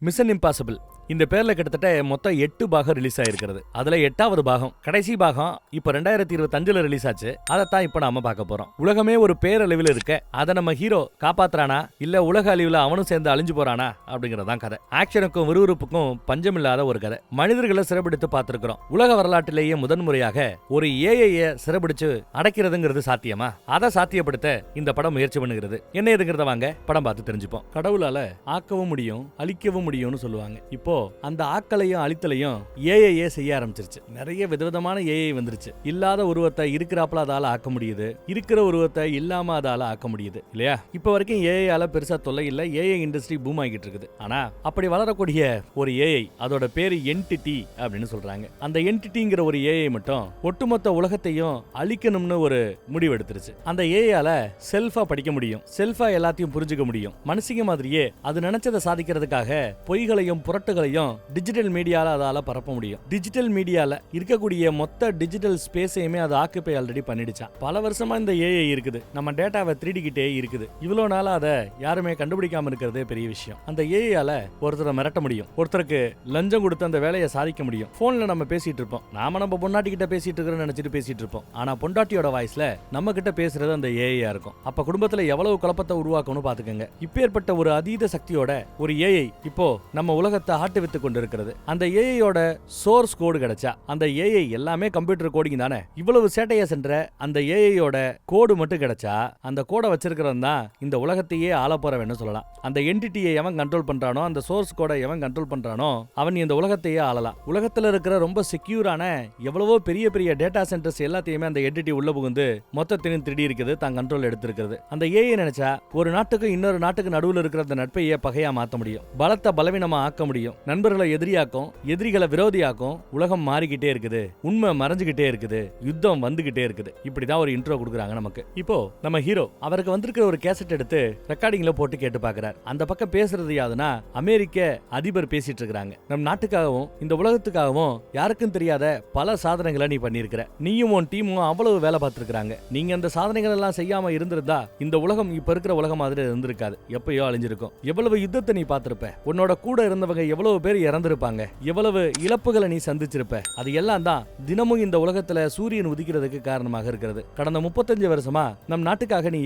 Mission impossible இந்த பேர்ல கிட்டத்தட்ட மொத்தம் 8 பாகம் ரிலீஸ் ஆயிருக்கிறது. அதுல 8வது பாகம் கடைசி பாகம் இப்ப 2025 ரிலீஸ் ஆச்சு. அதைத்தான் இப்ப நாம பார்க்க போறோம். உலகமே ஒரு பேரழிவில் இருக்க அதை நம்ம ஹீரோ காப்பாத்துறானா இல்ல உலக அழிவுல அவனும் சேர்ந்து அழிஞ்சு போறானா அப்படிங்கறதான் கதை. ஆக்ஷனுக்கும் விறுவிறுப்புக்கும் பஞ்சமில்லாத ஒரு கதை. மனிதர்களை சிறைபிடித்து பார்த்திருக்கிறோம். உலக வரலாற்றிலேயே முதன்முறையாக ஒரு ஏஐய சிறைபிடிச்சு அடைக்கிறதுங்கிறது சாத்தியமா? அதை சாத்தியப்படுத்த இந்த படம் முயற்சி பண்ணுகிறது. என்ன எதுங்கிறத வாங்க படம் பார்த்து தெரிஞ்சுப்போம். கடவுளால ஆக்கவும் முடியும் அழிக்கவும் முடியும்னு சொல்லுவாங்க. இப்போ அந்த ஆக்களையும் அழித்தலையும் ஏஐயே செய்ய ஆரம்பிச்சிருச்சு. நிறைய விதவிதமான ஏஐ வந்துருச்சு. இல்லாத உருவத்தை இருக்கிறாப்புல அதால ஆக்க முடியுது, இருக்கிற உருவத்தை இல்லாம அதால ஆக்க முடியுது இல்லையா? இப்ப வரைக்கும் ஏஐயால பெருசா தொல்லை இல்ல. ஏஐ இண்டஸ்ட்ரி பூம் ஆகிட்டு இருக்குது. ஆனா அப்படி வளரக்கூடிய ஒரு ஏஐ, அதோட பேரு என்டிட்டி அப்படின்னு சொல்றாங்க. அந்த என்டிட்டிங்கிற ஒரு ஏஐ மட்டும் ஒட்டுமொத்த உலகத்தையும் அழிக்கணும்னு ஒரு முடிவு எடுத்துருச்சு. அந்த ஏஐயால செல்ஃபா படிக்க முடியும், செல்ஃபா எல்லாத்தையும் புரிஞ்சுக்க முடியும். மனுஷங்க மாதிரியே அது நினைச்சதை சாதிக்கிறதுக்காக பொய்களையும் புரட்டுகளையும் டிஜிட்டல் மீடியால அதால பரப்ப முடியும். டிஜிட்டல் மீடியால இருக்கக்கூடிய மொத்த டிஜிட்டல் ஸ்பேஸையுமே அது ஆக்குபை ஆல்ரெடி பண்ணிடுச்சான். பல வருஷமா இந்த ஏஐ இருக்குது. நம்ம டேட்டாவை திருடிக்கிட்டே இருக்குது. இவ்வளவு நாளா அதை யாருமே கண்டுபிடிக்காம இருக்கிறதே பெரிய விஷயம். அந்த ஏஐயால ஒருத்தரை மிரட்ட முடியும், ஒருத்தருக்கு லஞ்சம் கொடுத்து அந்த வேலையை சாதிக்க முடியும். போன்ல நம்ம பேசிட்டு இருப்போம், நம்ம பொண்டாட்டி கிட்ட பேசிட்டு இருக்கிறோம்னு நினைச்சிட்டு பேசிட்டு இருப்போம். ஆனா பொண்டாட்டியோட வாய்ஸ்ல நம்ம கிட்ட பேசுறது அந்த ஏஐயா இருக்கும். அப்ப குடும்பத்துல எவ்வளவு குழப்பத்தை உருவாக்கணும்னு பாத்துக்கங்க. இப்பேற்பட்ட ஒரு அதீத சக்தியோட ஒரு ஏஐ இப்போ நம்ம உலகத்தை ஆட்டு வித்து கொண்டிருக்கிறது. அந்த ஏஐயோட சோர்ஸ் கோடு கிடைச்சா, அந்த ஏஐ எல்லாமே கம்ப்யூட்டர் கோடிங் தானே, இவ்வளவு சேட்டையா சென்ற அந்த ஏஐயோட கோடு மட்டும் கிடைச்சா, அந்த கோடை வச்சிருக்கிறவன் தான் இந்த உலகத்தையே ஆள போறவன்னு சொல்லலாம். அந்த என்டிட்டியை எவன் கண்ட்ரோல் பண்றானோ, அந்த சோர்ஸ் கோடை எவன் கண்ட்ரோல் பண்றானோ, அவன் இந்த உலகத்தையே ஆளலாம். உலகத்துல இருக்கிற ரொம்ப செக்யூரான எவ்வளவோ பெரிய பெரிய டேட்டா சென்டர்ஸ் எல்லாத்தையுமே அந்த என்டிட்டி உள்ள புகுந்து மொத்தத்தையும் திருடி இருக்குது, தான் கண்ட்ரோல் எடுத்திருக்கிறது. அந்த ஏஐ நினைச்சா ஒரு நாட்டுக்கு இன்னொரு நாட்டுக்கு நடுவில் இருக்கிற அந்த நட்பையே பகையா மாத்த முடியும், பலத்தை பலவீனமா ஆக்க முடியும், நண்பர்களை எதிரியாக்கும், எதிரிகளை விரோதியாக்கும். உலகம் மாறிக்கிட்டே இருக்குது, உண்மை மறைஞ்சுக்கிட்டே இருக்குது, யுத்தம் வந்துகிட்டே இருக்குது. இப்படிதான் ஒரு இன்ட்ரோ கொடுக்குறாங்க நமக்கு. இப்போ நம்ம ஹீரோ அவருக்கு வந்திருக்கிற ஒரு கேசட் எடுத்து ரெக்கார்டிங்ல போட்டு கேட்டு பாக்குறாரு. அந்த பக்கம் பேசுறது யாதுன்னா அமெரிக்க அதிபர் பேசிட்டு இருக்காங்க. நம் நாட்டுக்காகவும் இந்த உலகத்துக்காகவும் யாருக்கும் தெரியாத பல சாதனைகளை நீ பண்ணிருக்கிற, நீயும் உன் டீமும் அவ்வளவு வேலை பார்த்திருக்காங்க. நீங்க அந்த சாதனைகள் எல்லாம் செய்யாம இருந்திருந்தா இந்த உலகம் இப்ப இருக்கிற உலகம் மாதிரி இருந்திருக்காது, எப்பயோ அழிஞ்சிருக்கும். எவ்வளவு யுத்தத்தை நீ பார்த்திருப்ப, உன்னோட கூட இருந்தவங்க எவ்வளவு பேர் இறந்திருப்பாங்க, எவ்வளவு இழப்புகளை நீ சந்திச்சிருப்ப. அது எல்லாம் தான் தினமும் இந்த உலகத்துல சூரியன் உதிக்கிறதுக்கு காரணமாக இருக்கிறது. கடந்த 35 வருஷமா நம் நாட்டுக்காக நீ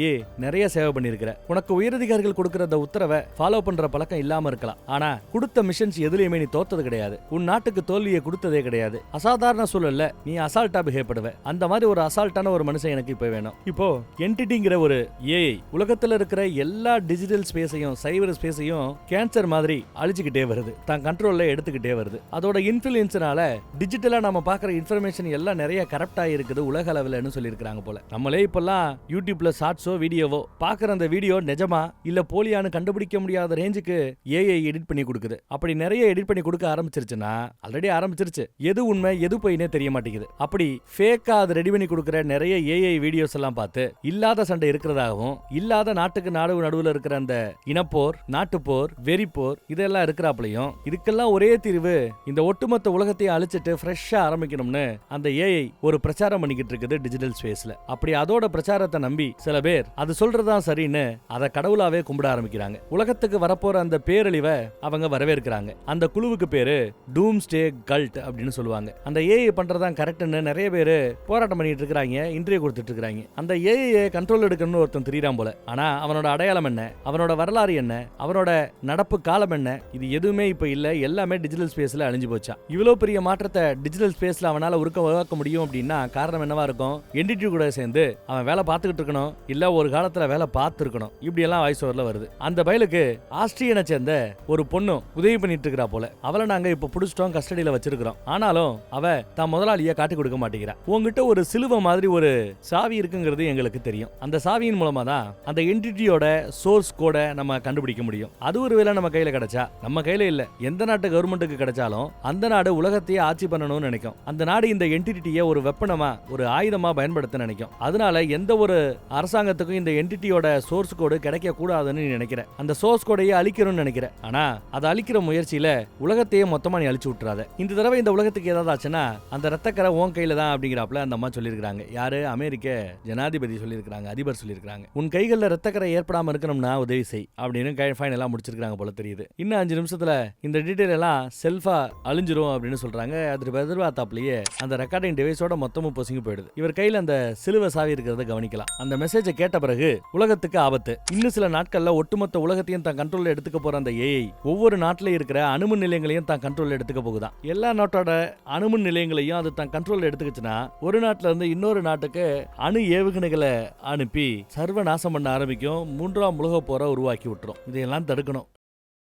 நிறைய சேவை பண்ணிருக்கிற. உனக்கு உயரதிகாரிகள் கொடுக்கிற அந்த உத்தரவை ஃபாலோ பண்ற பழக்கம் இல்லாம இருக்கலாம். ஆனா கொடுத்த மிஷன்ஸ் எதுலயுமே நீ தோத்தது கிடையாது. உன் நாட்டுக்கு தோல்வியை கொடுத்ததே கிடையாது. அசாதாரண சூழல்ல நீ அசால்ட்டா பிஹேவ் பண்ணுவ. அந்த மாதிரி ஒரு அசால்ட்டான ஒரு மனுஷன் எனக்கு இப்ப வேணும். இப்போ என்டிட்டிங்கிற ஒரு ஏஐ உலகத்துல இருக்கிற எல்லா டிஜிட்டல் ஸ்பேஸையும் சைபர் ஸ்பேஸையும் கேன்சர் மாதிரி அழிச்சுக்கிட்டே வருது, தான் கண்ட்ரோல்ல எடுத்துக்கிட்டே வருது. அதோட இன்ஃப்ளூயன்ஸ்னால டிஜிட்டலா நாம பாக்குற இன்ஃபர்மேஷன் எல்லாம் நிறைய கரப்ட் ஆகிருக்குது உலக அளவுலன்னு சொல்லியிருக்காங்க போல. நம்மளே இப்பெல்லாம் யூடியூப்ல ஷார்ட்ஸோ வீடியோவோ பாக்குற அந்த வீடியோ நிஜமா இல்ல போலியான்னு கண்டுபிடிக்க முடியாத ரேஞ்சுக்கு ஏஐ எடிட் பண்ணி கொடுக்குது. அப்படி நிறைய எடிட் பண்ணி கொடுக்க ஆரம்பிச்சிருச்சுன்னா, ஆல்ரெடி ஆரம்பிச்சிருச்சு, எது உண்மை எது பொய்னே தெரிய மாட்டேங்குது. அப்படி ஃபேக்கா அது ரெடி பண்ணி கொடுக்குற நிறைய ஏஐ வீடியோஸ் எல்லாம் பார்த்து இல்லாத சண்டை இருக்கிறதாகவும், இல்லாத நாட்டுக்கு நாடு நடுவில் இருக்கிற அந்த இனப்போர், நாட்டுப்போர், வெறிப்போர் இதெல்லாம் இருக்கிறாப்லையும், இதுக்கெல்லாம் ஒரே தீர்வு இந்த ஒட்டுமொத்த உலகத்தை அழிச்சிட்டு ஃப்ரெஷ்ஷா ஆரம்பிக்கணும்னு அந்த ஏஐ ஒரு பிரச்சாரம் பண்ணிக்கிட்டு இருக்குது டிஜிட்டல் ஸ்பேஸ்ல. அப்படி அதோட பிரச்சாரத்தை நம்பி சில பேர் அது சொல்றதுதான் சரின்னு அதை கடவுளாவே கும்பிட ஆரம்பிக்கிறாங்க. உலகத்துக்கு வரப்போற அந்த பேரழிவை அவங்க வரவேற்கிறாங்க. அந்த குழுவுக்கு பேரு டூம்ஸ்டே கல்ட் அப்படின்னு சொல்லுவாங்க. அந்த ஏஐ பண்றதான் கரெக்ட்னு நிறைய பேர் போராட்டம் பண்ணிட்டு இருக்காங்க, இன்டர்வியூ கொடுத்துட்டு இருக்காங்க. அந்த ஏஐ கண்ட்ரோல் எடுக்கணும்னு ஒருத்தன் தெரியாம போல. ஆனா அவனோட அடையாளம் என்ன, அவனோட வரலாறு என்ன, அவனோட நடப்பு காலம் என்ன, இது எதுவுமே இப்ப இல்ல. எல்லாமே டிஜிட்டல் ஸ்பேஸ்ல அழிஞ்சு போச்சா. இவ்வளவு பெரிய மாற்றத்தை டிஜிட்டல் ஸ்பேஸ்ல அவனால உருவாக்க முடியும் அப்படின்னா காரணம் என்னவா இருக்கும்? என்டிட்டி கூட சேர்ந்து அவன் வேலை பார்த்துக்கிட்டு இருக்கணும், இல்ல ஒரு காலத்துல வேலை பார்த்துருக்கணும். இப்படி எல்லாம் வாய்ஸ் ஓவர்ல வருது. அந்த பயலுக்கு ஆஸ்திரியனை சேர்ந்த ஒரு பொண்ணு உதவி பண்ணிட்டு இருக்கா போல. அவளை நாங்க இப்ப புடிச்சிட்டோம், கஸ்டடியில வச்சிருக்கிறோம். ஆனாலும் அவ தான் முதலாளியா காட்டி கொடுக்க மாட்டேங்கிறா. உங்ககிட்ட ஒரு சிலுவை மாதிரி ஒரு சாவி இருக்குங்கிறது எங்களுக்கு தெரியும். அந்த சாவியின் மூலமா தான் அந்த என்டிட்டியோட சோர்ஸ் கோட நம்ம கண்டுபிடிக்க முடியும். அது ஒரு வேளை நம்ம கையில கிடைச்சா, நம்ம கையில இல்ல எந்த நாட்டு கவர்மெண்ட்டுக்கு கிடைச்சாலும் அந்த நாடு உலகத்தையே ஆட்சி பண்ணணும்னு நினைக்கும். அந்த நாடு இந்த என்டிட்டியை ஒரு வெப்பனமா, ஒரு ஆயுதமா பயன்படுத்த நினைக்கும். அதனால எந்த ஒரு அரசாங்கத்துக்கும் இந்த என்டிட்டியோட சோர்ஸ் கோடு கிடைக்க கூடாதுன்னு நினைக்கிற, அந்த சோர்ஸ் கோடையே அழிக்கணும்னு நினைக்கிற. ஆனா அதை அழிக்கிற முயற்சியில உலகத்தையே மொத்தமா நீ அழிச்சு விட்டுறாத. இந்த தடவை இந்த உலகத்துக்கு ஏதாவது ஆச்சுன்னா அந்த ரத்தக்கரை உன் கையில தான் அப்படிங்கிறாப்ல அந்த அம்மா சொல்லியிருக்காங்க. யாரு? அமெரிக்க ஜனாதிபதி சொல்லியிருக்காங்க, அதிபர் சொல்லியிருக்காங்க. உன் கைகளில் ரத்தக்கரை ஏற்படாம இருக்கணும்னா உதவி செய் அப்படின்னு ஃபைனலா முடிச்சிருக்காங்க போல தெரியுது. இன்னும் 5 நிமிஷத்துல இந்த டீடைல் எல்லாம் செல்ஃபா அழிஞ்சிரும் அப்படின்னு சொல்றாங்க. அது எதிர்பார்த்தாப்லயே அந்த ரெக்கார்டிங் டிவைஸோட மொத்தமும் பொசுங்கி போயிடுது. இவர் கையில அந்த சிலுவை சாவி இருக்கிறத கவனிக்கலாம். அந்த மெசேஜை கேட்ட பிறகு உலகத்துக்கு ஆபத்து. இன்னும் சில நாட்கள்ல ஒட்டுமொத்த உலகத்தையும் தான் கண்ட்ரோல் எடுத்துக்க போற அந்த ஏஐ ஒவ்வொரு நாட்டில இருக்கிற அணுமின் நிலையங்களையும் தான் கண்ட்ரோல் எடுத்துக்க போகுதான். எல்லா நாட்டோட அணுமின் நிலையங்களையும் அது தான் கண்ட்ரோல் எடுத்துக்கிச்சுன்னா ஒரு நாட்டுல இருந்து இன்னொரு நாட்டுக்கு அணு ஏவுகணைகளை அனுப்பி சர்வ நாசம் பண்ண ஆரம்பிக்கும். 3ஆம் உலக போரை உருவாக்கி விட்டுரும். இதையெல்லாம் தடுக்கணும்.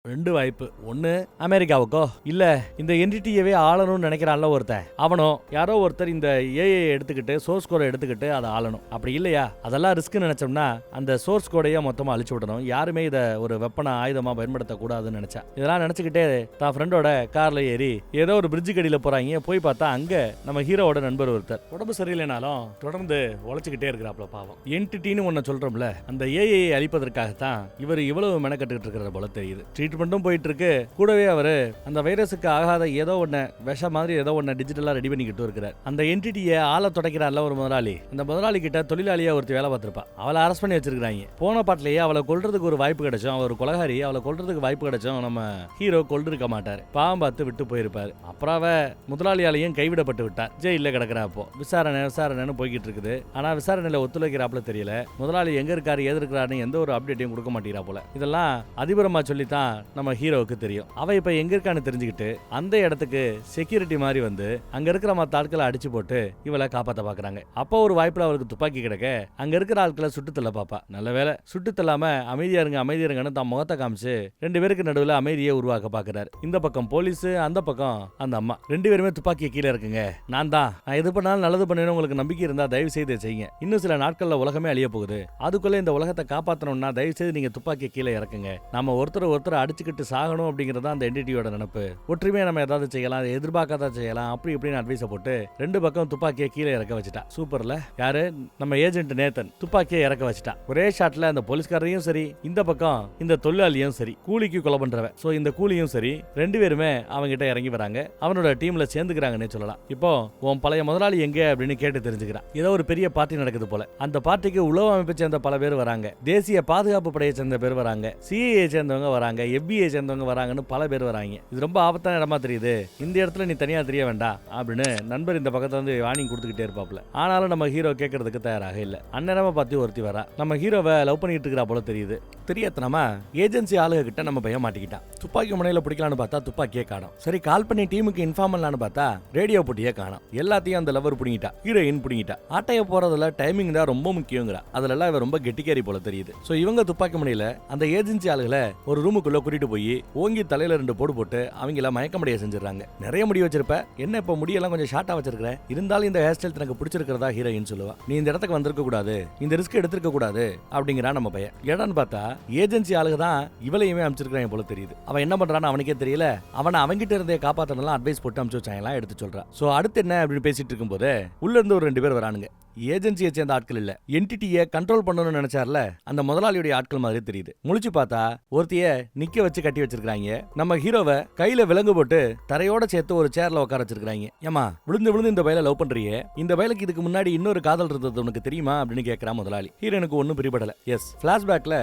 2 வாய்ப்பு. ஒன்னு, அமெரிக்காவுக்கோ இல்ல இந்த என்டிட்டியவே ஆளணும்னு நினைக்கிறான்ல ஒருத்தன், அவனோ யாரோ ஒருத்தர் இந்த ஏஐ எடுத்துக்கிட்டு சோர்ஸ் கோடை எடுத்துக்கிட்டு அதை ஆளணும். அப்படி இல்லையா அதெல்லாம் ரிஸ்க் நினைச்சோம்னா அந்த சோர்ஸ் கோடையை மொத்தமா அழிச்சு விடணும். யாருமே இதை ஒரு வெப்பன ஆயுதமா பயன்படுத்த கூடாதுன்னு நினைச்சா. இதெல்லாம் நினைச்சுக்கிட்டே தான் ஃப்ரெண்டோட கார்ல ஏறி ஏதோ ஒரு பிரிட்ஜு கடியில போறாங்க. போய் பார்த்தா அங்க நம்ம ஹீரோவோட நண்பர் ஒருத்தர் உடம்பு சரியில்லைனாலும் தொடர்ந்து உழைச்சுக்கிட்டே இருக்கிறாப்ல பாவம். என்டிட்டின்னு ஒன்னு சொல்றோம்ல, அந்த ஏஐ அழிப்பதற்காகத்தான் இவர் இவ்வளவு மெனக்கட்டுக்கிட்டு இருக்கிற போல தெரியுது. ட்ரீட்மெண்ட்டும் போயிட்டு இருக்கு. கூடவே அவரு அந்த வைரஸுக்கு ஆகாத ஏதோ ஒண்ணு விஷ மாதிரி ஏதோ ஒண்ணு டிஜிட்டலா ரெடி பண்ணிக்கிட்டு இருக்கிறார். அந்த என்டிட்டியை ஆள தொடக்கிறார்ல ஒரு முதலாளி. அந்த முதலாளி கிட்ட தொழிலாளியா ஒருத்தி வேலை பார்த்திருப்பா. அவளை அரெஸ்ட் பண்ணி வச்சிருக்காங்க. போன பாட்டிலேயே அவளை கொல்றதுக்கு ஒரு வாய்ப்பு கிடைச்சும், அவர் கொலகாரி, அவளை கொல்றதுக்கு வாய்ப்பு கிடைச்சும் நம்ம ஹீரோ கொல்லிருக்க மாட்டாரு. பாவம் பார்த்து விட்டு போயிருப்பாரு. அப்புறம் அவ முதலாளியாலையும் கைவிடப்பட்டு விட்டார். ஜெயில கிடக்குறா. அப்போ விசாரணைன்னு போய்கிட்டு இருக்குது. ஆனா விசாரணையில ஒத்துழைக்கிறாப்புல தெரியல. முதலாளி எங்க இருக்காரு ஏது இருக்காருன்னு எந்த ஒரு அப்டேட்டையும் கொடுக்க மாட்டேங்கிறா போல. இதெல்லாம் அதிபரமா சொல்லித்தான் நம்ம ஹீரோவுக்கு தெரியும். அவ இப்ப எங்க இருக்கான்னு தெரிஞ்சுக்கிட்டு அந்த இடத்துக்கு செக்யூரிட்டி மாதிரி வந்து அங்க இருக்கிற மற்ற ஆட்களை அடிச்சு போட்டு இவளை காப்பாத்த பாக்குறாங்க. அப்போ ஒரு வாய்ப்புல அவருக்கு துப்பாக்கி கிடைக்க அங்க இருக்கிற ஆட்களை சுட்டுத்தள்ள பாப்பா. நல்ல வேலை சுட்டுத்தள்ளாம அமைதியா இருங்கன்னு தான் முகத்தை காமிச்சு 2 பேருக்கு நடுவில் அமைதியை உருவாக்க பாக்குறாரு. இந்த பக்கம் போலீஸ், அந்த பக்கம் அந்த அம்மா. 2 பேருமே துப்பாக்கியை கீழே இருக்குங்க. நான் எது பண்ணாலும் நல்லது பண்ணுவேன்னு உங்களுக்கு நம்பிக்கை இருந்தா தயவு செய்து செய்யுங்க. இன்னும் சில நாட்கள்ல உலகமே அழிய போகுது. அதுக்குள்ள இந்த உலகத்தை காப்பாற்றணும்னா தயவு செய்து நீங்க துப்பாக்கியை கீழே இறக்குங்க. நம்ம ஒருத்தர் அடிச்சுக்கிட்டு சாகணும் அப்படிங்கறது அந்த என்டிட்டியோட நினைப்பு. ஒற்றுமையா நம்ம ஏதாவது செய்யலாம், எதிர்பார்க்காத செய்யலாம், அப்படி இப்படின்னு அட்வைஸை போட்டு 2 பக்கம் துப்பாக்கியை கீழே இறக்க வச்சுட்டா. சூப்பர்ல. யாரு? நம்ம ஏஜென்ட் நேத்தன் துப்பாக்கியை இறக்க வச்சுட்டா. ஒரே ஷாட்ல அந்த போலீஸ்காரையும் சரி, இந்த பக்கம் இந்த தொழிலாளியும் சரி, கூலிக்கு கொலை பண்றவன். சோ இந்த கூலியும் சரி 2 பேருமே அவங்க கிட்ட இறங்கி வராங்க. அவனோட டீம்ல சேர்ந்துக்கிறாங்கன்னு சொல்லலாம். இப்போ உன் பழைய முதலாளி எங்க அப்படின்னு கேட்டு தெரிஞ்சுக்கிறான். ஏதோ ஒரு பெரிய பார்ட்டி நடக்குது போல. அந்த பார்ட்டிக்கு உளவு அமைப்பை சேர்ந்த பல பேர் வராங்க. தேசிய பாதுகாப்பு படையை சேர்ந்த பேர் வராங்க. சிஐஏ சேர்ந்தவங்க வராங்க. FBI சேர்ந்தவங்க வராங்கன்னு பல பேர் வராங்க. இது ரொம்ப ஆபத்தான இடமா தெரியுது. இந்த இடத்துல நீ தனியா தெரிய வேண்டாம் அப்படின்னு நண்பர் இந்த பக்கத்துல வந்து வார்னிங் கொடுத்துக்கிட்டே இருப்பாப்ல. ஆனாலும் நம்ம ஹீரோ கேட்கறதுக்கு தயாராக இல்ல. அந்நேரமா பார்த்து ஒருத்தி வரா. நம்ம ஹீரோவை லவ் பண்ணிட்டு இருக்கிறா போல தெரியுது. தெரியாதனமா ஏஜென்சி ஆளுக கிட்ட நம்ம பையன் மாட்டிக்கிட்டான். துப்பாக்கி முனையில பிடிக்கலான்னு பார்த்தா துப்பாக்கியே காணோம். சரி கால் பண்ணி டீமுக்கு இன்ஃபார்ம் பண்ணலான்னு பார்த்தா ரேடியோ போட்டியே காணோம். எல்லாத்தையும் அந்த லவர் புடிங்கிட்டா, ஹீரோயின் புடிங்கிட்டா. ஆட்டைய போறதுல டைமிங் தான் ரொம்ப முக்கியங்கிற. அதுல எல்லாம் இவ ரொம்ப கெட்டிக்காரி போல தெரியுது. சோ இவங்க துப்பாக்கி முனையில அந்த ஏஜென்சி ஆளுகளை ஒரு ரூமுக்குள்ள கூட்டிட்டு போய் ஓங்கி தலையில 2 போடு போட்டு அவங்கள மயக்கமடைய செஞ்சிடறாங்க. நிறைய முடி வச்சிருப்ப, என்ன இப்ப முடியெல்லாம் கொஞ்சம் ஷார்ட்டா வச்சிருக்கிற, இருந்தாலும் இந்த ஹேர் ஸ்டைல் எனக்கு பிடிச்சிருக்கிறதா ஹீரோயின் சொல்லுவா. நீ இந்த இடத்துக்கு வந்திருக்க கூடாது, இந்த ரிஸ்க் எடுத்திருக்க கூடாது அப்படிங்கிறா நம்ம பையன். இடம்னு பார்த்தா ஏஜென்சி ஆளுக தான் இவளையுமே அமைச்சிருக்காங்க போல தெரியுது. அவன் என்ன பண்றான்னு அவனுக்கே தெரியல. அவனை அவங்கிட்ட இருந்தே காப்பாத்தலாம் அட்வைஸ் போட்டு அனுப்பிச்சு வச்சாங்கலாம் எடுத்து சொல்றான். சோ அடுத்து என்ன அப்படின்னு பேசிட்டு இருக்கும் போது உள்ள இருந்து ஒரு 2 பேர் வரானுங்க. ஏஜென்சியை சேர்ந்த ஆட்கள் இல்ல, என்டிட்டியை கண்ட்ரோல் பண்ணணும்னு நினைச்சார்ல அந்த முதலாளியுடைய ஆட்கள் மாதிரி தெரியுது. முழிச்சு பார்த்தா ஒருத்திய நிக்க வச்சு கட்டி வச்சிருக்காங்க. நம்ம ஹீரோவை கையில விலங்கு போட்டு தரையோட சேர்த்து ஒரு சேர்ல உட்கார வச்சிருக்காங்க. ஏமா விழுந்து இந்த பையல லவ் பண்றியே, இந்த பையலுக்கு இதுக்கு முன்னாடி இன்னொரு காதல் இருந்தது உனக்கு தெரியுமா அப்படின்னு கேட்கிறா முதலாளி. ஹீரோனுக்கு ஒன்னும் பிரிபடல. S, பிளாஷ்பேக்ல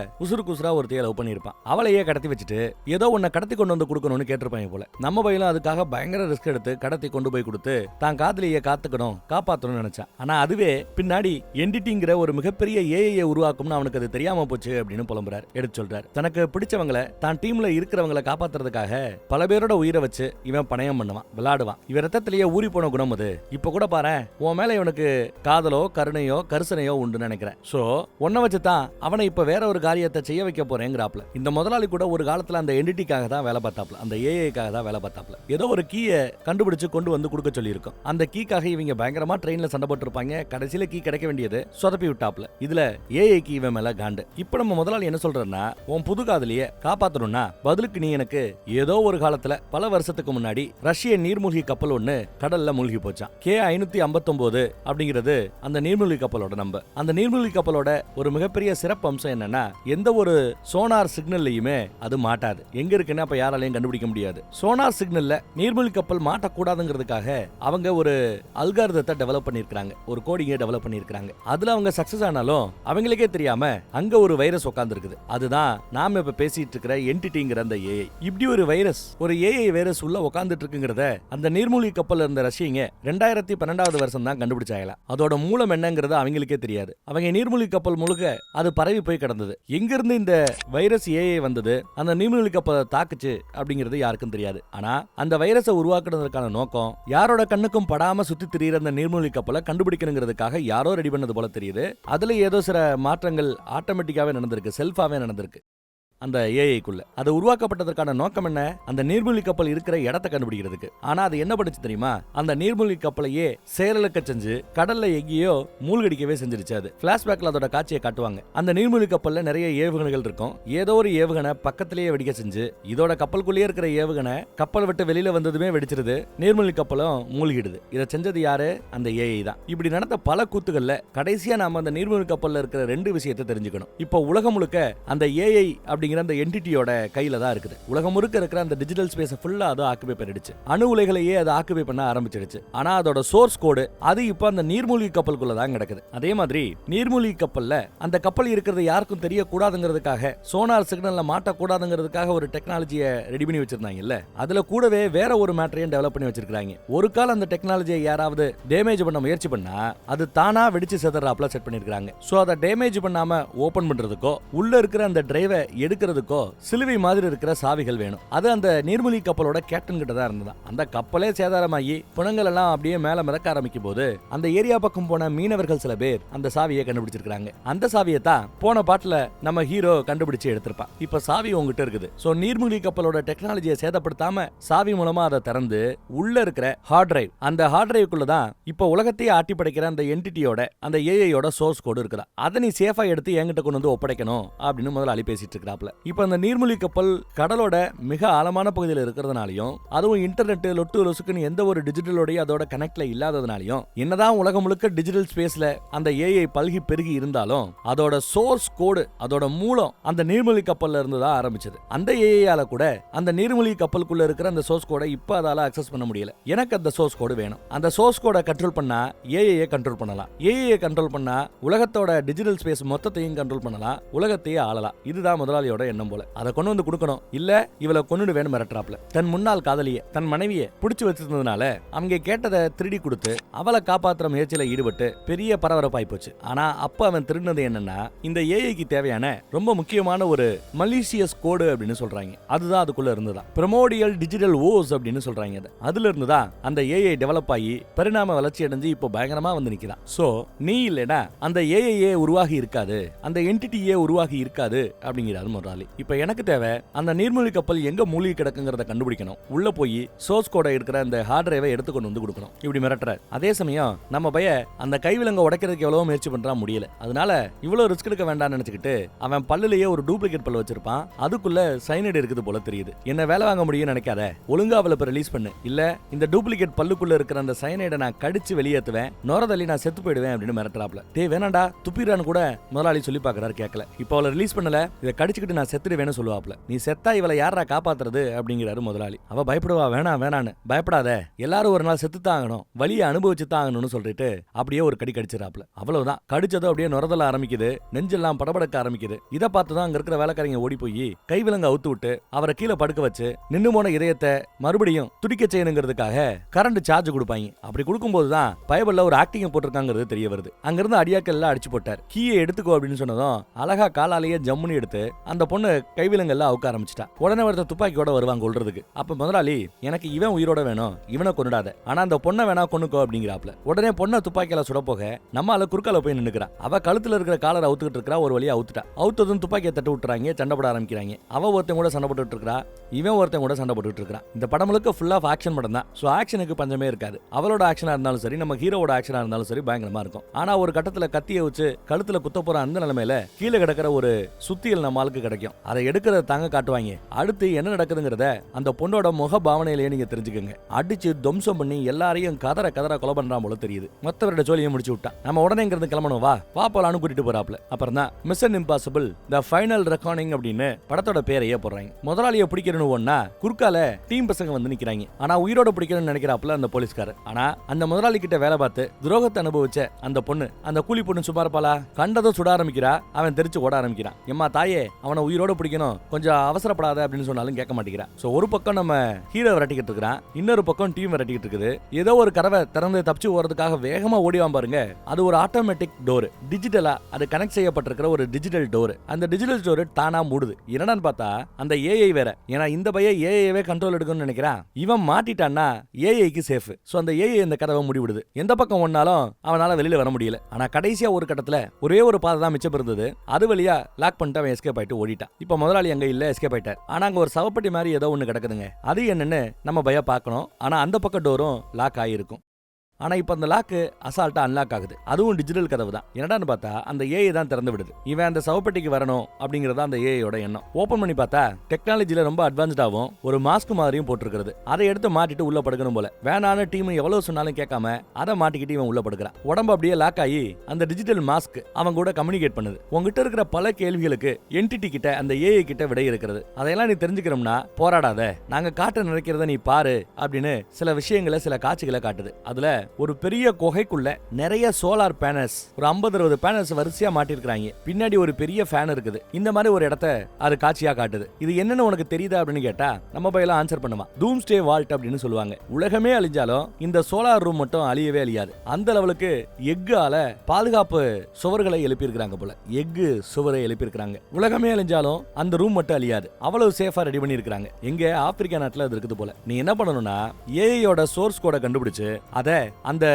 உசுரா ஒருத்திய love பண்ணிருப்பான். அவளையே கடத்தி வச்சுட்டு ஏதோ உன்னை கடத்தி கொண்டு வந்து கொடுக்கணும்னு கேட்டிருப்பாங்க போல. நம்ம பையலும் அதுக்காக பயங்கர ரிஸ்க் எடுத்து கடத்தி கொண்டு போய் கொடுத்து தான் காதலியை காப்பாத்தணும்னு நினைச்சான். ஆனா அதுவே பின்னாடி என்டிட்டிங்கிற ஒரு மிகப்பெரிய ஏஐயை உருவாக்கும்னு அவனுக்கு அது தெரியாம போச்சு அப்படின்னு புலம்புறார். எடுத்து சொல்றார். தனக்கு பிடிச்சவங்களை தான் டீம்ல இருக்கிறவங்களை காப்பாத்துறதுக்காக பல பேரோட உயிரை வச்சு இவன் பணயம் பண்ணுவான், விளையாடுவான். இவன் ரத்தத்திலேயே ஊறி போன குணம் அது. இப்ப கூட பாரு, உன் மேல இவனுக்கு காதலோ கருணையோ கரிசனையோ உண்டு நினைக்கிறேன். சோ உன்னை வச்சுதான் அவனை இப்ப வேற ஒரு காரியத்தை செய்ய வைக்க போறேங்கிறாப்ல. இந்த முதலாளி கூட ஒரு காலத்துல அந்த என்டிட்டிக்காக தான் வேலை பார்த்தாப்ல, அந்த ஏஐக்காக தான் வேலை பார்த்தாப்ல. ஏதோ ஒரு கீயை கண்டுபிடிச்சு கொண்டு வந்து கொடுக்க சொல்லி இருக்கும். அந்த கீக்காக இவங்க பயங்கரமா ட்ரெயின்ல சண்டை போட்டிருப்பாங்க. கடைசி கடைசியில கீ கிடைக்க வேண்டியது சொதப்பி விட்டாப்ல. இதுல ஏஐக்கு இவன் மேல காண்டு. இப்ப நம்ம முதலாளி என்ன சொல்றன்னா, உன் புது காதலிய காப்பாத்தணும்னா பதிலுக்கு நீ எனக்கு ஏதோ ஒரு காலத்துல பல வருஷத்துக்கு முன்னாடி ரஷ்ய நீர்மூழ்கி கப்பல் ஒண்ணு கடல்ல மூழ்கி போச்சான். K559 அப்படிங்கிறது அந்த நீர்மூழ்கி கப்பலோட நம்பர். அந்த நீர்மூழ்கி கப்பலோட ஒரு மிகப்பெரிய சிறப்பு அம்சம் என்னன்னா, எந்த ஒரு சோனார் சிக்னல்லையுமே அது மாட்டாது. எங்க இருக்குன்னு அப்ப யாராலையும் கண்டுபிடிக்க முடியாது. சோனார் சிக்னல்ல நீர்மூழ்கி கப்பல் மாட்டக்கூடாதுங்கிறதுக்காக அவங்க ஒரு அல்காரிதத்தை டெவலப் பண்ணிருக்காங்க, ஒரு கோடிங்கை டெவலப் பண்ணிருக்காங்க. அதுல அவங்க சக்சஸ் ஆனாலும் அவங்களுக்கே தெரியாம அங்க ஒரு வைரஸ் உட்கார்ந்து இருக்குது. அதுதான் நாம இப்ப பேசிட்டு இருக்கிற என்டிட்டிங்கிற அந்த ஏஐ. இப்படி ஒரு வைரஸ், ஒரு ஏஐ வைரஸ் உள்ள உட்கார்ந்துட்டு இருக்குங்கிறத அந்த நீர்மூழ்கி கப்பல் இருந்த ரஷ்யங்க 2012 வருஷம் தான் கண்டுபிடிச்சாங்க. அதோட மூலம் என்னங்கிறது அவங்களுக்கே தெரியாது. அவங்க நீர்மூழ்கி கப்பல் முழுக்க அது பரவி போய் கிடந்தது. எங்க இருந்து இந்த வைரஸ் ஏஐ வந்தது, அந்த நீர்மூழ்கி கப்பலை தாக்குச்சு அப்படிங்கிறது யாருக்கும் தெரியாது. ஆனா அந்த வைரஸை உருவாக்குறதுக்கான நோக்கம் யாரோட கண்ணுக்கும் படாம சுத்தி திரியிற அந்த நீர்மூழ்கி கப்பலை கண்டுபிடிக்கணுங்கிறதுக்காக யாரோ ரெடி பண்ணது போல தெரியுது. அதுல ஏதோ சில மாற்றங்கள் ஆட்டோமேட்டிக்காவே நடந்திருக்கு, செல்ஃபாவே நடந்திருக்கு அந்த ஏஐக்குள்ள. அது உருவாக்கப்பட்டதற்கான நோக்கம் என்ன, அந்த நீர்மூழ்கி கப்பல் இருக்கிற இடத்தை கண்டுபிடிக்கிறதுக்கு. ஆனா அது என்ன பண்ணுச்சு தெரியுமா, அந்த நீர்மூழ்கி கப்பலையே செயலிழக்க செஞ்சு கடல்ல எங்கேயோ மூழ்கடிக்கவே செஞ்சிருச்சு. அது பிளாஷ்பேக்ல அதோட காட்சியை காட்டுவாங்க. அந்த நீர்மூழ்கி கப்பல்ல நிறைய ஏவுகணைகள் இருக்கும். ஏதோ ஒரு ஏவுகணை பக்கத்திலேயே வெடிக்க செஞ்சு இதோட கப்பலுக்குள்ளேயே இருக்கிற ஏவுகணை கப்பல் விட்டு வெளியில வந்ததுமே வெடிச்சிருது, நீர்மூழ்கி கப்பலும் மூழ்கிடுது. இதை செஞ்சது யாரு, அந்த ஏஐ தான். இப்படி நடந்த பல கூத்துகள்ல கடைசியா நாம அந்த நீர்மூழ்கி கப்பல்ல இருக்கிற ரெண்டு விஷயத்தை தெரிஞ்சுக்கணும். இப்போ உலகம் முழுக்க அந்த ஏஐ அப்படி அந்த என்டிட்டியோட கையில தான் இருக்குது. உலகம் முழுக்க இருக்கிற அந்த டிஜிட்டல் ஸ்பேஸ் ஃபுல்லா அது ஆக்குபை பண்ணிடுச்சு. அணு உலைகளையே அது ஆக்குபை பண்ண ஆரம்பிச்சிடுச்சு. ஆனா அதோட சோர்ஸ் கோடு அது இப்ப அந்த நீர்மூழ்கி கப்பலுக்குள்ள தான் கிடக்குது. அதே மாதிரி நீர்மூழ்கி கப்பல்ல அந்த கப்பல் இருக்கிறது யாருக்கும் தெரியக்கூடாதுங்கிறதுக்காக, சோனார் சிக்னல்ல மாட்டக்கூடாதுங்கிறதுக்காக ஒரு டெக்னாலஜியை ரெடி பண்ணி வச்சிருந்தாங்கல்ல, அதுல கூடவே வேற ஒரு மேட்டரையும் டெவலப் பண்ணி வச்சிருக்காங்க. ஒரு கால் அந்த டெக்னாலஜியை யாராவது டேமேஜ் பண்ண முயற்சி பண்ணா அது தானா வெடிச்சு செதறாப்ல செட் பண்ணிருக்காங்க. சோ அதை டேமேஜ் பண்ணாம ஓபன் பண்றதுக்கோ உள்ள இருக்கிற அந்த டிரைவை எடுக்கிறதுக்கோ சிலுவை மாதிரி இருக்கிற சாவிகள் வேணும். அது அந்த நீர்மூழ்கி கப்பலோட கேப்டன் கிட்ட தான் இருந்தது. அந்த கப்பலே சேதாரமாகி புணங்கள் எல்லாம் அப்படியே மேல மிதக்க ஆரம்பிக்கும் போது அந்த ஏரியா பக்கம் போன மீனவர்கள் சில பேர் அந்த சாவியை கண்டுபிடிச்சிருக்காங்க. அந்த சாவியை தான் போன பாட்டுல நம்ம ஹீரோ கண்டுபிடிச்சு எடுத்திருப்பான். இப்ப சாவி உங்ககிட்ட இருக்குது. சோ நீர்மூழ்கி கப்பலோட டெக்னாலஜியை சேதப்படுத்தாம சாவி மூலமா அதை திறந்து உள்ள இருக்கிற ஹார்ட் டிரைவ், அந்த ஹார்ட் டிரைவுக்குள்ள தான் இப்ப உலகத்தையே ஆட்டி படைக்கிற அந்த என்டிட்டியோட அந்த ஏஐயோட சோர்ஸ் கோடு இருக்குதா. அதை நீ சேஃபா எடுத்து என்கிட்ட கொண்டு வந்து ஒப்படைக்கணும் அப்படின்னு முதல்ல அழி பேசிட்டு இருக்கிறாப்ல. இப்ப அந்த நீர்மூழ்கி கப்பல் கடலோட மிக ஆழமான பகுதியில் இருக்கிறதுனாலையும், அதுவும் இன்டர்நெட் லொட்டு லொசுக்குன்னு எந்த ஒரு டிஜிட்டலோட அதோட கனெக்ட்ல இல்லாததுனாலையும், என்னதான் உலகம் முழுக்க டிஜிட்டல் ஸ்பேஸ்ல அந்த ஏஐ பல்கி பெருகி இருந்தாலும் அதோட சோர்ஸ் கோடு, அதோட மூலம் அந்த நீர்மூழ்கி கப்பல்ல இருந்து தான் ஆரம்பிச்சது. அந்த ஏஐயால கூட அந்த நீர்மூழ்கி கப்பலுக்குள்ள இருக்கிற அந்த சோர்ஸ் கோடை இப்ப அதால அக்சஸ் பண்ண முடியல. எனக்கு அந்த சோர்ஸ் கோடு வேணும். அந்த சோர்ஸ் கோடை கண்ட்ரோல் பண்ணா ஏஐயை கண்ட்ரோல் பண்ணலாம். ஏஐயை கண்ட்ரோல் பண்ணா உலகத்தோட டிஜிட்டல் ஸ்பேஸ் மொத்தத்தையும் கண்ட்ரோல் பண்ணலாம், உலகத்தையே ஆளலாம். இதுதான் முதலாளியோட எண்ணம் போல. அதை கொண்டு வந்து கொடுக்கணும், இல்ல இவளை கொண்டு வேணும் மிரட்டுறாப்ல. தன் முன்னாள் காதலிய, தன் மனைவியை பிடிச்சு வச்சிருந்ததுனால அவங்க கேட்டதை திருடி கொடுத்து அவளை காப்பாற்றுற முயற்சியில ஈடுபட்டு பெரிய பரபரப்பாய் போச்சு. ஆனா அப்ப அவன் திருடினது என்னன்னா, இந்த ஏஐக்கு தேவையான ரொம்ப முக்கியமான ஒரு மலிசியஸ் கோடு அப்படின்னு சொல்றாங்க. அதுதான் அதுக்குள்ள இருந்துதான் பிரிமோடியல் டிஜிட்டல் ஓஸ் அப்படின்னு சொல்றாங்க. அதுல இருந்துதான் அந்த ஏஐ டெவலப் ஆகி பரிணாம வளர்ச்சி அடைஞ்சு இப்போ பயங்கரமா வந்து நிக்கிறான். சோ நீ இல்லனா அந்த ஏஐயே உருவாகி இருக்காது, அந்த என்டிட்டியே உருவாகி இருக்காது அப்படிங்கிறாரு முதலாளி. இப்ப எனக்கு தேவை அந்த நீர்மூழ்கி கப்பல் எங்க மூழ்கி கிடக்குங்கிறத கண்டுபிடிக்கணும். உள்ள போய் சோர்ஸ் கோட இருக்கிற அந்த ஹார்ட் டிரைவை எடுத்து கொண்டு வந்து கொடுக்கணும். இப்படி மிரட்டுற அதே சமயம் நம்ம பைய அந்த கைவிலங்க உடைக்கிறதுக்கு எவ்வளவு முயற்சி பண்றா, முடியல. அதனால இவ்வளவு ரிஸ்க் எடுக்க வேண்டாம்னு நினைச்சுக்கிட்டு அவன் பல்லுலயே ஒரு டூப்ளிகேட் பல் வச்சிருப்பான். அதுக்குள்ள சைனைடு இருக்குது போல தெரியுது. என்ன வேலை வாங்க முடியும்னு நினைக்காத, ஒழுங்கா அவளை ரிலீஸ் பண்ணு, இல்ல இந்த டூப்ளிகேட் பல்லுக்குள்ள இருக்கிற அந்த சைனைடை நான் கடிச்சு வெளியேற்றுவேன், நொரதள்ளி நான் செத்து போயிடுவேன் அப்படின்னு மிரட்டுறாப்ல. டே வேணாண்டா துப்பிரான்னு கூட முதலாளி சொல்லி பாக்குறாரு, கேட்கல. இப்போ அவளை ரிலீஸ் பண்ணல, இதை கடிச்சுக்கிட்டு நான் செத்துடுவேன்னு சொல்லுவாப்ல. நீ செத்தா இவளை யாரா காப்பாத்துறது அப்படிங்கிறாரு முதலாளி. அவ பயப்படுவா, வேணான்னு பயப்படாத, எல்லாரும் ஒரு நாள் செத்துத்தான் ஆகணும், வலியை அனுபவிச்சு தான் ஆகணும்னு சொல்லிட்டு அப்படியே ஒரு கடி கடிச்சிடாப்ல. அவ்வளவுதான், கடிச்சதும் அப்படியே நுரதல ஆரம்பிக்குது, நெஞ்செல்லாம் படபடக்க ஆரம்பிக்குது. இதை பார்த்துதான் அங்க இருக்கிற வேலைக்காரங்க ஓடி போய் கைவிலங்க அவுத்து விட்டு அவரை கீழே படுக்க வச்சு நின்னு போன இதயத்தை மறுபடியும் துடிக்க செய்யணுங்கிறதுக்காக கரண்ட் சார்ஜ் கொடுப்பாங்க. அப்படி கொடுக்கும்போதுதான் பயபல்ல ஒரு ஆக்டிங் போட்டிருக்காங்கிறது தெரிய வருது. அங்கிருந்து அடியாக்கள் எல்லாம் அடிச்சு போட்டார். கீயை எடுத்துக்கோ அப்படின்னு சொன்னதும் அழகா காலாலேயே ஜம்முன்னு எடுத்து அந்த அந்த பொண்ணு கைவிலங்கல்ல அவுக்க ஆரம்பிச்சிட்டா. உடனே ஒருத்தர் துப்பாக்கியோட வருவாங்க கொல்றதுக்கு. அப்ப முதலாளி, எனக்கு இவன் உயிரோட வேணும், இவனை கொன்னுடாத, ஆனா அந்த பொண்ணை வேணா கொன்னுக்கோ அப்படிங்கிறாப்ல. உடனே பொண்ணை துப்பாக்கியால சுட போக நம்ம ஆளு குறுக்கால போய் நின்னுக்கிறா. அவ கழுத்துல இருக்கிற காலரை அவுத்துக்கிட்டு இருக்கா. ஒரு வழியா அவுத்துட்டா. அவுத்ததும் துப்பாக்கியை தட்டு விட்டுறாங்க, சண்டை போட ஆரம்பிக்கிறாங்க. அவ ஒருத்தன் கூட சண்டை போட்டுட்டு இருக்கா, இவன் ஒருத்தன் கூட சண்டை போட்டுட்டு இருக்கான். இந்த படம் முழுக்க ஃபுல்லா ஆக்ஷன் படம் தான். சோ ஆக்ஷனுக்கு பஞ்சமே இருக்காது. அவளோட ஆக்ஷனா இருந்தாலும் சரி, நம்ம ஹீரோவோட ஆக்ஷனா இருந்தாலும் சரி பயங்கரமா இருக்கும். ஆனா ஒரு கட்டத்துல கத்தியை வச்சு கழுத்துல குத்த போற அந்த நிலைமையில கீழே கிடக்கிற ஒரு சுத்தியல் நம்ம ஆளுக்கு கிடைக்கும். அதை எடுக்கிறத தாங்க காட்டுவாங்க. அடுத்து என்ன நடக்குதுங்கிறத அந்த பொண்ணோட முக பாவனையிலேயே நீங்க தெரிஞ்சுக்கோங்க. அடிச்சு துவம்சம் பண்ணி எல்லாரையும் கதற கதற கொலை பண்றான் போல தெரியுது. மொத்தவரோட ஜோலியை முடிச்சு விட்டான். நம்ம உடனே இங்கிருந்து கிளம்பணும், வா பாப்பலான்னு கூட்டிட்டு போறாப்ல. அப்புறம் தான் mission impossible the final recording அப்படின்னு படத்தோட பேரையே போடுறாங்க. முதலாளியை பிடிக்கணும்னு ஒன்னா குறுக்கால டீம் பசங்க வந்து நிக்கிறாங்க. ஆனா உயிரோட பிடிக்கணும்னு நினைக்கிறாப்ல அந்த போலீஸ்காரர். ஆனா அந்த முதலாளி கிட்ட வேலை பார்த்து துரோகத்தை அனுபவிச்ச அந்த பொண்ணு, அந்த கூலி பொண்ணு சும்மா இருப்பாளா, கண்டதும் சுட ஆரம்பிக்கிறா. அவன் தெரிச்சு ஓட ஆரம்பிக்கிறான். எம்மா தாயே, அவனை உயிரோட பிடிக்கணும், கொஞ்சம் அவசரப்படாத அப்படின்னு சொன்னாலும் கேட்க மாட்டேங்கிறா. சோ ஒரு பக்கம் நம்ம ஹீரோ விரட்டிக்கிட்டு இருக்கிறான், இன்னொரு பக்கம் டீம் விரட்டிக்கிட்டு இருக்குது. ஏதோ ஒரு கதவை திறந்து தப்பிச்சு ஓடுறதுக்காக வேகமா ஓடிவான் பாருங்க. அது ஒரு ஆட்டோமேட்டிக் டோர், டிஜிட்டலா அது கனெக்ட் செய்யப்பட்டிருக்கிற ஒரு டிஜிட்டல் டோர். அந்த டிஜிட்டல் டோர் தானா மூடுது. என்னடான்னு பார்த்தா அந்த ஏஐ வேற. ஏன்னா இந்த பையன் ஏஐவே கண்ட்ரோல் எடுக்கணும்னு நினைக்கிறான். இவன் மாட்டிட்டான்னா ஏஐக்கு சேஃப். சோ அந்த ஏஐ இந்த கதவை மூடிவிடுது. எந்த பக்கம் ஒன்னாலும் அவனால வெளியில வர முடியல. ஆனா கடைசியா ஒரு கட்டத்துல ஒரே ஒரு பாதை தான் மிச்சம் இருந்தது. அது வழியா லாக் பண்ணிட்டு அவன் எஸ்கேப் ஆயிட்டு ஓடிட்டான். இப்ப முதலாளி அங்க இல்ல, எஸ்கேப் ஆயிட்டார். ஆனா அங்க ஒரு சவப்பட்டி மாதிரி ஏதோ ஒண்ணு கிடக்குதுங்க. அது என்னன்னு நம்ம பைய பார்க்கணும். ஆனா அந்த பக்கம் டோரும் லாக் ஆகிருக்கும். ஆனா இப்ப அந்த லாக்கு அசால்ட்டா அன்லாக் ஆகுது. அதுவும் டிஜிட்டல் கதவு தான். என்னடான்னு பார்த்தா அந்த ஏஐ தான் திறந்து விடுது. இவன் அந்த சவப்பெட்டிக்கு வரணும் அப்படிங்கறத அந்த ஏஐயோட எண்ணம். ஓபன் பண்ணி பார்த்தா டெக்னாலஜில ரொம்ப அட்வான்ஸ்டாவும் ஒரு மாஸ்க் மாதிரியும் போட்டிருக்கிறது. அதை எடுத்து மாட்டிட்டு உள்ள படுக்கணும் போல. வேணான டீம் எவ்வளவு சொன்னாலும் கேட்காம அதை மாட்டிக்கிட்டு இவன் உள்ள படுக்கிறான். உடம்பு அப்படியே லாக் ஆகி அந்த டிஜிட்டல் மாஸ்க் அவன் கூட கம்யூனிகேட் பண்ணுது. உங்ககிட்ட இருக்கிற பல கேள்விகளுக்கு என்டிட்டி கிட்ட, அந்த ஏஐ கிட்ட விடை இருக்கிறது. அதையெல்லாம் நீ தெரிஞ்சுக்கணும்னா போராடாத, நாங்க காட்ட நினைக்கிறத நீ பாரு அப்படின்னு சில விஷயங்களை, சில காட்சிகளை காட்டுது. அதுல ஒரு பெரிய குகைக்குள்ள நிறைய சோலார் பேனல்ஸ், ஒரு 50-60 பேனல்ஸ் வரிசையா மாட்டிருக்காங்க. பின்னாடி ஒரு பெரிய ஃபேன் இருக்குது. இந்த மாதிரி ஒரு இடத்த அது காட்சியா காட்டுது. இது என்னன்னு உனக்கு தெரியுதா அப்படின்னு கேட்டா நம்ம பையெல்லாம் ஆன்சர் பண்ணுவான். டூம்ஸ்டே வால்ட் அப்படின்னு சொல்லுவாங்க. உலகமே அழிஞ்சாலும் இந்த சோலார் ரூம் மட்டும் அழியவே அழியாது. அந்த லெவலுக்கு எக்கால பாதுகாப்பு சுவர்களை எழுப்பியிருக்கிறாங்க போல. எஃகு சுவரை எழுப்பியிருக்கிறாங்க. உலகமே அழிஞ்சாலும் அந்த ரூம் மட்டும் அழியாது. அவ்வளவு சேஃபா ரெடி பண்ணி இருக்காங்க. எங்க ஆப்பிரிக்கா நாட்டுல அது இருக்குது போல. நீ என்ன பண்ணணும்னா ஏஐயோட சோர்ஸ் கோட கண்டுபிடிச்சு அதை அந்த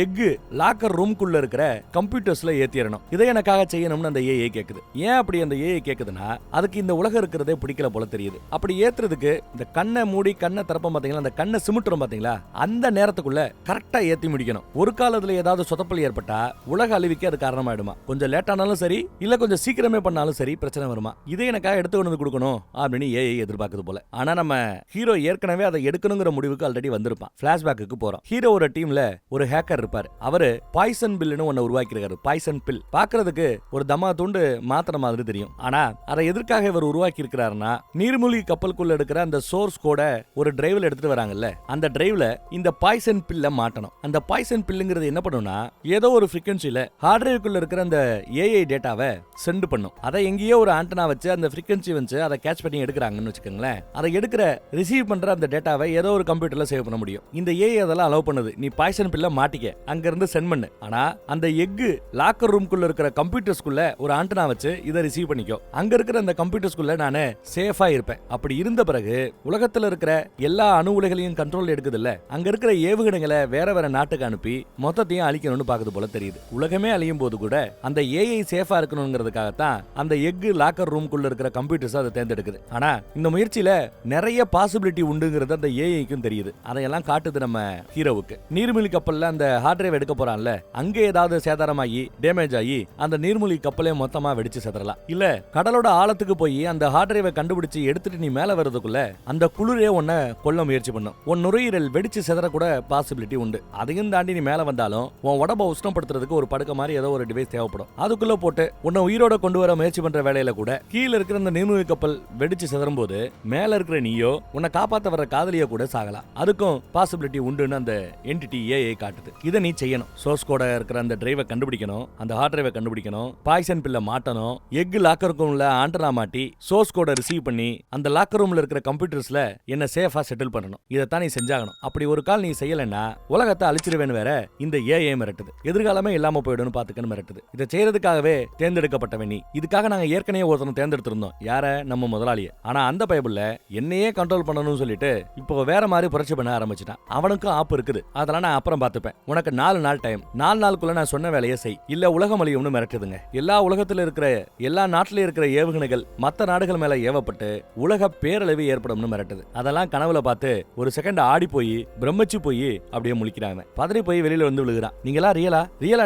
எஃகு லாக்கர் ரூம்குள்ள இருக்கிற கம்ப்யூட்டர்ஸ்ல ஏத்திரணும். இதை எனக்காக செய்யணும்னு அந்த ஏஐ கேக்குது. ஏன் அப்படி அந்த ஏஐ கேக்குதுன்னா அதுக்கு இந்த உலகம் இருக்கிறதே பிடிக்கல போல தெரியுது. அப்படி ஏத்துறதுக்கு இந்த கண்ணை மூடி கண்ணை திறப்போம் பாத்தீங்களா, அந்த கண்ணை சிமிட்டுறோம் பாத்தீங்களா, அந்த நேரத்துக்குள்ள கரெக்டா ஏத்தி முடிக்கணும். ஒரு காலத்துல ஏதாவது சொதப்பல் ஏற்பட்டா உலக அழிவுக்கு அது காரணமாயிடுமா. கொஞ்சம் லேட் ஆனாலும் சரி, இல்ல கொஞ்சம் சீக்கிரமே பண்ணாலும் சரி, பிரச்சனை வருமா. இதை எனக்காக எடுத்து கொண்டு கொடுக்கணும் அப்படின்னு ஏஐ எதிர்பார்க்குது போல. ஆனா நம்ம ஹீரோ ஏற்கனவே அதை எடுக்கணுங்கிற முடிவுக்கு ஆல்ரெடி வந்திருப்பான். பிளாஷ்பேக்கு போறோம். ஹீரோவோட டீம்ல ஒரு ஹேக்கர் இருப்பாரு. அவரு பாய்சன் பில்லுன்னு ஒன்னு உருவாக்கி இருக்காரு. பாய்சன் பில் பாக்குறதுக்கு ஒரு தமா துண்டு மாத்திர மாதிரி தெரியும். ஆனா அதை எதற்காக இவர் உருவாக்கி இருக்கிறாருன்னா நீர்மூழ்கி கப்பலுக்குள்ள எடுக்கிற அந்த சோர்ஸ் கோட ஒரு டிரைவ்ல எடுத்துட்டு வராங்கல்ல, அந்த டிரைவ்ல இந்த பாய்சன் பில்ல மாட்டணும். அந்த பாய்சன் பில்லுங்கிறது என்ன பண்ணும்னா ஏதோ ஒரு ஃப்ரீக்வன்சில ஹார்ட் டிரைவுக்குள்ள இருக்கிற அந்த ஏஐ டேட்டாவை சென்ட் பண்ணும். அதை எங்கேயோ ஒரு ஆண்டனா வச்சு அந்த ஃப்ரீக்வன்சி வச்சு அதை கேட்ச் பண்ணி எடுக்கிறாங்கன்னு வச்சுக்கோங்களேன். அதை எடுக்கிற ரிசீவ் பண்ற அந்த டேட்டாவை ஏதோ ஒரு கம்ப்யூட்டர்ல சேவ் பண்ண முடியும். இந்த ஏஐ அதெல்லாம் அலோவ் பண்ணுது. நீ பாய்சன் பில்ல மாட்டிக்க, அங்க இருந்து சென்ட் பண்ணு. ஆனா அந்த எஃகு லாக்கர் ரூம்குள்ள இருக்கிற கம்ப்யூட்டர்ஸ்குள்ள ஒரு ஆண்டனா வச்சு இதை ரிசீவ் பண்ணிக்கோ. அங்க இருக்கிற அந்த கம்ப்யூட்டர்ஸ்குள்ள நானே சேஃபா இருப்பேன். அப்படி இருந்த பிறகு உலகத்துல இருக்கிற எல்லா அணு உலைகளையும் கண்ட்ரோல் எடுக்குது இல்ல, அங்க இருக்கிற ஏவுகணைகளை வேற வேற நாட்டுக்கு அனுப்பி மொத்தத்தையும் அழிக்கணும்னு பாக்குது போல தெரியுது. உலகமே அழியும் போது கூட அந்த ஏஐ சேஃபா இருக்கணுங்கிறதுக்காகத்தான் அந்த எஃகு லாக்கர் ரூம்குள்ள இருக்கிற கம்ப்யூட்டர்ஸ் அதை தேர்ந்தெடுக்குது. ஆனா இந்த முயற்சியில நிறைய பாசிபிலிட்டி உண்டுங்கிறது அந்த ஏஐக்கும் தெரியுது. அதையெல்லாம் காட்டுது நம்ம ஹீரோவுக்கு. நீர்மூழ்கி கப்பல்ல அந்த ஹார்ட் டிரைவ் எடுக்க போறான்ல, அங்க ஏதாவது சேதாரமாகி டேமேஜ் ஆகி அந்த நீர்மூழ்கி கப்பலே மொத்தமா வெடிச்சு செதறலாம். இல்ல கடலோட ஆழத்துக்கு போய் அந்த ஹார்ட் டிரைவை கண்டுபிடிச்சு எடுத்துட்டு நீ மேல வர்றதுக்குள்ள அந்த குளிரே உன்னை கொல்ல முயற்சி பண்ணும். உன் நுரையீரல் வெடிச்சு செதற கூட பாசிபிலிட்டி உண்டு. அதையும் தாண்டி நீ மேல வந்தாலும் உன் உடம்ப உஷ்ணப்படுத்துறதுக்கு ஒரு படுக்க மாதிரி ஏதோ ஒரு டிவைஸ் தேவைப்படும். அதுக்குள்ள போட்டு உன்னை உயிரோட கொண்டு வர முயற்சி பண்ற வேலையில கூட கீழே இருக்கிற அந்த நீர்மூழ்கி கப்பல் வெடிச்சு செதறும் போது மேல இருக்கிற நீயோ உன்னை காப்பாத்த வர்ற காதலியோ கூட சாகலாம். அதுக்கும் பாசிபிலிட்டி உண்டுன்னு அந்த என்டிட்டி ஏஐ காட்டுது. இதை நீ செய்யணும். சோர்ஸ் கோட இருக்கிற அந்த டிரைவை கண்டுபிடிக்கணும், அந்த ஹார்ட் டிரைவை கண்டுபிடிக்கணும், பாய்சன் பில்ல மாட்டணும், எக் லாக்கர் ரூம்ல ஆண்டனா மாட்டி சோர்ஸ் கோட ரிசீவ் பண்ணி அந்த லாக்கர் ரூம்ல இருக்கிற கம்ப்யூட்டர்ஸ்ல என்ன சேஃபா செட்டில் பண்ணணும். இதைத்தான் நீ செஞ்சாகணும். அப்படி ஒரு கால் நீ செய்யலைன்னா உலகத்தை அழிச்சிருவேன்னு வேற இந்த ஏஐ மிரட்டுது. எதிர்காலமே இல்லாம போயிடுன்னு பாத்துக்கன்னு மிரட்டுது. இதை செய்யறதுக்காகவே தேர்ந்தெடுக்கப்பட்டவன் நீ. இதுக்காக நாங்க ஏற்கனவே ஒருத்தனை தேர்ந்தெடுத்திருந்தோம். யார? நம்ம முதலாளிய. ஆனா அந்த பைபிள்ல என்னையே கண்ட்ரோல் பண்ணணும்னு சொல்லிட்டு இப்போ வேற மாதிரி புரட்சி பண்ண ஆரம்பிச்சிட்டான். அவனுக்கும் ஆப்பு இருக்குது. அதெல்லாம் நான் அப்புறம் பாத்துப்பேன். உனக்கு 4 நாள் டைம். 4 நாளுக்குள்ள நான் சொன்ன வேலையை செய், இல்ல உலகம் அழியும்னு மிரட்டுதுங்க. எல்லா உலகத்துல இருக்கிற எல்லா நாட்டில இருக்கிற ஏவுகணைகள் மத்த நாடுகள் மேல ஏவப்பட்டு உலக பேரழிவு ஏற்படும்னு மிரட்டுது. அதெல்லாம் கனவுல பார்த்து ஒரு செகண்ட் ஆடி போய் பிரமிச்சு போய் அப்படியே முழிக்கிறாங்க. பதறி போய் வெளியில வந்து விழுகிறான். நீங்களா ரியலா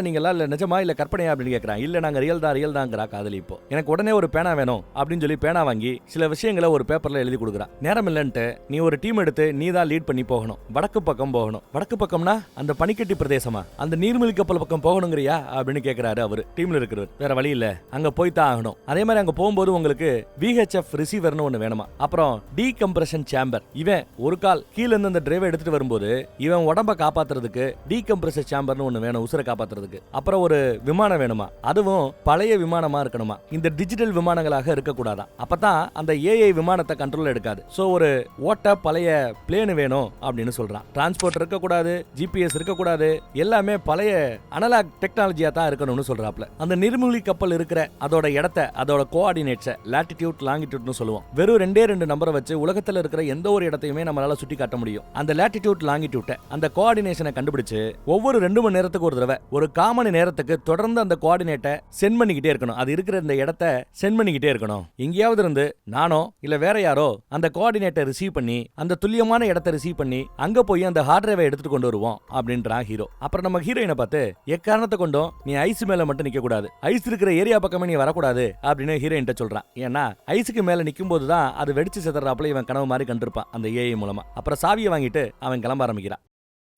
நீங்களா இல்ல நிஜமா இல்ல கற்பனையா அப்படின்னு கேட்கறான். இல்ல நாங்க ரியல் தாங்கிறா காதலி. இப்போ எனக்கு உடனே ஒரு பேனா வேணும் அப்படின்னு சொல்லி பேனா வாங்கி சில விஷயங்களை ஒரு பேப்பர்ல எழுதி கொடுக்குறான். நேரம் இல்லன்ட்டு நீ ஒரு டீம் எடுத்து நீ தான் லீட் பண்ணி போகணும். வடக்கு பக்கம் போகணும். வடக்கு பக்கம்னா அந்த பனிக்கட்டி பிரதேசமா, அந்த நீர்மூழ்கி கப்பல் பக்கம் போகணுங்கிறியா அப்படின்னு கேட்கிறாரு அவரு. டீம்ல இருக்கிறவர். வேற வழி இல்ல, அங்க போய் தான் ஆகணும். அதே மாதிரி அங்க போகும்போது உங்களுக்கு VHF ரிசீவர்னு ஒண்ணு வேணுமா, அப்புறம் டீகம்ப்ரஷன் சேம்பர். இவன் ஒரு கால் கீழ இருந்து அந்த டிரைவை எடுத்துட்டு வரும்போது இவன் உடம்ப காப்பாத்துறதுக்கு டீகம்ப்ரஷன் சேம்பர்னு ஒண்ணு வேணும், உசுரை காப்பாத்துறதுக்கு. அப்புறம் ஒரு விமானம் வேணுமா, அதுவும் பழைய விமானமா இருக்கணுமா, இந்த டிஜிட்டல் விமானங்களாக இருக்க கூடாதான். அப்பதான் அந்த ஏஐ விமானத்தை கண்ட்ரோல் எடுக்காது. சோ ஒரு ஓட்ட பழைய பிளேன் வேணும் அப்படின்னு சொல்றான். டிரான்ஸ்போர்ட் இருக்க கூடாது, GPS இருக்க கூடாது, எல்லாமே பழைய அனலாக் டெக்னாலஜியா தான் இருக்கணும்னு சொல்றாப்ல. அந்த நீர்மூழ்கி கப்பல் இருக்கிற அதோட இடத்தை, அதோட கோஆர்டினேட்ஸை லாட்டிடியூட் லாங்கிடியூட்னு சொல்லுவோம். வெறும் 2 நம்பரை வச்சு உலகத்துல இருக்கிற எந்த ஒரு இடத்தையுமே நம்மளால சுட்டி காட்ட முடியும். அந்த லாட்டிடியூட் லாங்கிடியூட்டை, அந்த கோஆர்டினேஷனை கண்டுபிடிச்சு ஒவ்வொரு 2 மணி நேரத்துக்கு ஒரு தடவை ஒரு 1/4 மணி நேரத்துக்கு தொடர்ந்து அந்த கோஆர்டினேட்டை சென்ட் பண்ணிக்கிட்டே இருக்கணும். அது இருக்கிற இந்த இடத்தை சென்ட் பண்ணிக்கிட்டே இருக்கணும். எங்கேயாவது இருந்து நானோ இல்ல வேற யாரோ அந்த கோஆர்டினேட்டை ரிசீவ் பண்ணி அந்த துல்லியமான இடத்தை ரிசீவ் பண்ணி அங்க போய் அந்த ஹார்ட் டிரைவை எடுத்துட்டு கொண்டு வருவோம் அப்படின்றான் ஹீரோ. அப்புறம் நம்ம ஹீரோயினை பார்த்து எக்காரணத்தை கொண்டும் நீ ஐஸ் மேல மட்டும் நிக்க கூடாது, ஐஸ் இருக்கிற ஏரியா பக்கமே நீ வரக்கூடாது அப்படின்னு ஹீரோயின்ட்ட சொல்றான். ஏன்னா ஐஸுக்கு மேல நிக்கும் போதுதான் அது வெடிச்சு செதறாப்புல இவன் கனவு மாதிரி கண்டிருப்பான் அந்த ஏஐ மூலமா. அப்புறம் சாவியை வாங்கிட்டு அவன் கிளம்ப ஆரம்பிக்கிறான்.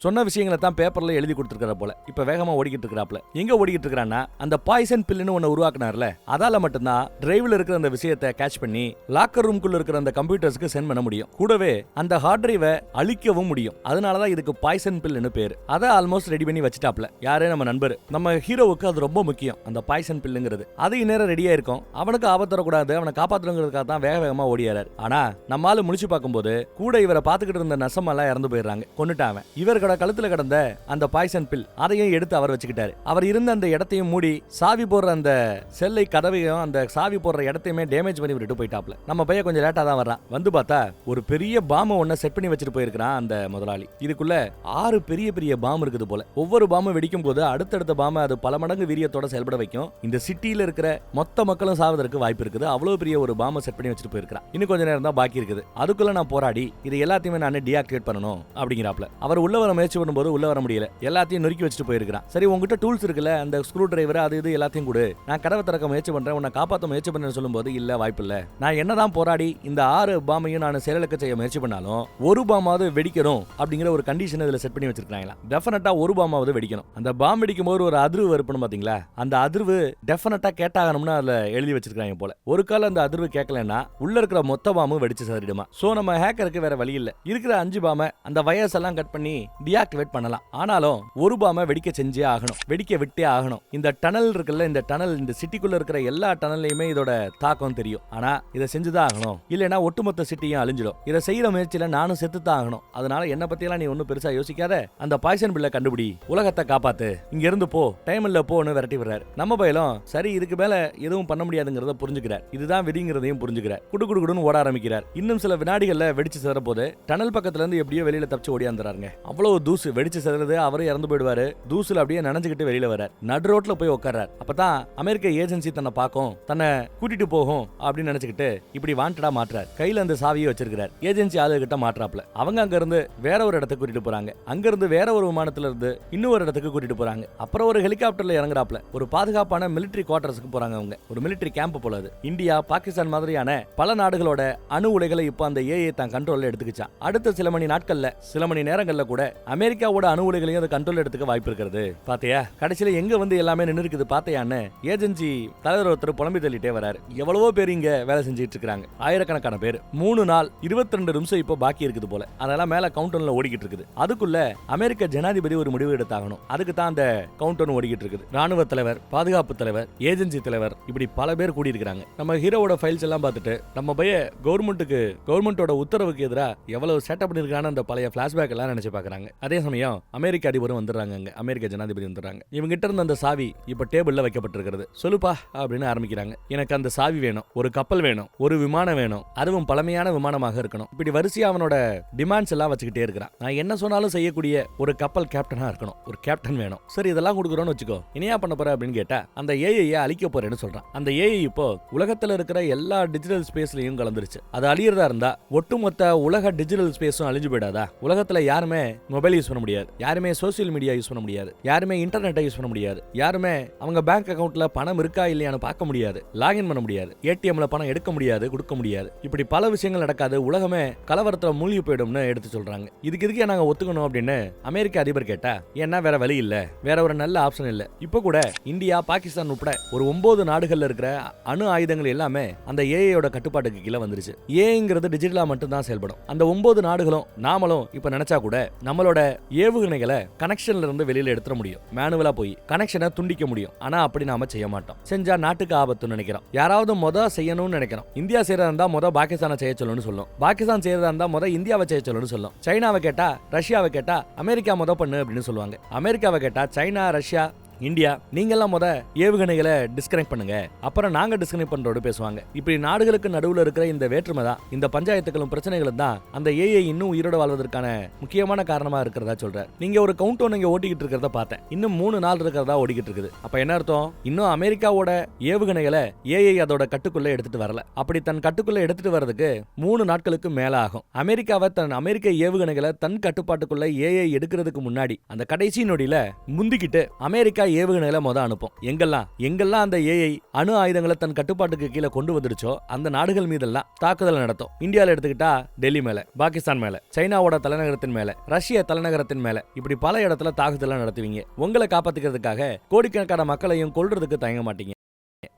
சொன்ன விஷயங்களை தான் பேப்பர்ல எழுதி கொடுத்துருக்கிற போல இப்ப வேகமா ஓடிக்கிட்டு இருக்கிறாப்ல. எங்க ஓடிக்கிட்டு இருக்கிறான்னா அந்த பாய்சன் பில்லுன்னு ஒன்னு உருவாக்குனார்ல, அதால மட்டும்தான் டிரைவ்ல இருக்கிற அந்த விஷயத்தை கேட்ச் பண்ணி லாக்கர் ரூம்குள்ள இருக்கிற அந்த கம்ப்யூட்டர்ஸ்க்கு சென்ட் பண்ண முடியும். கூடவே அந்த ஹார்ட் டிரைவை அழிக்கவும் முடியும். அதனாலதான் இதுக்கு பாய்சன் பில்லுன்னு பேரு. அதை ஆல்மோஸ்ட் ரெடி பண்ணி வச்சுட்டாப்ல. யாரே நம்ம நண்பர், நம்ம ஹீரோவுக்கு அது ரொம்ப முக்கியம் அந்த பாய்சன் பில்லுங்கிறது. அது இந்நேரம் ரெடியா இருக்கும். அவனுக்கு ஆபத்து தரக்கூடாது, அவனை காப்பாற்றணுங்கிறதுக்காக தான் வேக வேகமா ஓடியாரு. ஆனா நம்மால முடிச்சு பார்க்கும்போது கூட இவரை பார்த்துக்கிட்டு இருந்த நசமெல்லாம் இறந்து போயிடுறாங்க, கொண்டுட்டாங்க. இவருக்கு கழுத்துல கிடந்த அந்த பாய்சன் பில் அதையும் எடுத்து அவர் வச்சுக்கிட்டாரு. அவர் இருந்த அந்த இடத்தையும் மூடி சாவி போடுற அந்த செல்லை கதவையும் அந்த சாவி போடுற இடத்தையுமே டேமேஜ் பண்ணி விட்டுட்டு போயிட்டாப்ல. நம்ம பையன் கொஞ்சம் லேட்டா தான் வர்றான். வந்து பார்த்தா ஒரு பெரிய பாம்பை ஒன்ன செட் பண்ணி வச்சுட்டு போயிருக்கான் அந்த முதலாளி. இதுக்குள்ள 6 பெரிய பெரிய பாம்பு இருக்குது போல. ஒவ்வொரு பாம்பு வெடிக்கும் போது அடுத்தடுத்த பாம்பு அது பல மடங்கு வீரியத்தோட செயல்பட வைக்கும். இந்த சிட்டியில இருக்கிற மொத்த மக்களும் சாவதற்கு வாய்ப்பு இருக்குது. அவ்வளவு பெரிய ஒரு பாம்பை செட் பண்ணி வச்சுட்டு போயிருக்கான். இன்னும் கொஞ்ச நேரம் தான் பாக்கி இருக்குது. அதுக்குள்ள நான் போராடி இது எல்லாத்தையுமே நான் டீஆக்டிவேட் பண்ணணும் அப்படிங்கிறாப்ல. அவர் உள்ள வர முயற்சி பண்ணும்போது உள்ள வர முடியல. எல்லாத்தையும் நொறுக்கி வச்சுட்டு போயிருக்கான். சரி உங்ககிட்ட டூல்ஸ் இருக்குல்ல, அந்த ஸ்க்ரூ டிரைவர் அது இது எல்லாத்தையும் கொடு, நான் கதவை திறக்க முயற்சி பண்றேன், உன்னை காப்பாற்ற முயற்சி பண்றேன்னு சொல்லும்போது இல்ல வாய்ப்பு இல்ல, நான் என்னதான் போராடி இந்த 6 பாம்பையும் நான் செயலுக்கு செய்ய முயற்சி பண்ணாலும் ஒரு பாமாவது வெடிக்கணும் அப்படிங்கிற ஒரு கண்டிஷன் இதுல செட் பண்ணி வச்சிருக்காங்களா. டெஃபினட்டா ஒரு பாமாவது வெடிக்கணும். அந்த பாம்பு வெடிக்கும் போது ஒரு அதிர்வு இருப்பணும் பாத்தீங்களா, அந்த அதிர்வு டெஃபினட்டா கேட்டாகணும்னு அதுல எழுதி வச்சிருக்காங்க போல. ஒரு கால அந்த அதிர்வு கேட்கலன்னா உள்ள இருக்கிற மொத்த பாம்பு வெடிச்சு சதறிடுமா. சோ நம்ம ஹேக்கருக்கு வேற வழி இல்ல, இருக்கிற 5 பாம்பை அந்த வயர்ஸ் எல்லாம் கட் பண்ணி டீஆக்டிவேட் பண்ணலாம். ஆனாலும் ஒரு பாம்பை வெடிக்க செஞ்சே ஆகணும், வெடிக்க விட்டே ஆகணும். இந்த டனல் இருக்குல்ல, இந்த டனல் இந்த சிட்டிக்குள்ள இருக்கிற எல்லா டனல்லையுமே இதோட தாக்கம் தெரியும். ஆனா இதை செஞ்சுதான் ஆகணும், இல்லைன்னா ஒட்டுமொத்த சிட்டியும் அழிஞ்சிடும். இதை செய்யற முயற்சியில நானும் செத்துதான் ஆகணும். அதனால என்ன பத்தியெல்லாம் நீ ஒன்னும் பெருசா யோசிக்காத, அந்த பாய்சன் பில்லை கண்டுபிடி, உலகத்தை காப்பாத்து, இங்க இருந்து போ, டைம் இல்ல போன்னு விரட்டி விடுறாரு. நம்ம பயிலும் சரி இதுக்கு மேல எதுவும் பண்ண முடியாதுங்கிறத புரிஞ்சுக்கிறார். இதுதான் விதிங்கிறதையும் புரிஞ்சுக்கிறார். குடுகுடுன்னு ஓட ஆரம்பிக்கிறார். இன்னும் சில வினாடிகள்ல வெடிச்சு செதற போது டனல் பக்கத்துல இருந்து எப்படியோ வெளியில தப்பிச்சு ஓடியாந்துறாருங்க. அவ்வளவு தூசு வெடிச்சு செதறது, அவரே இறந்து போயிடுவாரு. தூசுல அப்படியே நனைஞ்சுக்கிட்டு வெளியில வரார். நடு ரோட்ல போய் உட்கார்றார். அப்பதான் அமெரிக்க ஏஜென்சி தன்னை பார்க்கும், தன்னை கூட்டிட்டு போகும் அப்படின்னு நினைச்சுக்கிட்டு இப்படி வாண்டடா மாற்றார். கையில அந்த சாவியை வச்சிருக்கிறார். ஏஜென்சி ஆளுகிட்ட மாற்றாப்ல. அவங்க அங்க இருந்து வேற ஒரு இடத்துக்கு கூட்டிட்டு போறாங்க. அங்க இருந்து வேற ஒரு விமானத்துல இருந்து இன்னொரு இடத்துக்கு கூட்டிட்டு போறாங்க. அப்புறம் ஒரு ஹெலிகாப்டர்ல இறங்குறாப்ல. ஒரு பாதுகாப்பான மிலிட்டரி குவார்டர்ஸ்க்கு போறாங்க. அவங்க ஒரு மிலிட்டரி கேம்ப் போல. அது இந்தியா பாகிஸ்தான் மாதிரியான பல நாடுகளோட அணு உலைகளை இப்ப அந்த ஏஐ தான் கண்ட்ரோல்ல எடுத்துக்கிச்சான். அடுத்த சில மணி நாட்கள்ல சில மணி நேரங்கள்ல கூட அமெரிக்காவோட அணு உலைகளையும் அதை கண்ட்ரோல் எடுத்துக்க வாய்ப்பு இருக்கிறது. பாத்தியா கடைசியில எங்க வந்து எல்லாமே நின்று இருக்குது பாத்தியான்னு ஏஜென்சி தலைவர் ஒருத்தர் புலம்பி தள்ளிட்டே வராரு. எவ்வளவோ பேர் இங்க வேலை செஞ்சுட்டு இருக்காங்க, ஆயிரக்கணக்கான பேர். 3 நாள் 22 நிமிஷம் இப்போ பாக்கி இருக்குது போல. அதெல்லாம் மேல கவுண்டர்ல ஓடிக்கிட்டு இருக்குது. அதுக்குள்ள அமெரிக்க ஜனாதிபதி ஒரு முடிவு எடுத்தாகணும். அதுக்கு தான் அந்த கவுண்டர் ஓடிக்கிட்டு இருக்குது. ராணுவ தலைவர், பாதுகாப்பு தலைவர், ஏஜென்சி தலைவர், இப்படி பல பேர் கூடி இருக்காங்க. நம்ம ஹீரோவோட ஃபைல்ஸ் எல்லாம் பார்த்துட்டு நம்ம பைய கவர்மெண்டோட உத்தரவுக்கு எதிராக எவ்வளவு செட்டப் பண்ணிருக்கான அந்த பழைய பிளாஷ்பேக் எல்லாம் நினைச்சு பாக்குறாங்க. அதே சமயம் அமெரிக்க அதிபரும் வந்துடுறாங்க. அமெரிக்க ஜனாதிபதி வந்துடுறாங்க. இவங்க கிட்ட இருந்த அந்த சாவி இப்ப டேபிள்ல வைக்கப்பட்டிருக்கிறது. சொல்லுப்பா அப்படின்னு ஆரம்பிக்கிறாங்க. எனக்கு அந்த சாவி வேணும், ஒரு கப்பல் வேணும், ஒரு விமானம் வேணும், அதுவும் பழமையான விமானமாக இருக்கணும். இப்படி வரிசையா அவனோட டிமாண்ட்ஸ் எல்லாம் வச்சுக்கிட்டே இருக்கிறான். நான் என்ன சொன்னாலும் செய்யக்கூடிய ஒரு கப்பல் கேப்டனா இருக்கணும், ஒரு கேப்டன் வேணும். சரி இதெல்லாம் கொடுக்குறோன்னு வச்சுக்கோ, இனியா பண்ண போற அப்படின்னு கேட்டா அந்த ஏஐ அழிக்க போறேன்னு சொல்றான். அந்த ஏஐ இப்போ உலகத்துல இருக்கிற எல்லா டிஜிட்டல் ஸ்பேஸ்லயும் கலந்துருச்சு. அது அழியறதா இருந்தா ஒட்டுமொத்த உலக டிஜிட்டல் ஸ்பேஸும் அழிஞ்சு போயிடாதா? உலகத்துல யாருமே மொபைல் யூஸ் பண்ண முடியாது, யாருமே சோசியல் மீடியா யூஸ் பண்ண முடியாது, யாருமே இன்டர்நெட்டை யூஸ் பண்ண முடியாது, யாருமே அவங்க பேங்க் அக்கவுண்ட்ல பணம் இருக்கா இல்லையான்னு பார்க்க முடியாது, லாகின் பண்ண முடியாது, ஏடிஎம்ல பணம் எடுக்க முடியாது, கொடுக்க முடியாது. இப்படி பல விஷயங்கள் நடக்காது. உலகமே கலவரத்துல மூழ்கி போயிடும்னு எடுத்து சொல்றாங்க. இதுக்கு நாங்க ஒத்துக்கணும் அப்படின்னு அமெரிக்க அதிபர் கேட்டா, ஏன்னா வேற வழி இல்ல, வேற ஒரு நல்ல ஆப்ஷன் இல்ல. இப்ப கூட இந்தியா, பாகிஸ்தான் உட்பட ஒரு 9 நாடுகள்ல இருக்கிற அணு ஆயுதங்கள் எல்லாமே அந்த ஏஐயோட கட்டுப்பாட்டுக்கு கீழே வந்துருச்சு. ஏஐங்கிறது டிஜிட்டலா மட்டும் தான் செயல்படும். அந்த 9 நாடுகளும் நாமளும் இப்ப நினைச்சா கூட நம்மளோட ஏவுகணைகளை கனெக்ஷன்ல இருந்து வெளியில எடுத்துட முடியும். மேனுவலா போய் கனெக்ஷனை துண்டிக்க முடியும். ஆனா அப்படி நாம செய்ய மாட்டோம். செஞ்சா நாட்டுக்கு ஆபத்துன்னு நினைக்கிறோம். யாராவது செய்யணும்னு நினைக்கிறோம். இந்தியா செய்யறதா இருந்தா பாகிஸ்தானை செய்ய சொல்லணும்னு சொல்லும். பாகிஸ்தான் செய்யறதா இருந்தா இந்தியாவை செய்ய சொல்லணும்னு சொல்லும். சைனாவை கேட்டா, ரஷ்யாவை கேட்டா அமெரிக்கா பண்ணு அப்படின்னு சொல்லுவாங்க. அமெரிக்காவை கேட்டா சைனா, ரஷ்யா, இந்தியா நீங்கெல்லாம் ஏவுகணைகளை டிஸ்கனெக்ட் பண்ணுங்க, அப்புறம் நாங்க டிஸ்கனெக்ட் பண்றோடு பேசுவாங்க. இப்படி நாடுகளுக்கு நடுவுல இருக்கிற இந்த வேற்றுமை தான், இந்த பஞ்சாயத்துகளும் பிரச்சனைகளும் தான் அந்த ஏஐ இன்னும் உயிரோட வாழ்வதற்கான முக்கியமான காரணமா இருக்கிறதா சொல்றாரு. நீங்க ஒரு கவுண்டவுன் இங்க ஓட்டிக்கிட்டு இருக்கிறத பார்த்தேன். இன்னும் 3 நாள் இருக்கிறதா ஓடிக்கிட்டு இருக்குது. அப்ப என்ன அர்த்தம்? இன்னும் அமெரிக்காவோட ஏவுகணைகளை ஏஐ அதோட கட்டுக்குள்ள எடுத்துட்டு வரல. அப்படி தன் கட்டுக்குள்ள எடுத்துட்டு வரதுக்கு 3 நாட்களுக்கு மேல ஆகும். அமெரிக்க ஏவுகணைகளை தன் கட்டுப்பாட்டுக்குள்ள ஏஐ எடுக்கிறதுக்கு முன்னாடி அந்த கடைசி நொடியில முந்திக்கிட்டு அமெரிக்கா ஏவுகணைகளை அனுப்பும். எங்கெல்லாம் அந்த ஏஐ அணு ஆயுதங்களை தன் கட்டுப்பாட்டுக்கு கீழே கொண்டு வந்துடுச்சோ அந்த நாடுகள் மீதெல்லாம் தாக்குதல் நடத்தும். இந்தியாவில் எடுத்துக்கிட்டா டெல்லி மேல, பாகிஸ்தான் மேல, சைனாவோட தலைநகரத்தின் மேல, ரஷ்ய தலைநகரத்தின் மேல, இப்படி பல இடத்துல தாக்குதல் நடத்துவீங்க. உங்களை காப்பாத்திக்கிறதுக்காக கோடிக்கணக்கான மக்களையும் கொல்றதுக்கு தயங்க மாட்டீங்க.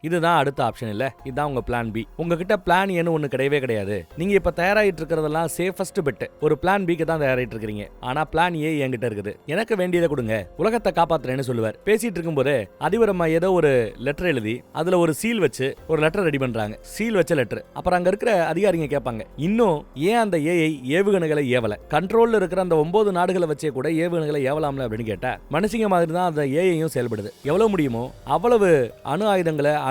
இதுதான் அடுத்த ஆப்ஷன் இல்ல, இதுதான் உங்க பிளான் பி. உங்ககிட்ட பிளான் ஏன்னு ஒண்ணு கிடையவே கிடையாது. நீங்க இப்ப தயாராயிட்டு இருக்கிறதெல்லாம் சேஃபஸ்ட் பெட். ஒரு பிளான் பிக்கு தான் தயாராயிட்டு இருக்கீங்க. ஆனா பிளான் ஏ என்கிட்ட இருக்குது, எனக்கு வேண்டியதை கொடுங்க, உலகத்தை காப்பாத்துறேன்னு சொல்லுவார். பேசிட்டு இருக்கும்போது அதிபர் அம்மா ஏதோ ஒரு லெட்டர் எழுதி அதுல ஒரு சீல் வச்சு ஒரு லெட்டர் ரெடி பண்றாங்க. சீல் வச்ச லெட்டர். அப்புறம் அங்க இருக்கிற அதிகாரிங்க கேட்பாங்க, இன்னும் ஏன் அந்த ஏஐ ஏவுகணைகளை ஏவல? கண்ட்ரோல்ல இருக்கிற அந்த 9 நாடுகளை வச்சே கூட ஏவுகணைகளை ஏவலாம்ல அப்படின்னு கேட்டா, மனுஷங்க மாதிரி தான் அந்த ஏஐயும் செயல்படுது. எவ்வளவு முடியுமோ அவ்வளவு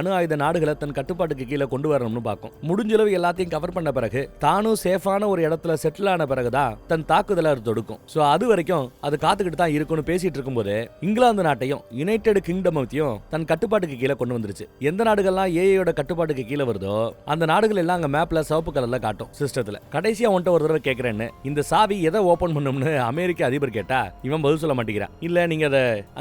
அணு ஆயுத நாடுகளை தன் கட்டுப்பாட்டுக்கு கீழே கொண்டு வரணும்னு பார்க்கும். முடிஞ்சளவு எல்லாத்தையும் கவர் பண்ண பிறகு தானும் சேஃபான ஒரு இடத்துல செட்டில் ஆன பிறகுதான் தன் தாக்குதலை தொடுக்கும். சோ அது வரைக்கும் அது காத்துக்கிட்டு தான் இருக்கும்னு பேசிட்டு இருக்கும்போது இங்கிலாந்து நாட்டையும் யுனைடெட் கிங்டமையும் தன் கட்டுப்பாட்டுக்கு கீழே கொண்டு வந்துருச்சு. எந்த நாடுகள்லாம் ஏஐயோட கட்டுப்பாட்டுக்கு கீழே வருதோ அந்த நாடுகள் எல்லாம் அங்க மேப்ல சிவப்பு கலர்ல காட்டும் சிஸ்டத்துல. கடைசியா ஒன்ட்ட ஒரு தடவை கேட்கிறேன்னு, இந்த சாவி எதை ஓபன் பண்ணும்னு அமெரிக்க அதிபர் கேட்டா இவன் பதில் சொல்ல மாட்டேங்கிறான். இல்ல நீங்க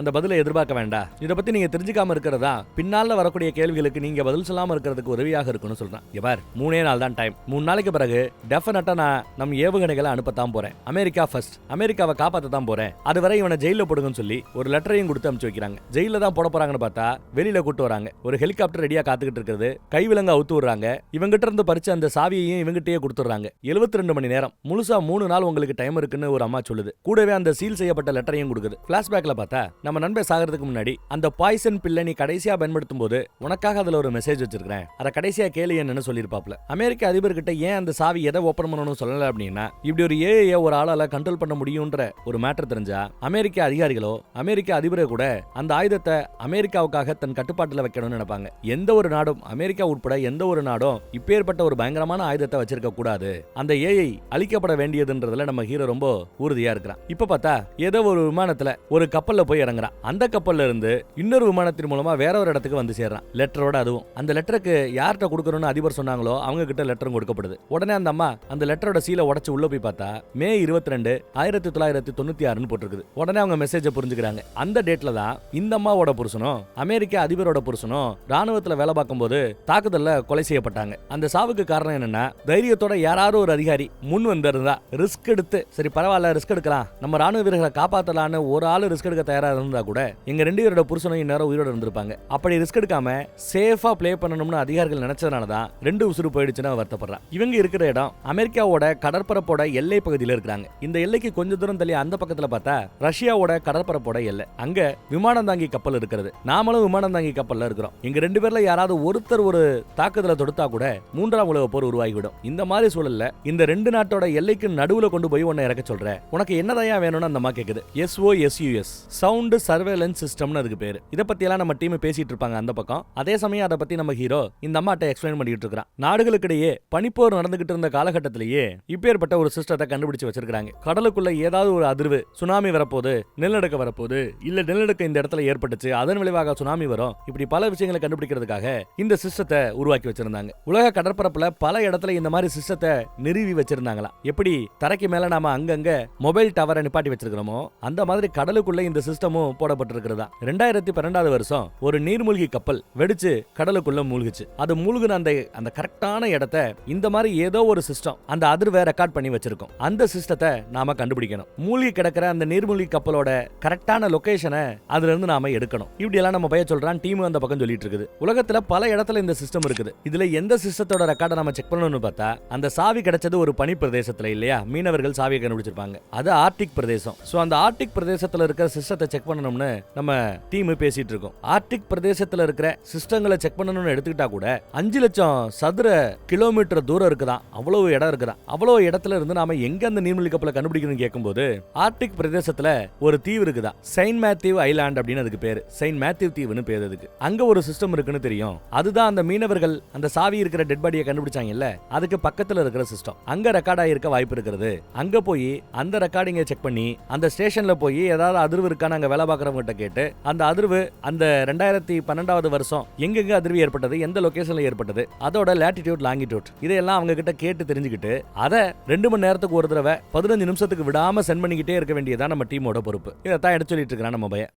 அந்த பதிலை எதிர்பார்க்க வேண்டாம், இதை பத்தி நீங்க தெரிஞ்சுக்காம இருக்கிறதா பின்னால வரக்கூடிய கேள்விகளுக்கு நீங்க பதில் சொல்லாம இருக்கிறதுக்கு உதவியாக இருக்குன்னு சொல்றான். இவர் 3 நாள் தான் டைம். 3 நாளைக்கு பிறகு டெஃபினட்டா நான் நம் ஏவுகணைகளை அனுப்பத்தான் போறேன். அமெரிக்கா ஃபர்ஸ்ட், அமெரிக்காவை காப்பாத்த தான் போறேன். அதுவரை இவனை ஜெயில போடுங்கன்னு சொல்லி ஒரு லெட்டரையும் கொடுத்து அனுப்பிச்சு வைக்கிறாங்க. ஜெயில தான் போட போறாங்கன்னு பார்த்தா வெளியில கூட்டு வராங்க. ஒரு ஹெலிகாப்டர் ரெடியா காத்துக்கிட்டு இருக்கிறது. கைவிலங்க அவுத்து விடுறாங்க. இவங்கிட்ட இருந்து பறிச்சு அந்த சாவியையும் இவங்கிட்டயே கொடுத்துறாங்க. 72 மணி நேரம் முழுசா 3 நாள் உங்களுக்கு டைம் இருக்குன்னு ஒரு அம்மா சொல்லுது. கூடவே அந்த சீல் செய்யப்பட்ட லெட்டரையும் கொடுக்குது. பிளாஷ்பேக்ல பார்த்தா நம்ம நண்பர் சாகிறதுக்கு முன்னாடி அந்த பாய்சன் பில்லை நீ கடைசியா பயன்படுத்தும் போது உனக்காக அதுல ஒரு மெசேஜ் வச்சிருக்கேன், அத கடைசியா கேளு என்னன்னு சொல்லிருப்பாப்ல. அமெரிக்க அதிபர்கிட்ட ஏன் அந்த சாவி எதை ஓபன் பண்ணணும்னு சொல்லல அப்படின்னா, இப்படி ஒரு ஏஐ ஒரு ஆளால கண்ட்ரோல் பண்ண முடியும்ன்ற ஒரு மேட்டர் தெரிஞ்சா அமெரிக்க அதிகாரிகளோ அமெரிக்க அதிபரை கூட அந்த ஆயுதத்தை அமெரிக்காவுக்காக தன் கட்டுப்பாட்டுல வைக்கணும்னு நினைப்பாங்க. எந்த ஒரு நாடும், அமெரிக்கா உட்பட எந்த ஒரு நாடும் இப்பேற்பட்ட ஒரு பயங்கரமான ஆயுதத்தை வச்சிருக்க கூடாது. அந்த ஏஐ அழிக்கப்பட வேண்டியதுன்றதுல நம்ம ஹீரோ ரொம்ப உறுதியா இருக்கிறான். இப்ப பார்த்தா ஏதோ ஒரு விமானத்துல ஒரு கப்பல்ல போய் இறங்குறான். அந்த கப்பல்ல இருந்து இன்னொரு விமானத்தின் மூலமா வேற ஒரு இடத்துக்கு வந்து சேர்றான். லெட்டரோட. அதுவும் அந்த லெட்டருக்கு யார்கிட்ட கொடுக்கணும்னு அதிபர் சொன்னாங்களோ அவங்க கிட்ட லெட்டரும் கொடுக்கப்படுது. உடனே அந்த அம்மா அந்த லெட்டரோட சீலை உடைச்சு உள்ள போய் பார்த்தா மே 22, 1996 போட்டிருக்குது. உடனே அவங்க மெசேஜை புரிஞ்சுக்கிறாங்க. அந்த டேட்ல தான் இந்த அம்மாவோட புருஷனும் அமெரிக்க அதிபரோட புருஷனும் ராணுவத்துல வேலை பார்க்கும் போது தாக்குதல்ல கொலை செய்யப்பட்டாங்க. அந்த சாவுக்கு காரணம் என்னன்னா, தைரியத்தோட யாராவது ஒரு அதிகாரி முன் வந்திருந்தா, ரிஸ்க் எடுத்து சரி பரவாயில்ல ரிஸ்க் எடுக்கலாம், நம்ம ராணுவ வீரர்களை காப்பாத்தலான்னு ஒரு ஆளு ரிஸ்க் எடுக்க தயாரா இருந்தா கூட எங்க 2 பேரோட புருஷனும் இந்நேரம் உயிரோட இருந்திருப்பாங்க. அப்படி ரிஸ்க் எடுக்காம சேஃபா பிளே பண்ணணும்னு அதிகாரிகள் நினைச்சதுனாலதான் 2 உசுறு போயிடுச்சுன்னு வருத்தப்படுறான். இவங்க இருக்கிற இடம் அமெரிக்காவோட கடற்பரப்போட எல்லை பகுதியில் இருக்காங்க. இந்த எல்லைக்கு கொஞ்சம் தூரம் தள்ளி அந்த பக்கத்துல பார்த்தா ரஷ்யாவோட கடற்பரப்போட எல்லை. அங்க விமானம் தாங்கி கப்பல் இருக்கிறது. நாமளும் விமானம் தாங்கி கப்பல்ல இருக்கிறோம். எங்க 2 பேர்ல யாராவது ஒருத்தர் ஒரு தாக்குதலை தொடுத்தா கூட 3ஆம் உலக போர் உருவாகிவிடும். இந்த மாதிரி சூழல்ல இந்த 2 நாட்டோட எல்லைக்கு நடுவுல கொண்டு போய் உன்னை இறக்க சொல்றேன், உனக்கு என்னதையா வேணும்னு அந்த அம்மா கேக்குது. SOSUS சவுண்ட் சர்வேலன்ஸ் சிஸ்டம்னு அதுக்கு பேரு. இத பத்தி எல்லாம் நம்ம டீம் பேசிட்டு இருப்பாங்க அந்த பக்கம். அதே சமயம் அதை பத்தி நம்ம ஹீரோ இந்த அம்மாட்ட எக்ஸ்பிளைன் பண்ணிட்டு இருக்கான். நாடுகளுக்கிடையே பனிப்போர் நடந்துகிட்டு இருந்த காலகட்டத்திலேயே இப்பேற்பட்ட ஒரு சிஸ்டத்தை கண்டுபிடிச்சு வச்சிருக்காங்க. கடலுக்குள்ள ஏதாவது ஒரு அதிர்வு, சுனாமி வரப்போது, நிலநடுக்க வரப்போது, இல்ல நிலநடுக்க இந்த இடத்துல ஏற்பட்டுச்சு, அதன் விளைவாக சுனாமி வரும், இப்படி பல விஷயங்களை கண்டுபிடிக்கிறதுக்காக இந்த சிஸ்டத்தை உருவாக்கி வச்சிருந்தாங்க. உலக கடற்பரப்புல பல இடத்துல இந்த மாதிரி சிஸ்டத்தை நிறுவி வச்சிருந்தாங்களா. எப்படி தரைக்கு மேல நாம அங்கங்க மொபைல் டவரை நிப்பாட்டி வச்சிருக்கிறோமோ அந்த மாதிரி கடலுக்குள்ள இந்த சிஸ்டமும் போடப்பட்டிருக்கிறதா. 2012 வருஷம் ஒரு நீர்மூழ்கி கப்பல் வெடிச்சு கடலுக்குள்ள மூழ்கிச்சு. அது மூழ்கின அந்த கரெக்டான இடத்தை இந்த மாதிரி ஏதோ ஒரு சிஸ்டம் அந்த அதிர்வை ரெக்கார்ட் பண்ணி வச்சிருக்கோம். அந்த சிஸ்டத்தை நாம கண்டுபிடிக்கணும். மூழ்கி கிடக்கிற அந்த நீர்மூழ்கி கப்பலோட கரெக்டான லொகேஷனை அதுல இருந்து நாம எடுக்கணும். இப்படி எல்லாம் நம்ம பைய சொல்றான். டீம் அந்த பக்கம் சொல்லிட்டு இருக்குது. உலகத்துல பல இடத்துல இந்த சிஸ்டம் இருக்குது. இதுல எந்த சிஸ்டத்தோட ரெக்கார்டை நம்ம செக் பண்ணணும்னு பார்த்தா அந்த சாவி கிடைச்சது ஒரு பனி பிரதேசத்துல இல்லையா, மீனவர்கள் சாவியை கண்டுபிடிச்சிருப்பாங்க. அது ஆர்டிக் பிரதேசம். சோ அந்த ஆர்டிக் பிரதேசத்துல இருக்கிற சிஸ்டத்தை செக் பண்ணணும்னு நம்ம டீம் பேசிட்டு இருக்கோம். ஆர்டிக் பிரதேசத்துல இருக்கிற சிஸ்டங்களை செக் பண்ணணும்னு எடுத்துக்கிட்டா கூட 5 லட்சம் சதுர கிலோமீட்டர் தூரம் இருக்குதான். அவ்வளவு இடம் இருக்குதான். அவ்வளவு இடத்துல இருந்து நாம எங்க அந்த நீர்மூழ்கி கப்பலை கண்டுபிடிக்கணும்னு கேட்கும்போது ஆர்டிக் பிரதேசத்துல ஒரு தீவு இருக்குதான், செயின்ட் மேத்யூ ஐலாண்ட் அப்படின்னு அதுக்கு பேரு. செயின்ட் மேத்யூ தீவுன்னு பேரு அதுக்கு. அங்க ஒரு சிஸ்டம் இருக்குன்னு தெரியும். அதுதான் அந்த மீனவர்கள் அந்த சாவி இருக்கிற டெட் பாடியை கண்டுபிடிச்சாங்கல்ல, அதுக்கு பக்கத்துல இருக்கிற சிஸ்டம். அங்க ரெக்கார்ட் ஆயிருக்க வாய்ப்பு இருக்கிறது. அங்க போய் அந்த ரெக்கார்டிங்கை செக் பண்ணி அந்த ஸ்டேஷன்ல போய் ஏதாவது அதிர்வு இருக்கான்னு அங்க வேலை பார்க்கறவங்க கிட்ட கேட்டு அந்த அதிர்வு அந்த 2012 வருஷம் எங்கெங்க அதிர்வு ஏற்பட்டது, எந்த லொகேஷன்ல ஏற்பட்டது, அதோட லேட்டிடியூட் லாங்கிடியூட் இதெல்லாம் அவங்க கிட்ட கேட்டு தெரிஞ்சுக்கிட்டு அதை 2 மணி நேரத்துக்கு ஒரு தடவை 15 நிமிஷத்துக்கு விடாம சென்ட் பண்ணிக்கிட்டே இருக்க வேண்டியதான் நம்ம டீமோட பொறுப்பு. இதைத்தான் எடுத்து சொல்லிட்டு இருக்கிறான் நம்ம பையன்.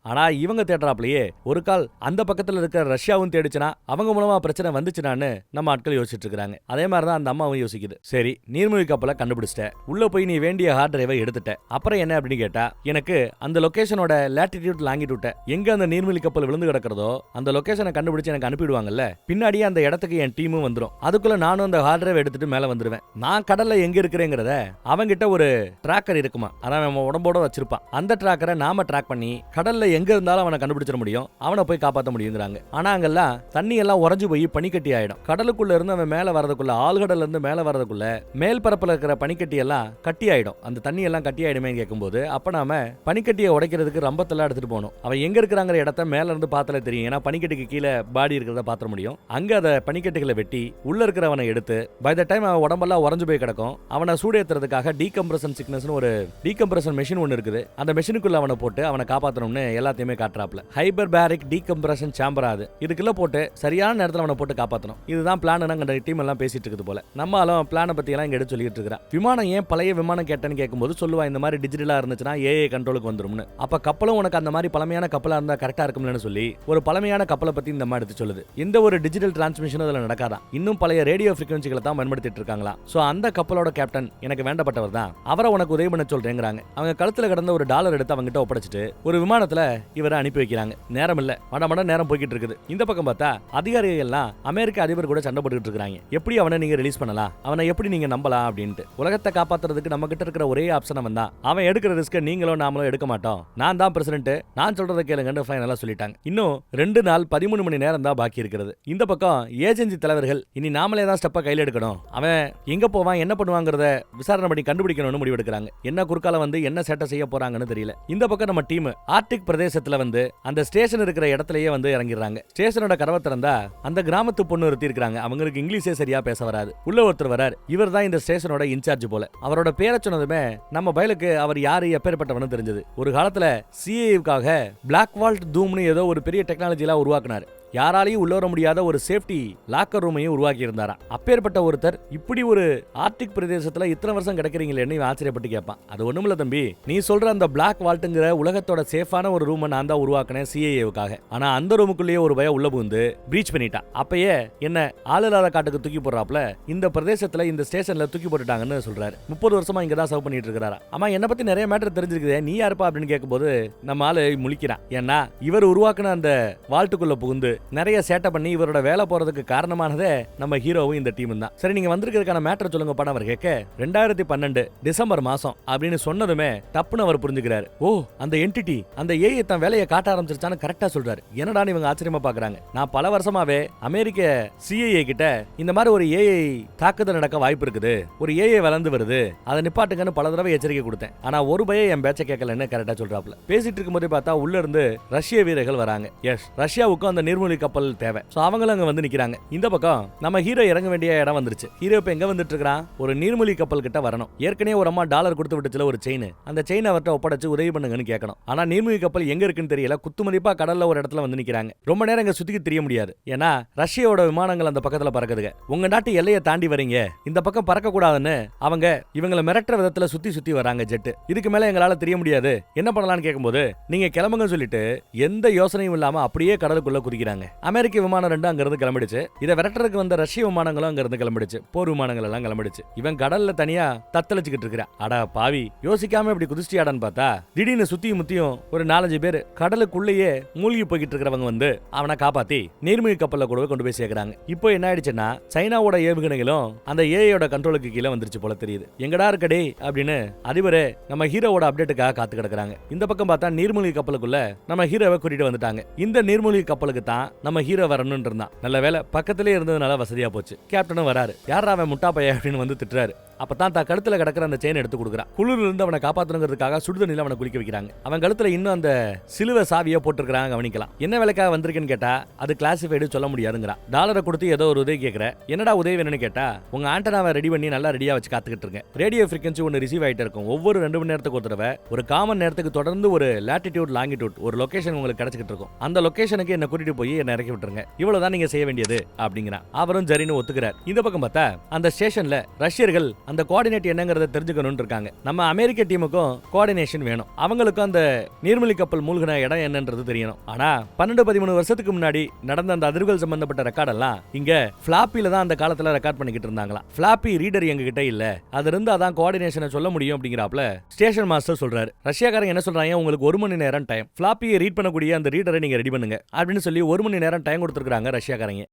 ஆனா இவங்க தேடுறாப்லயே ஒரு கால் அந்த பக்கத்துல இருக்கிற ரஷ்யாவும் தேடிச்சுனா அவங்க மூலமா பிரச்சனை வந்துச்சுனான்னு நம்ம ஆட்கள் யோசிச்சுட்டு இருக்காங்க. அதே மாதிரிதான் அந்த அம்மாவும் யோசிக்குது. சரி நீர்மூழ்கி கப்பலை கண்டுபிடிச்சிட்ட, உள்ள போய் நீ வேண்டிய ஹார்ட் டிரைவை எடுத்துட்ட, அப்புறம் என்ன அப்படின்னு கேட்டா எனக்கு அந்த லொகேஷனோட லேட்டிடியூட் லாங்கிடியூட் எங்க அந்த நீர்மூழ்கி கப்பல் விழுந்து கிடக்கிறதோ அந்த லொகேஷனை கண்டுபிடிச்சு எனக்கு அனுப்பிடுவாங்கல்ல. பின்னாடியே அந்த இடத்துக்கு என் டீமும் வந்துடும். அதுக்குள்ள நானும் அந்த ஹார்ட் டிரைவ் எடுத்துட்டு மேல வந்துருவேன். நான் கடல்ல எங்க இருக்கிறேங்கிறத அவங்கிட்ட ஒரு டிராக்கர் இருக்குமா, அதான் நம்ம உடம்போட வச்சிருப்பான். அந்த டிராக்கரை நாம ட்ராக் பண்ணி கடல்ல எங்க இருந்தாலும் அவனை கண்டுபிடிச்சிட முடியும், அவனை போய் காப்பாற்ற முடியுங்கிறாங்க. ஆனா அங்கெல்லாம் தண்ணி எல்லாம் உறைஞ்சு போய் பனிக்கட்டி ஆயிடும். கடலுக்குள்ள இருந்து அவன் மேல வரதுக்குள்ள, ஆழ்கடல்ல இருந்து மேல வரதுக்குள்ள மேல் பரப்புல இருக்கிற பனிக்கட்டி எல்லாம் கட்டி ஆயிடும். அந்த தண்ணி எல்லாம் கட்டி ஆயிடுமே கேட்கும்போது அப்ப நாம பனிக்கட்டியை உடைக்கிறதுக்கு ரம்பத்தெல்லாம் எடுத்துட்டு போகணும். அவன் எங்க இருக்கிறாங்கிற இடத்த மேல இருந்து பார்த்தாலே தெரியும். ஏன்னா பனிக்கட்டிக்கு கீழே பாடி இருக்கிறத பாத்திர முடியும். அங்க அதை பனிக்கட்டிகளை வெட்டி உள்ள இருக்கிறவனை எடுத்து பை த டைம் அவன் உடம்பெல்லாம் உறைஞ்சு போய் கிடக்கும். அவனை சூடேத்துறதுக்காக டீகம்ப்ரஷன் சிக்னஸ் ஒரு டீகம்ப்ரஷன் மெஷின் ஒன்னு இருக்குது. அந்த மெஷினுக்குள்ள அவனை போட்டு அவனை காப்பாற்றணும்னு எல்லாத்தையுமே காட்டுறாப்ல. ஹைபர்பாரிக் டீகம்ப்ரஷன் சேம்பர் அது. இதுக்குள்ள போட்டு சரியான நேரத்துல அவனை போட்டு காப்பாற்றணும். இதுதான் பிளான். நாங்க டீம் எல்லாம் பேசிட்டு இருக்குது போல. நம்மளும் பிளானை பத்தி எல்லாம் இங்க எடுத்து சொல்லிட்டு இருக்கிறான். விமானம் ஏன் பழைய விமானம் கேட்டேன்னு கேட்கும்போது சொல்லுவா இந்த மாதிரி டிஜிட்டலா இருந்துச்சுன்னா ஏஐ கண்ட்ரோலுக்கு வந்துரும்னு. அப்ப கப்பலும் உனக்கு அந்த மாதிரி பழமையான கப்பலா இருந்தா கரெக்டா இருக்கும்னு சொல்லி ஒரு பழமையான கப்பலை பத்தி இந்த மாதிரி எடுத்து சொல்லுது. இந்த ஒரு டிஜிட்டல் டிரான்ஸ்மிஷன் அதுல நடக்காதான். இன்னும் பழைய ரேடியோ ஃப்ரீக்வன்சிகளை தான் பயன்படுத்திட்டு இருக்காங்களா. சோ அந்த கப்பலோட கேப்டன் எனக்கு வேண்டப்பட்டவர் தான், அவரை உனக்கு உதவி பண்ண சொல்றேங்கிறாங்க. அவங்க கழுத்துல கிடந்த ஒரு டாலர் எடுத்து அவங்க கிட்ட ஒப்படைச்சிட்டு ஒரு விமானத்துல இவரை அனுப்பி வைக்கிறாங்க. நேரம் இல்ல, மட நேரம் போய்கிட்டு இருக்குது. இந்த பக்கம் பார்த்தா அதிகாரிகள் எல்லாம் அமெரிக்க அதிபர் கூட சண்டை போட்டுட்டு இருக்காங்க. எப்படி அவனை நீங்க ரிலீஸ் பண்ணலாம், அவனை எப்படி நீங்க நம்பலாம் அப்படின்ட்டு. உலகத்தை காப்பாத்துறதுக்கு நம்ம கிட்ட இருக்கிற ஒரே ஆப்ஷன் அவன் தான். அவன் எடுக்கிற ரிஸ்க நீங்களும் நாமளும் எடுக்க மாட்டோம், நான் தான் பிரசிடென்ட், நான் சொல்றதை கேளுங்கன்னு ஃபைனலா சொல்லிட்டாங்க. இன்னும் 2 நாள் 13 மணி நேரம் தான் பாக்கி இருக்கிறது. இந்த பக்கம் ஏஜென்சி தலைவர்கள் இனி நாமளே தான் ஸ்டெப்பை கையில் எடுக்கணும், அவன் எங்க போவான் என்ன பண்ணுவாங்கிறத விசாரணை பண்ணி கண்டுபிடிக்கணும்னு முடிவெடுக்கிறாங்க. என்ன குறுக்கால வந்து என்ன சேட்டை செய்ய போறாங்கன்னு தெரியல. இந்த பக்கம் நம்ம டீம் ஆர்டிக் பிரதேசத்துல வந்து அந்த ஸ்டேஷன் இருக்கிற இடத்துலயே வந்து இறங்கிடுறாங்க. ஸ்டேஷனோட கதவை திறந்தா அந்த கிராமத்து பொண்ணு ஒருத்தி இருக்காங்க. அவங்களுக்கு இங்கிலீஷே சரியா பேச வராது. உள்ள ஒருத்தர் வரார். இவர் தான் இந்த ஸ்டேஷனோட இன்சார்ஜ் போல. அவரோட பேரை சொன்னதுமே நம்ம பயலுக்கு அவர் யாரு எப்பேற்பட்டவனு தெரிஞ்சது. ஒரு காலத்துல சிஏவுக்காக பிளாக் வால்ட் தூம்னு ஏதோ ஒரு பெரிய டெக்னாலஜிலாம் உருவாக்குனாரு. யாராலையும் உள்ள வர முடியாத ஒரு சேஃப்டி லாக்கர் ரூமையும் உருவாக்கி இருந்தாராம். அப்பேற்பட்ட ஒருத்தர் இப்படி ஒரு ஆர்டிக் பிரதேசத்துல இத்தனை வருஷம் கிடைக்கிறீங்களேன்னு ஆச்சரியப்பட்டு கேட்பான். அது ஒண்ணுமில்ல தம்பி, நீ சொல்ற அந்த பிளாக் வால்ட்டுங்கிற உலகத்தோட சேஃபான ஒரு ரூமை நான் தான் உருவாக்கினேன் சிஏஏவுக்காக. ஆனா அந்த ரூமுக்குள்ளேயே ஒரு பய உள்ள புகுந்து பிரீச் பண்ணிட்டான். அப்பயே என்ன ஆளில்லாத காட்டுக்கு தூக்கி போடுறாப்ல இந்த பிரதேசத்துல இந்த ஸ்டேஷன்ல தூக்கி போட்டுட்டாங்கன்னு சொல்றாரு. 30 வருஷமா இங்க தான் சர்வ் பண்ணிட்டு இருக்காரா. ஆமா, என்ன பத்தி நிறைய மேட்டர் தெரிஞ்சிருக்குதே, நீ யாருப்பா அப்படின்னு கேட்கும்போது நம்ம ஆளு முழிக்கிறான். ஏன்னா இவர் உருவாக்குன அந்த வால்ட்டுக்குள்ள புகுந்து நிறைய சேட்டை பண்ணி இவரோட வேலை போறதுக்கு காரணமானதே நம்ம ஹீரோவும் இந்த டீம் தான். சரி, நீங்க வந்திருக்கிறதுக்கான மேட்டர் சொல்லுங்க படம். அவர் கேட்க 2012 டிசம்பர் மாசம் அப்படின்னு சொன்னதுமே டப்புன்னு அவர் புரிஞ்சுக்கிறாரு. ஓ, அந்த என்டிட்டி அந்த ஏஐ தன் வேலையை காட்ட ஆரம்பிச்சிருச்சான்னு கரெக்டா சொல்றாரு. என்னடா இவங்க ஆச்சரியமா பாக்குறாங்க. நான் பல வருஷமாவே அமெரிக்க சிஐஏ கிட்ட இந்த மாதிரி ஒரு ஏஐ தாக்குதல் நடக்க வாய்ப்பு இருக்குது, ஒரு ஏஐ வளர்ந்து வருது, அதை நிப்பாட்டுங்கன்னு பல தடவை எச்சரிக்கை கொடுத்தேன். ஆனா ஒரு பையன் என் பேச்ச கேட்கலன்னு கரெக்டா சொல்றாப்ல. பேசிட்டு இருக்கும்போதே பார்த்தா உள்ள இருந்து ரஷ்ய வீரர்கள் வராங்க. எஸ், ரஷ்யாவுக்கும் அந்த நீர்மூழ்கி கப்பல் தேவை. சோ அவங்களும் அங்க வந்து நிக்கிறாங்க. இந்த பக்கம் நம்ம ஹீரோ இறங்க வேண்டிய இடம் வந்துருச்சு. ஹீரோ இப்ப எங்க வந்துட்டு இருக்கான், ஒரு நீர்மூழ்கி கப்பல் கிட்ட வரணும். ஏற்கனவே ஒரு அம்மா $1 கொடுத்து விட்டுச்சுல ஒரு செயின், அந்த செயின் அவர்கிட்ட ஒப்படைச்சு உதவி பண்ணுங்கன்னு கேட்கணும். ஆனா நீர்மூழ்கி கப்பல் எங்க இருக்குன்னு தெரியல. குத்துமதிப்பா கடல்ல ஒரு இடத்துல வந்து நிக்கிறாங்க. ரொம்ப நேரம் இங்க சுத்திக்கு தெரிய முடியாது. ஏன்னா ரஷ்யாவோட விமானங்கள் அந்த பக்கத்துல பறக்குதுங்க. உங்க நாட்டு எல்லையை தாண்டி வரீங்க, இந்த பக்கம் பறக்க கூடாதுன்னு அவங்க இவங்களை மிரட்டுற விதத்துல சுத்தி சுத்தி வராங்க ஜெட். இதுக்கு மேல எங்களால தெரிய முடியாது, என்ன பண்ணலாம்னு கேட்கும்போது நீங்க கிளம்புங்க சொல்லிட்டு எந்த யோசனையும் இல்லாம அப்படியே கடலுக்குள்ள குதிக்கிறாங்க. அமெரிக்க விமானம் 2 அங்க இருந்து கிளம்பிடுச்சு. இதை விரட்டுறதுக்கு வந்த ரஷ்ய விமானங்களும் அங்க இருந்து கிளம்பிடுச்சு. போர் விமானங்கள் எல்லாம் கிளம்பிடுச்சு. இவன் கடல்ல தனியா தத்தளிச்சுக்கிட்டு இருக்கிறான். அடா பாவி, யோசிக்காம இப்படி குதிச்சியாடான்னு பார்த்தா திடீர்னு சுத்தியும் முத்தியும் ஒரு 4-5 பேர் கடலுக்குள்ளேயே மூழ்கி போய்கிட்டு இருக்கிறவங்க வந்து அவனை காப்பாத்தி நீர்மூழ்கி கப்பல்ல கூட கொண்டு போய் சேர்க்கிறாங்க. இப்போ என்ன ஆயிடுச்சுன்னா சைனாவோட ஏவுகணைகளும் அந்த ஏஐயோட கண்ட்ரோலுக்கு கீழே வந்துருச்சு போல தெரியுது. எங்கடா இருக்கடே அப்படின்னு அதிபரே நம்ம ஹீரோவோட அப்டேட்டுக்காக காத்து கிடக்குறாங்க. இந்த பக்கம் பார்த்தா நீர்மூழ்கி கப்பலுக்குள்ள நம்ம ஹீரோவை கூட்டிட்டு வந்துட்டாங்க. இந்த நீர்மூழ்கி கப்பலுக்கு தான் நம்ம ஹீரோ வரணும்னு இருந்தான். நல்ல வேலை பக்கத்திலே இருந்ததுனால வசதியா போச்சு. கேப்டனும் வராரு. யாரா அவன் முட்டாப்பையா அப்படின்னு வந்து திட்டுறாரு. அப்பதான் தான் கழுத்துல கிடக்கிற அந்த செயின் எடுத்து கொடுக்குறான். குளிர்ல இருந்து அவனை காப்பாத்தணுங்கிறதுக்காக சுடுதண்ணில அவனை குளிக்க வைக்கிறாங்க. அவன் கழுத்துல இன்னும் அந்த சிலுவை சாவியை போட்டுருக்காங்க. கவனிக்கலாம். என்ன வேலைக்காக வந்திருக்கேன்னு கேட்டா அது கிளாசிஃபைடு சொல்ல முடியாதுங்கிறான். $1 கொடுத்து ஏதோ ஒரு உதவி கேட்கிற. என்னடா உதவி வேணும்னு கேட்டா உங்க ஆண்டனாவை ரெடி பண்ணி நல்லா ரெடியா வச்சு காத்துக்கிட்டு இருக்கேன். ரேடியோ ஃப்ரீக்வன்சி ஒன்று ரிசீவ் ஆயிட்டு இருக்கும். ஒவ்வொரு 2 மணி நேரத்துக்கு ஒரு தடவை ஒரு காமன் நேரத்துக்கு தொடர்ந்து ஒரு லாட்டிடியூட் லாங்கிடியூட் ஒரு லொகேஷன் உங்களுக்கு கிடைச்சிட்டு இருக்கும். அந்த லொகேஷனுக்கு என்ன கூட்டிட்டு போய் என்ன இறக்கி விட்டுருங்க. இவ்வளவுதான் நீங்க செய்ய வேண்டியது அப்படிங்கிறான். அவரும் சரின்னு ஒத்துக்கிறார். இந்த பக்கம் பார்த்தா அந்த ஸ்டேஷன்ல ரஷ்யர்கள் அந்த கோஆர்டினேட் என்னங்கறத தெரிஞ்சுக்கணும்னு இருக்காங்க. நம்ம அமெரிக்க டீமுக்கும் கோஆர்டினேஷன் வேணும். அவங்களுக்கும் அந்த நீர்மூழ்கி கப்பல் மூழ்கின இடம் என்னன்றது தெரியணும். ஆனா 12-13 வருஷத்துக்கு முன்னாடி நடந்த அந்த அதிர்வுகள் சம்பந்தப்பட்ட ரெக்கார்டெல்லாம் இங்க ஃபிளாப்பில தான் அந்த காலத்துல ரெக்கார்ட் பண்ணிக்கிட்டு இருந்தாங்களாம். ஃபிளாப்பி ரீடர் எங்க கிட்ட இல்ல, அது இருந்தா தான் கோஆர்டினேஷனை சொல்ல முடியும் அப்படிங்கிறாப்ல ஸ்டேஷன் மாஸ்டர் சொல்றாரு. ரஷ்யாக்காரங்க என்ன சொல்றாங்க, உங்களுக்கு 1 மணி நேரம் டைம், ஃபிளாப்பியை ரீட் பண்ணக்கூடிய அந்த ரீடரை நீங்க ரெடி பண்ணுங்க அப்படின்னு சொல்லி 1 மணி நேரம் டைம் கொடுத்துருக்காங்க ரஷ்யாக்காரங்க.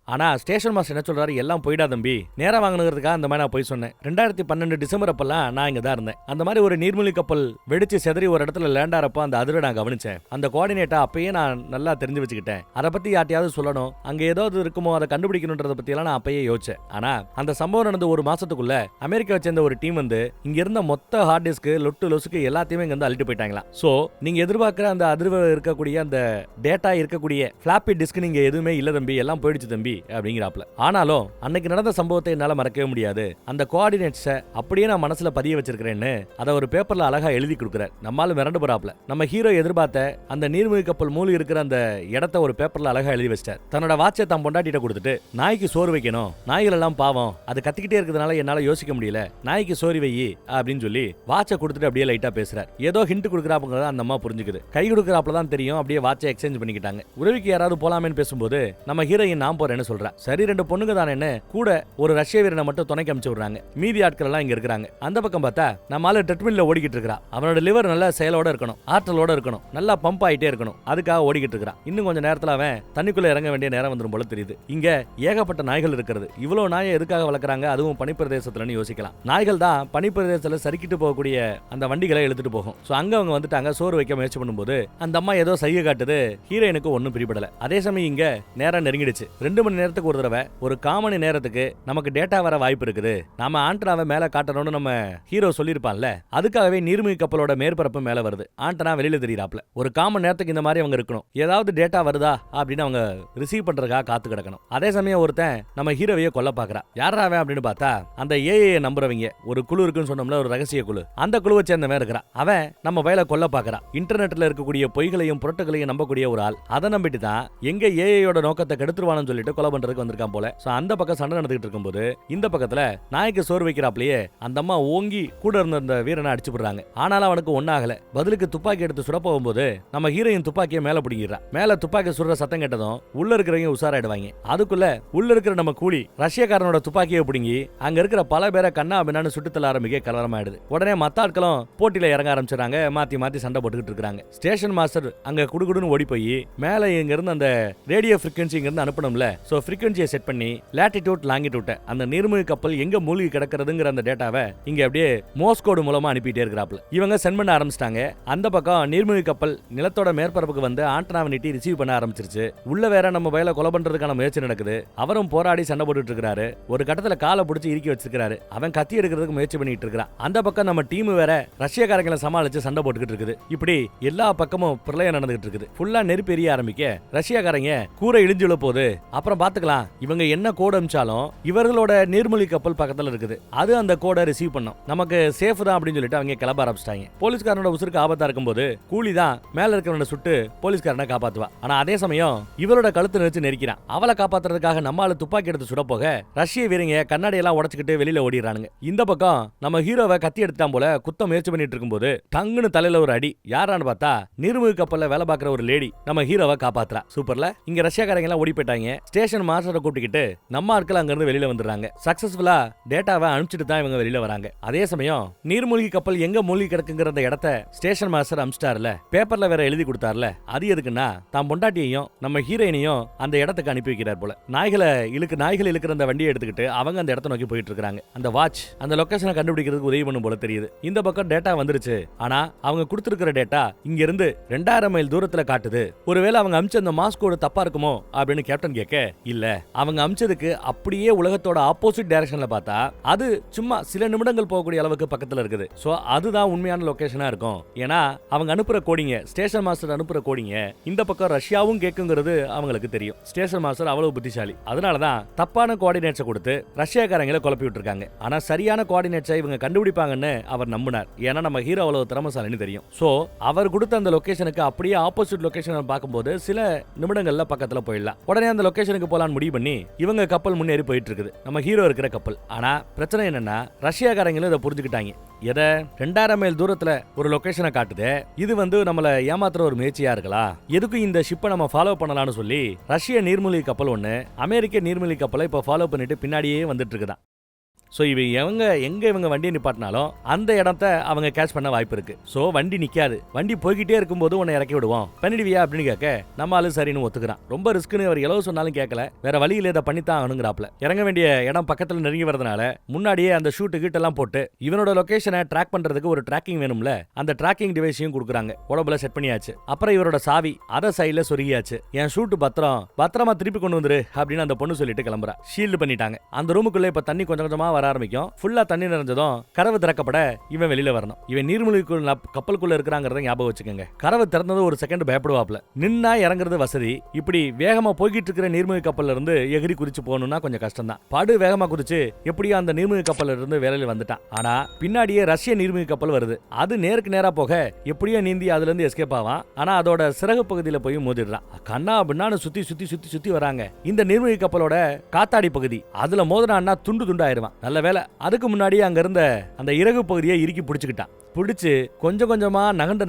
ஆனா ஸ்டேஷன் மாஸ்டர் என்ன சொல்றாரு, எல்லாம் போயிடா தம்பி, நேரம் வாங்கணுங்கிறதுக்காக அந்த மாதிரி நான் போய் சொன்னேன். 2012 டிசம்பர் அப்பெல்லாம் நான் இங்க தான் இருந்தேன். அந்த மாதிரி ஒரு நீர்மூழ்கி கப்பல் வெடிச்சு செதறி ஒரு இடத்துல லேண்ட் ஆறப்போ அந்த அதிர்வை நான் கவனிச்சேன். அந்த கோஆர்டினேட்டா அப்பயே நான் நல்லா தெரிஞ்சு வச்சுக்கிட்டேன். அதை பத்தி யார்ட்டையாவது சொல்லணும், அங்க ஏதாவது இருக்குமோ அதை கண்டுபிடிக்கணும்ன்றத பத்தி எல்லாம் நான் அப்பயே யோசிச்சேன். ஆனா அந்த சம்பவம் நடந்த ஒரு மாசத்துக்குள்ள அமெரிக்காவை சேர்ந்த ஒரு டீம் வந்து இங்க இருந்த மொத்த ஹார்ட் டிஸ்க் லொட்டு லொசுக்கு எல்லாத்தையுமே இங்க வந்து அள்ளிட்டு போயிட்டாங்களா. சோ நீங்க எதிர்பார்க்கிற அந்த அதிர்வு இருக்கக்கூடிய அந்த டேட்டா இருக்கக்கூடிய ஃபிளாப்பி டிஸ்க் நீங்க எதுவுமே இல்ல தம்பி, எல்லாம் போயிடுச்சு தம்பி அப்படிங்கிறாப்ல. ஆனாலும் அன்னைக்கு நடந்த சம்பவத்தை என்னால மறக்கவே முடியாது. அந்த கோஆர்டினேட்ஸை அப்படியே நான் மனசுல பதிய வச்சிருக்கிறேன்னு அதை ஒரு பேப்பர்ல அழகா எழுதி கொடுக்குறாரு. நம்மால மிரண்டு போறாப்ல. நம்ம ஹீரோ எதிர்பார்த்த அந்த நீர்மூழ்கி கப்பல் மூழ்கி இருக்கிற அந்த இடத்த ஒரு பேப்பர்ல அழகா எழுதி வச்சிட்டார். தன்னோட வாட்சை தான் பொண்டாட்டிட்ட கொடுத்துட்டு நாய்க்கு சோறு வைக்கணும், நாய்கள் எல்லாம் பாவம், அது கத்திக்கிட்டே இருக்கிறதுனால என்னால யோசிக்க முடியல, நாய்க்கு சோறு வையி அப்படின்னு சொல்லி வாட்சை கொடுத்துட்டு அப்படியே லைட்டா பேசுறாரு. ஏதோ ஹிண்ட் கொடுக்குறாப்புங்கிறத அந்த அம்மா புரிஞ்சுக்குது. கை கொடுக்குறாப்ல தான் தெரியும். அப்படியே வாட்சை எக்ஸ்சேஞ்ச் பண்ணிக்கிட்டாங்க. உதவிக்கு யாராவது போலாமேன்னு பேசும்போது நம்ம ஹீரோயின் நான் போறேன்னு சொல்றா. சரி, 2 பொண்ணுங்க தானே கூட ஒரு ரஷ்ய வீரனை மட்டும் துணைக்கு அனுப்பிச்சு விடுறாங்க. மீதி ஆட்கள் எல்லாம் இங்க இருக்காங்க. அந்த பக்கம் பார்த்தா நம்மால ட்ரெட்மில்ல ஓடிக்கிட்டு இருக்கா. அவனோட லிவர் நல்ல செயலோட இருக்கணும், ஆற்றலோட இருக்கணும், நல்லா பம்ப் ஆயிட்டே இருக்கணும். அதுக்காக ஓடிக்கிட்டு இருக்கான். இன்னும் கொஞ்சம் நேரத்துல அவன் தண்ணிக்குள்ள இறங்க வேண்டிய நேரம் வந்துரும் போல தெரியுது. இங்க ஏகப்பட்ட நாய்கள் இருக்கிறது. இவ்வளவு நாயை எதுக்காக வளர்க்குறாங்க, அதுவும் பனிப்பிரதேசத்துலன்னு யோசிக்கலாம். நாய்கள் தான் பனிப்பிரதேசத்துல சறுக்கிட்டு போகக்கூடிய அந்த வண்டிகளை இழுத்துட்டு போகும். சோ அங்க அவங்க வந்துட்டாங்க. சோறு வைக்க முயற்சி பண்ணும்போது அந்த அம்மா ஏதோ சைகை காட்டுது. ஹீரோயினுக்கு ஒன்னும் பிரிபடல. அதே சமயம் இங்க நேரம் நெருங்கிடுச்சு. 2 மணி மணி நேரத்துக்கு ஒரு தடவை ஒரு காமணி நேரத்துக்கு நமக்கு டேட்டா வர வாய்ப்பு இருக்குது. நாம ஆண்டனாவை மேல காட்டணும்னு நம்ம ஹீரோ சொல்லியிருப்பான்ல, அதுக்காகவே நீர்மூழ்கி கப்பலோட மேற்பரப்பு மேல வருது. ஆண்டனா வெளியில தெரியறாப்ல. ஒரு காமன் நேரத்துக்கு இந்த மாதிரி அவங்க இருக்கணும். ஏதாவது டேட்டா வருதா அப்படின்னு அவங்க ரிசீவ் பண்றதுக்காக காத்து கிடக்கணும். அதே சமயம் ஒருத்தன் நம்ம ஹீரோவையே கொல்ல பாக்குறான். யாரா அவன் அப்படின்னு பார்த்தா அந்த ஏஐ நம்புறவங்க ஒரு குழு இருக்குன்னு சொன்னோம்ல, ஒரு ரகசிய குழு. அந்த குழுவை சேர்ந்தவன் இருக்கிறான். அவன் நம்ம வயல கொல்ல பாக்குறான். இன்டர்நெட்ல இருக்கக்கூடிய பொய்களையும் புரட்டுகளையும் நம்பக்கூடிய ஒரு ஆள். அதை நம்பிட்டு தான் எங்க ஏஐயோட நோக்கத்தை கெடுத்துருவானு சொல்லிட்டு கொலை பண்றதுக்கு வந்திருக்கான் போல. அந்த பக்கம் சண்டை நடந்துகிட்டு இருக்கும்போது இந்த பக்கத்துல நாய்க்கு சோறு வைக்கிறாப்லயே அந்த அம்மா ஓங்கி கூட இருந்த அந்த வீரனை அடிச்சு விடுறாங்க. ஆனாலும் அவனுக்கு ஒன்னாகல. பதிலுக்கு துப்பாக்கி எடுத்து சுட போகும்போது நம்ம ஹீரோயின் துப்பாக்கியை மேல பிடிக்கிறான். மேல துப்பாக்கி சுடுற சத்தம் கேட்டதும் உள்ள இருக்கிறவங்க உசாராயிடுவாங்க. அதுக்குள்ள உள்ள இருக்கிற நம்ம கூலி ரஷ்யக்காரனோட துப்பாக்கியை பிடுங்கி அங்க இருக்கிற பல பேரை கண்ணா பின்னான்னு சுட்டுத்தள்ள ஆரம்பிக்க கலவரமாயிடுது. உடனே மத்த ஆட்களும் போட்டியில இறங்க ஆரம்பிச்சிடறாங்க. மாத்தி மாத்தி சண்டை போட்டுக்கிட்டு இருக்காங்க. ஸ்டேஷன் மாஸ்டர் அங்க குடுகுடுன்னு ஓடி போய் மேல இங்க இருந்து அந்த ரேடியோ ஃப்ரீக்வன்சி இங்க இருந்து அனுப்பணும்ல, சோ ஃப்ரீக்வன்சியை செட் பண்ணி லாட்டிடியூட் லாங்கிடியூட் அந்த நீர்மூழ்கி கப்பல் எங்க மூழ்கி கிடக்கிறதுங்கிற அந்த டேட்டாவை இங்க அப்படியே மோர்ஸ் கோடு மூலமா அனுப்பிட்டே இருக்கிறாப்ல. இவங்க சென்ட் பண்ண ஆரம்பிச்சிட்டாங்க. அந்த பக்கம் நீர்மூழ்கி கப்பல் நிலத்தோட மேற்பரப்புக்கு வந்து ஆண்டனாவை நீட்டி ரிசீவ் பண்ண ஆரம்பிச்சிருச்சு. உள்ள வேற நம்ம வயல கொலை பண்றதுக்கான முயற்சி நடக்குது. அவரும் போராடி சண்டை போட்டுட்டு இருக்காரு. ஒரு கட்டத்துல காலை பிடிச்சி இறுக்கி வச்சிருக்காரு. அவன் கத்தி எடுக்கிறதுக்கு முயற்சி பண்ணிட்டு இருக்கான். அந்த பக்கம் நம்ம டீம் வேற ரஷ்யக்காரங்களை சமாளிச்சு சண்டை போட்டுக்கிட்டு இருக்குது. இப்படி எல்லா பக்கமும் பிரளயம் நடந்துகிட்டு இருக்குது. ஃபுல்லா நெருப்பு எரிய ஆரம்பிக்க ரஷ்யக்காரங்க கூரை இடிஞ்சு விழ போகுது. அப்புறம் பாத்துக்கலாம், இவங்க என்ன கோடு அனுப்பிச்சாலும் இவர்களோட நீர்மூழ்கி கப்பல் பக்கத்துல இருக்குது. அது அந்த கோடை ரிசீவ் பண்ணும். நமக்கு சேஃப் தான் அப்படின்னு சொல்லிட்டு அவங்க கிளம்ப ஆரம்பிச்சிட்டாங்க. போலீஸ்காரனோட உசுருக்கு ஆபத்தா இருக்கும்போது கூலி தான் மேல இருக்கிறவனை சுட்டு போலீஸ்காரனை காப்பாத்துவா. ஆனா அதே சமயம் இவளோட கழுத்து நெரிச்சு நெரிக்கிறான். அவளை காப்பாத்துறதுக்காக நம்மால துப்பாக்கி எடுத்து சுட போக ரஷ்ய வீரங்க கண்ணாடி எல்லாம் உடைச்சுக்கிட்டு வெளியில ஓடிடுறானுங்க. இந்த பக்கம் நம்ம ஹீரோவை கத்தி எடுத்தான் போல குத்த முயற்சி பண்ணிட்டு இருக்கும்போது டங்குன்னு தலையில ஒரு அடி. யாரான்னு பார்த்தா நீர்மூழ்கி கப்பல்ல வேலை பார்க்குற ஒரு லேடி நம்ம ஹீரோவை காப்பாத்துறா. சூப்பர்ல. இங்க ரஷ்யக்காரங்க எல்லாம் ஓடி போயிட்டாங்க. ஸ்டேஷன் மாஸ்டரை கூப்பிட்டுக்கிட்டு நம்ம ஆட்கள் அங்க இருந்து வெளியில வந்துடுறாங்க. சக்சஸ்ஃபுல்லா டேட்டாவை அனுப்பிச்சிட்டு தான் இவங்க வெளியில வராங்க. அதே சமயம் நீர்மூழ்கி கப்பல் எங்க மூழ்கி கிடக்குங்கிற அந்த இடத்த ஸ்டேஷன் மாஸ்டர் அனுப்பிச்சிட்டார்ல, பேப்பர்ல வேற எழுதி கொடுத்தார்ல, அது எதுக்குன்னா தான் பொண்டாட்டியையும் நம்ம ஹீரோயினையும் அந்த இடத்துக்கு அனுப்பி வைக்கிறார் போல. நாய்கள் இழுக்கிற அந்த வண்டியை எடுத்துக்கிட்டு அவங்க அந்த இடத்தை நோக்கி போயிட்டு இருக்காங்க. அந்த வாட்ச் அந்த லொகேஷனை கண்டுபிடிக்கிறதுக்கு உதவி பண்ணும் போல தெரியுது. இந்த பக்கம் டேட்டா வந்துருச்சு. ஆனா அவங்க கொடுத்திருக்கிற டேட்டா இங்க இருந்து 2000 மைல் தூரத்துல காட்டுது. ஒருவேளை அவங்க அமிச்ச அந்த மாஸ்கோட தப்பா இருக்குமோ அப்படின்னு கேப்டன் கேட்க, இல்ல அவங்க அமிச்சதுக்கு அப்படியே உலகத்தோட ஆப்போசிட் டைரக்ஷன்ல பார்த்தா அது சும்மா சில நிமிடங்கள் போகக்கூடிய அளவுக்கு பக்கத்துல இருக்குது. சோ அதுதான் உண்மையான லொகேஷனா இருக்கும். ஏன்னா அவங்க அனுப்புற கோடிங்க, ஸ்டேஷன் மாஸ்டர் அனுப்புற கோடிங்க இந்த பக்கம் ரஷ்யாவும் கேக்குங்கிறது அவங்களுக்கு தெரியும். ஸ்டேஷன் மாஸ்டர் அவ்வளவு புத்திசாலி. அதனாலதான் தப்பான கோஆர்டினேட்ஸை கொடுத்து ரஷ்யாக்காரங்களை குழப்பி விட்டுருக்காங்க. ஆனா சரியான கோஆர்டினேட்ஸை இவங்க கண்டுபிடிப்பாங்கன்னு அவர் நம்பினார். ஏன்னா நம்ம ஹீரோ அவ்வளவு திறமசாலின்னு தெரியும். சோ அவர் கொடுத்த அந்த லொகேஷனுக்கு அப்படியே ஆப்போசிட் லொகேஷன் பார்க்கும்போது சில நிமிடங்கள்ல பக்கத்துல போயிடலாம். உடனே அந்த லொகேஷனுக்கு போலான்னு முடிவு பண்ணி இவங்க கப்பல் முன்னேறி போயிட்டு இருக்குது, நம்ம ஹீரோ இருக்கிற கப்பல். ஆனா பிரச்சனை என்னன்னா ரஷ்யாக்காரங்களும் இதை புரிஞ்சுக்கிட்டாங்க. எதை 2000 மைல் தூரத்துல ஒரு லொகேஷனை காட்டுது, இது நம்மள ஏமாத்துற ஒரு முயற்சியா இருக்கலாம், எதுக்கும் இந்த ஷிப்பை நம்ம ஃபாலோ பண்ணலாம்னு சொல்லி ரஷ்ய நீர்மூழ்கி கப்பல் ஒண்ணு அமெரிக்க நீர்மூழ்கி கப்பலை இப்ப ஃபாலோ பண்ணிட்டு பின்னாடியே வந்துட்டு இருக்குதான். ஸோ இவங்க வண்டியை நிப்பாட்டினாலும் அந்த இடத்த அவங்க கேட்ச் பண்ண வாய்ப்பு இருக்கு. ஸோ வண்டி நிக்காது. வண்டி போய்கிட்டே இருக்கும்போது உன்னை இறக்கி விடுவோம், பண்ணிடுவியா அப்படின்னு கேட்க நம்ம ஆளு சரின்னு ஒத்துக்கிறான். ரொம்ப ரிஸ்க்னு அவர் எவ்வளவு சொன்னாலும் கேட்கல. வேற வழியில் இதை பண்ணித்தான் ஆகணுங்கிறாப்ல. இறங்க வேண்டிய இடம் பக்கத்தில் நெருங்கி வரதுனால முன்னாடியே அந்த ஷூட்டு கிட்டெல்லாம் போட்டு இவனோட லொகேஷனை ட்ராக் பண்றதுக்கு ஒரு ட்ராக்கிங் வேணும்ல, அந்த ட்ராக்கிங் டிவைஸையும் கொடுக்குறாங்க. உடம்புல செட் பண்ணியாச்சு. அப்புறம் இவரோட சாவி அதை சைட்ல சொருகியாச்சு. என் ஷூட்டு பத்திரமா திருப்பி கொண்டு வந்துரு அப்படின்னு அந்த பொண்ணு சொல்லிட்டு கிளம்புறா. ஷீல்டு பண்ணிட்டாங்க. அந்த ரூமுக்குள்ள இப்ப தண்ணி கொஞ்சம் கொஞ்சமா வர ஆரம்பிக்கும். ஃபுல்லா தண்ணி நிறைஞ்சதும் கதவு திறக்கப்பட இவன் வெளியில வரணும். இவன் நீர்மூழ்கி கப்பலுக்குள்ள இருக்கிறாங்கிறத ஞாபகம் வச்சுக்கோங்க. கதவு திறந்தது ஒரு செகண்ட் பயப்படுவாப்ல. நின்னா இறங்குறது வசதி. இப்படி வேகமா போய்கிட்டு இருக்கிற நீர்மூழ்கி கப்பல்ல இருந்து எகிரி குறிச்சு போகணும்னா கொஞ்சம் கஷ்டம் தான். படு வேகமா குறிச்சு எப்படியோ அந்த நீர்மூழ்கி கப்பல்ல இருந்து வேலையில வந்துட்டான். ஆனா பின்னாடியே ரஷ்ய நீர்மூழ்கி கப்பல் வருது. அது நேருக்கு நேரா போக எப்படியோ நீந்தி அதுல இருந்து எஸ்கேப் ஆவான். ஆனா அதோட சிறகு பகுதியில போய் மோதிடுறான். கண்ணா பின்னான்னு சுத்தி வராங்க. இந்த நீர்மூழ்கி கப்பலோட காத்தாடி பகுதி அதுல மோதினான்னா துண்டு துண்டாயிருவான். நல்ல வேலை அதுக்கு முன்னாடி அங்க இருந்த அந்த இறகு பகுதியை இறுக்கி பிடிச்சுக்கிட்டான். பிடிச்சு கொஞ்சம் கொஞ்சமா நகண்டு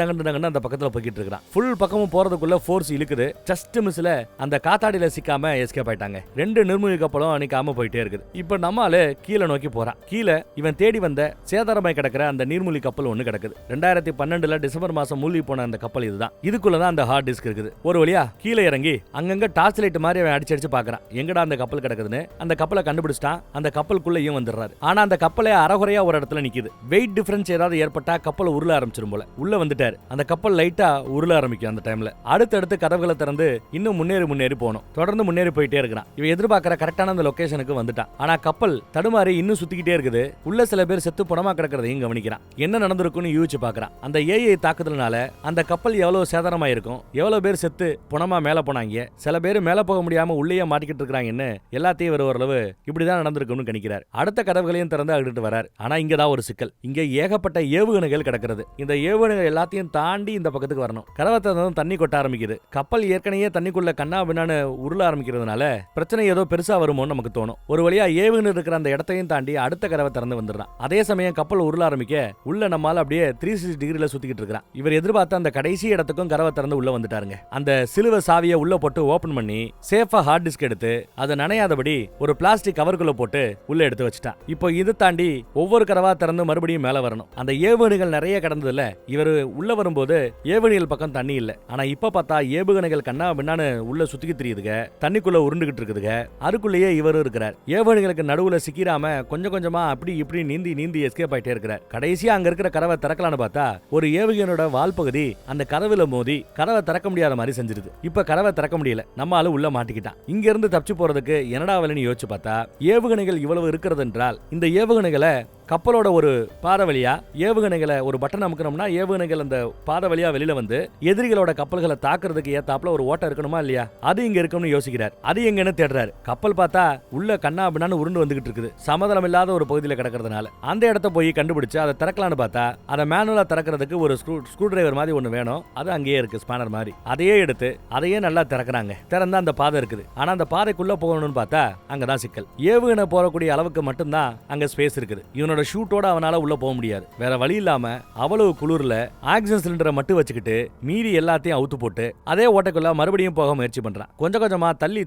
அந்த பக்கத்துல போய்கிட்டு இருக்கான். ஃபுல் பக்கமும் போறதுக்குள்ள ஃபோர்ஸ் இழுக்குது. ஜஸ்ட் மிஸ்ல அந்த காத்தாடியில சிக்காம எஸ்கேப் ஆயிட்டாங்க. 2 நீர்மூழ்கி கப்பலும் நிக்காம போயிட்டே இருக்குது. இப்ப நம்மால கீழே நோக்கி போறான். கீழே இவன் தேடி வந்த சேதாரமாய் கிடக்கிற அந்த நீர்மூழ்கி கப்பல் ஒண்ணு கிடக்குது. 2012 டிசம்பர் மாசம் மூழ்கி போன அந்த கப்பல் இதுதான். இதுக்குள்ளதான் அந்த ஹார்ட் டிஸ்க் இருக்குது. ஒரு வழியா கீழே இறங்கி அங்கங்க டார்ச் லைட் மாதிரி அவன் அடிச்சு பாக்குறான். எங்கடா அந்த கப்பல் கிடக்குதுன்னு. அந்த கப்பலை கண்டுபிடிச்சிட்டான். அந்த கப்பலுக்குள்ள இவன் வந்துடுறான். வந்துடுறாரு. ஆனா அந்த கப்பலே அரைகுறையா ஒரு இடத்துல நிக்குது. வெயிட் டிஃபரன்ஸ் ஏதாவது ஏற்பட்டா கப்பல் உருள ஆரம்பிச்சிரும் போல. உள்ள வந்துட்டாரு. அந்த கப்பல் லைட்டா உருள ஆரம்பிக்கும். அந்த டைம்ல அடுத்தடுத்து கதவுகளை திறந்து இன்னும் முன்னேறி போகணும். தொடர்ந்து முன்னேறி போயிட்டே இருக்கிறான். இவன் எதிர்பார்க்கிற கரெக்டான அந்த லொகேஷனுக்கு வந்துட்டான். ஆனா கப்பல் தடுமாறி இன்னும் சுத்திக்கிட்டே இருக்குது. உள்ள சில பேர் செத்து புணமா கிடக்கிறதையும் கவனிக்கிறான். என்ன நடந்திருக்குன்னு யூகிச்சு பார்க்கறான். அந்த ஏஐ தாக்குதல்னால அந்த கப்பல் எவ்வளவு சேதாரமாயிருக்கும், எவ்வளவு பேர் செத்து புணமா மேல போனாங்க, சில பேர் மேல போக முடியாம உள்ளேயே மாட்டிக்கிட்டு இருக்காங்கன்னு எல்லாத்தையும் ஒரு ஓரளவு இப்படிதான் நடந்திருக்கும்னு கணிக்கிறார். அடுத்த கதவுகளையும் திறந்து அழுட்டு வரார். ஆனா இங்கதான் ஒரு சிக்கல். இங்க ஏகப்பட்ட ஏவுகணைகள் கிடக்கிறது. இந்த ஏவுகணைகள் எல்லாத்தையும் தாண்டி இந்த பக்கத்துக்கு வரணும். கதவை திறந்ததும் தண்ணி கொட்ட ஆரம்பிக்குது. கப்பல் ஏற்கனவே தண்ணிக்குள்ள கண்ணா பின்னான்னு உருள ஆரம்பிக்கிறதுனால பிரச்சனை ஏதோ பெருசா வருமோன்னு நமக்கு தோணும். ஒரு வழியா ஏவுகணை இருக்கிற அந்த இடத்தையும் தாண்டி அடுத்த கதவை திறந்து வந்துடுறான். அதே சமயம் கப்பல் உருள ஆரம்பிக்க உள்ள நம்மால அப்படியே 360 டிகிரில சுத்திக்கிட்டு இருக்கிறான். இவர் எதிர்பார்த்த அந்த கடைசி இடத்துக்கும் கதவை திறந்து உள்ள வந்துட்டாருங்க. அந்த சிலுவை சாவியை உள்ள போட்டு ஓபன் பண்ணி சேஃபா ஹார்ட் டிஸ்க் எடுத்து அதை நனையாதபடி ஒரு பிளாஸ்டிக் கவருக்குள்ள போட்டு உள்ள எடுத்து வச்சுட்டான். இப்போ இது தாண்டி ஒவ்வொரு கதவா திறந்து மறுபடியும் மேல வரணும். அந்த ஏவுகணைகள் நிறைய கடந்ததுல இவர் உள்ள வரும்போது ஏவுகணைகள் பக்கம் தண்ணி இல்ல. ஆனா இப்ப பார்த்தா ஏவுகணைகள் கண்ணா பின்னான்னு உள்ள சுத்திக்கு தெரியுதுங்க. தண்ணிக்குள்ள உருண்டுகிட்டு இருக்குதுங்க. அதுக்குள்ளேயே இவரும் இருக்கிறார். ஏவுகணைகளுக்கு நடுவுல சிக்கிராம கொஞ்சம் கொஞ்சமா அப்படி இப்படி நீந்தி எஸ்கேப் ஆயிட்டே இருக்கிறார். கடைசியா அங்க இருக்கிற கதவை திறக்கலான்னு பார்த்தா ஒரு ஏவுகணையோட வால் பகுதி அந்த கதவுல மோதி கதவை திறக்க முடியாத மாதிரி செஞ்சிருது. இப்ப கதவை திறக்க முடியல. நம்ம ஆளு உள்ள மாட்டிக்கிட்டான். இங்க இருந்து தப்பிச்சு போறதுக்கு என்னடா வழின்னு யோசிச்சு பார்த்தா ஏவுகணைகள் இவ்வளவு இருக்கிறது என்றால் இந்த ஏவுகணைகளை கப்பலோட ஒரு பாதை வழியா ஏவுகணைகளை ஒரு பட்டன் அமுக்கணும்னா ஏவுகணைகள் அந்த பாதை வழியா வெளியில வந்து எதிரிகளோட கப்பல்களை தாக்குறதுக்கு ஏத்தாப்புல ஒரு ஓட்டம் இருக்கணுமா இல்லையா, அது இங்க இருக்கும்னு யோசிக்கிறார். அது எங்கன்னு தேடுறாரு. கப்பல் பார்த்தா உள்ள கண்ணா பின்னான்னு உருண்டு வந்துகிட்டு இருக்குது. சமதளம் இல்லாத ஒரு பகுதியில் கிடக்கிறதுனால அந்த இடத்த போய் கண்டுபிடிச்சு அதை திறக்கலான்னு பார்த்தா அதை மேனுவலா திறக்கிறதுக்கு ஒரு ஸ்க்ரூ டிரைவர் மாதிரி ஒண்ணு வேணும். அது அங்கேயே இருக்கு, ஸ்பானர் மாதிரி. அதையே எடுத்து அதையே நல்லா திறக்கிறாங்க. திறந்தா அந்த பாதை இருக்குது. ஆனா அந்த பாதைக்குள்ள போகணும்னு பார்த்தா அங்கதான் சிக்கல். ஏவுகணை போறக்கூடிய அளவுக்கு மட்டும்தான் அங்க ஸ்பேஸ் இருக்குது. இவனோட ஷூட்டோட அவனால உள்ள போக முடியாது. வேற வழி இல்லாம அவ்வளவு குளிர்ல ஆக்சிஜன் சிலிண்டரை மட்டும் வச்சுக்கிட்டு மீறி எல்லாத்தையும் அவுத்து போட்டு அதே ஓட்டைக்குள்ள மறுபடியும் போக முயற்சி பண்றான். கொஞ்சம் கொஞ்சமா தள்ளி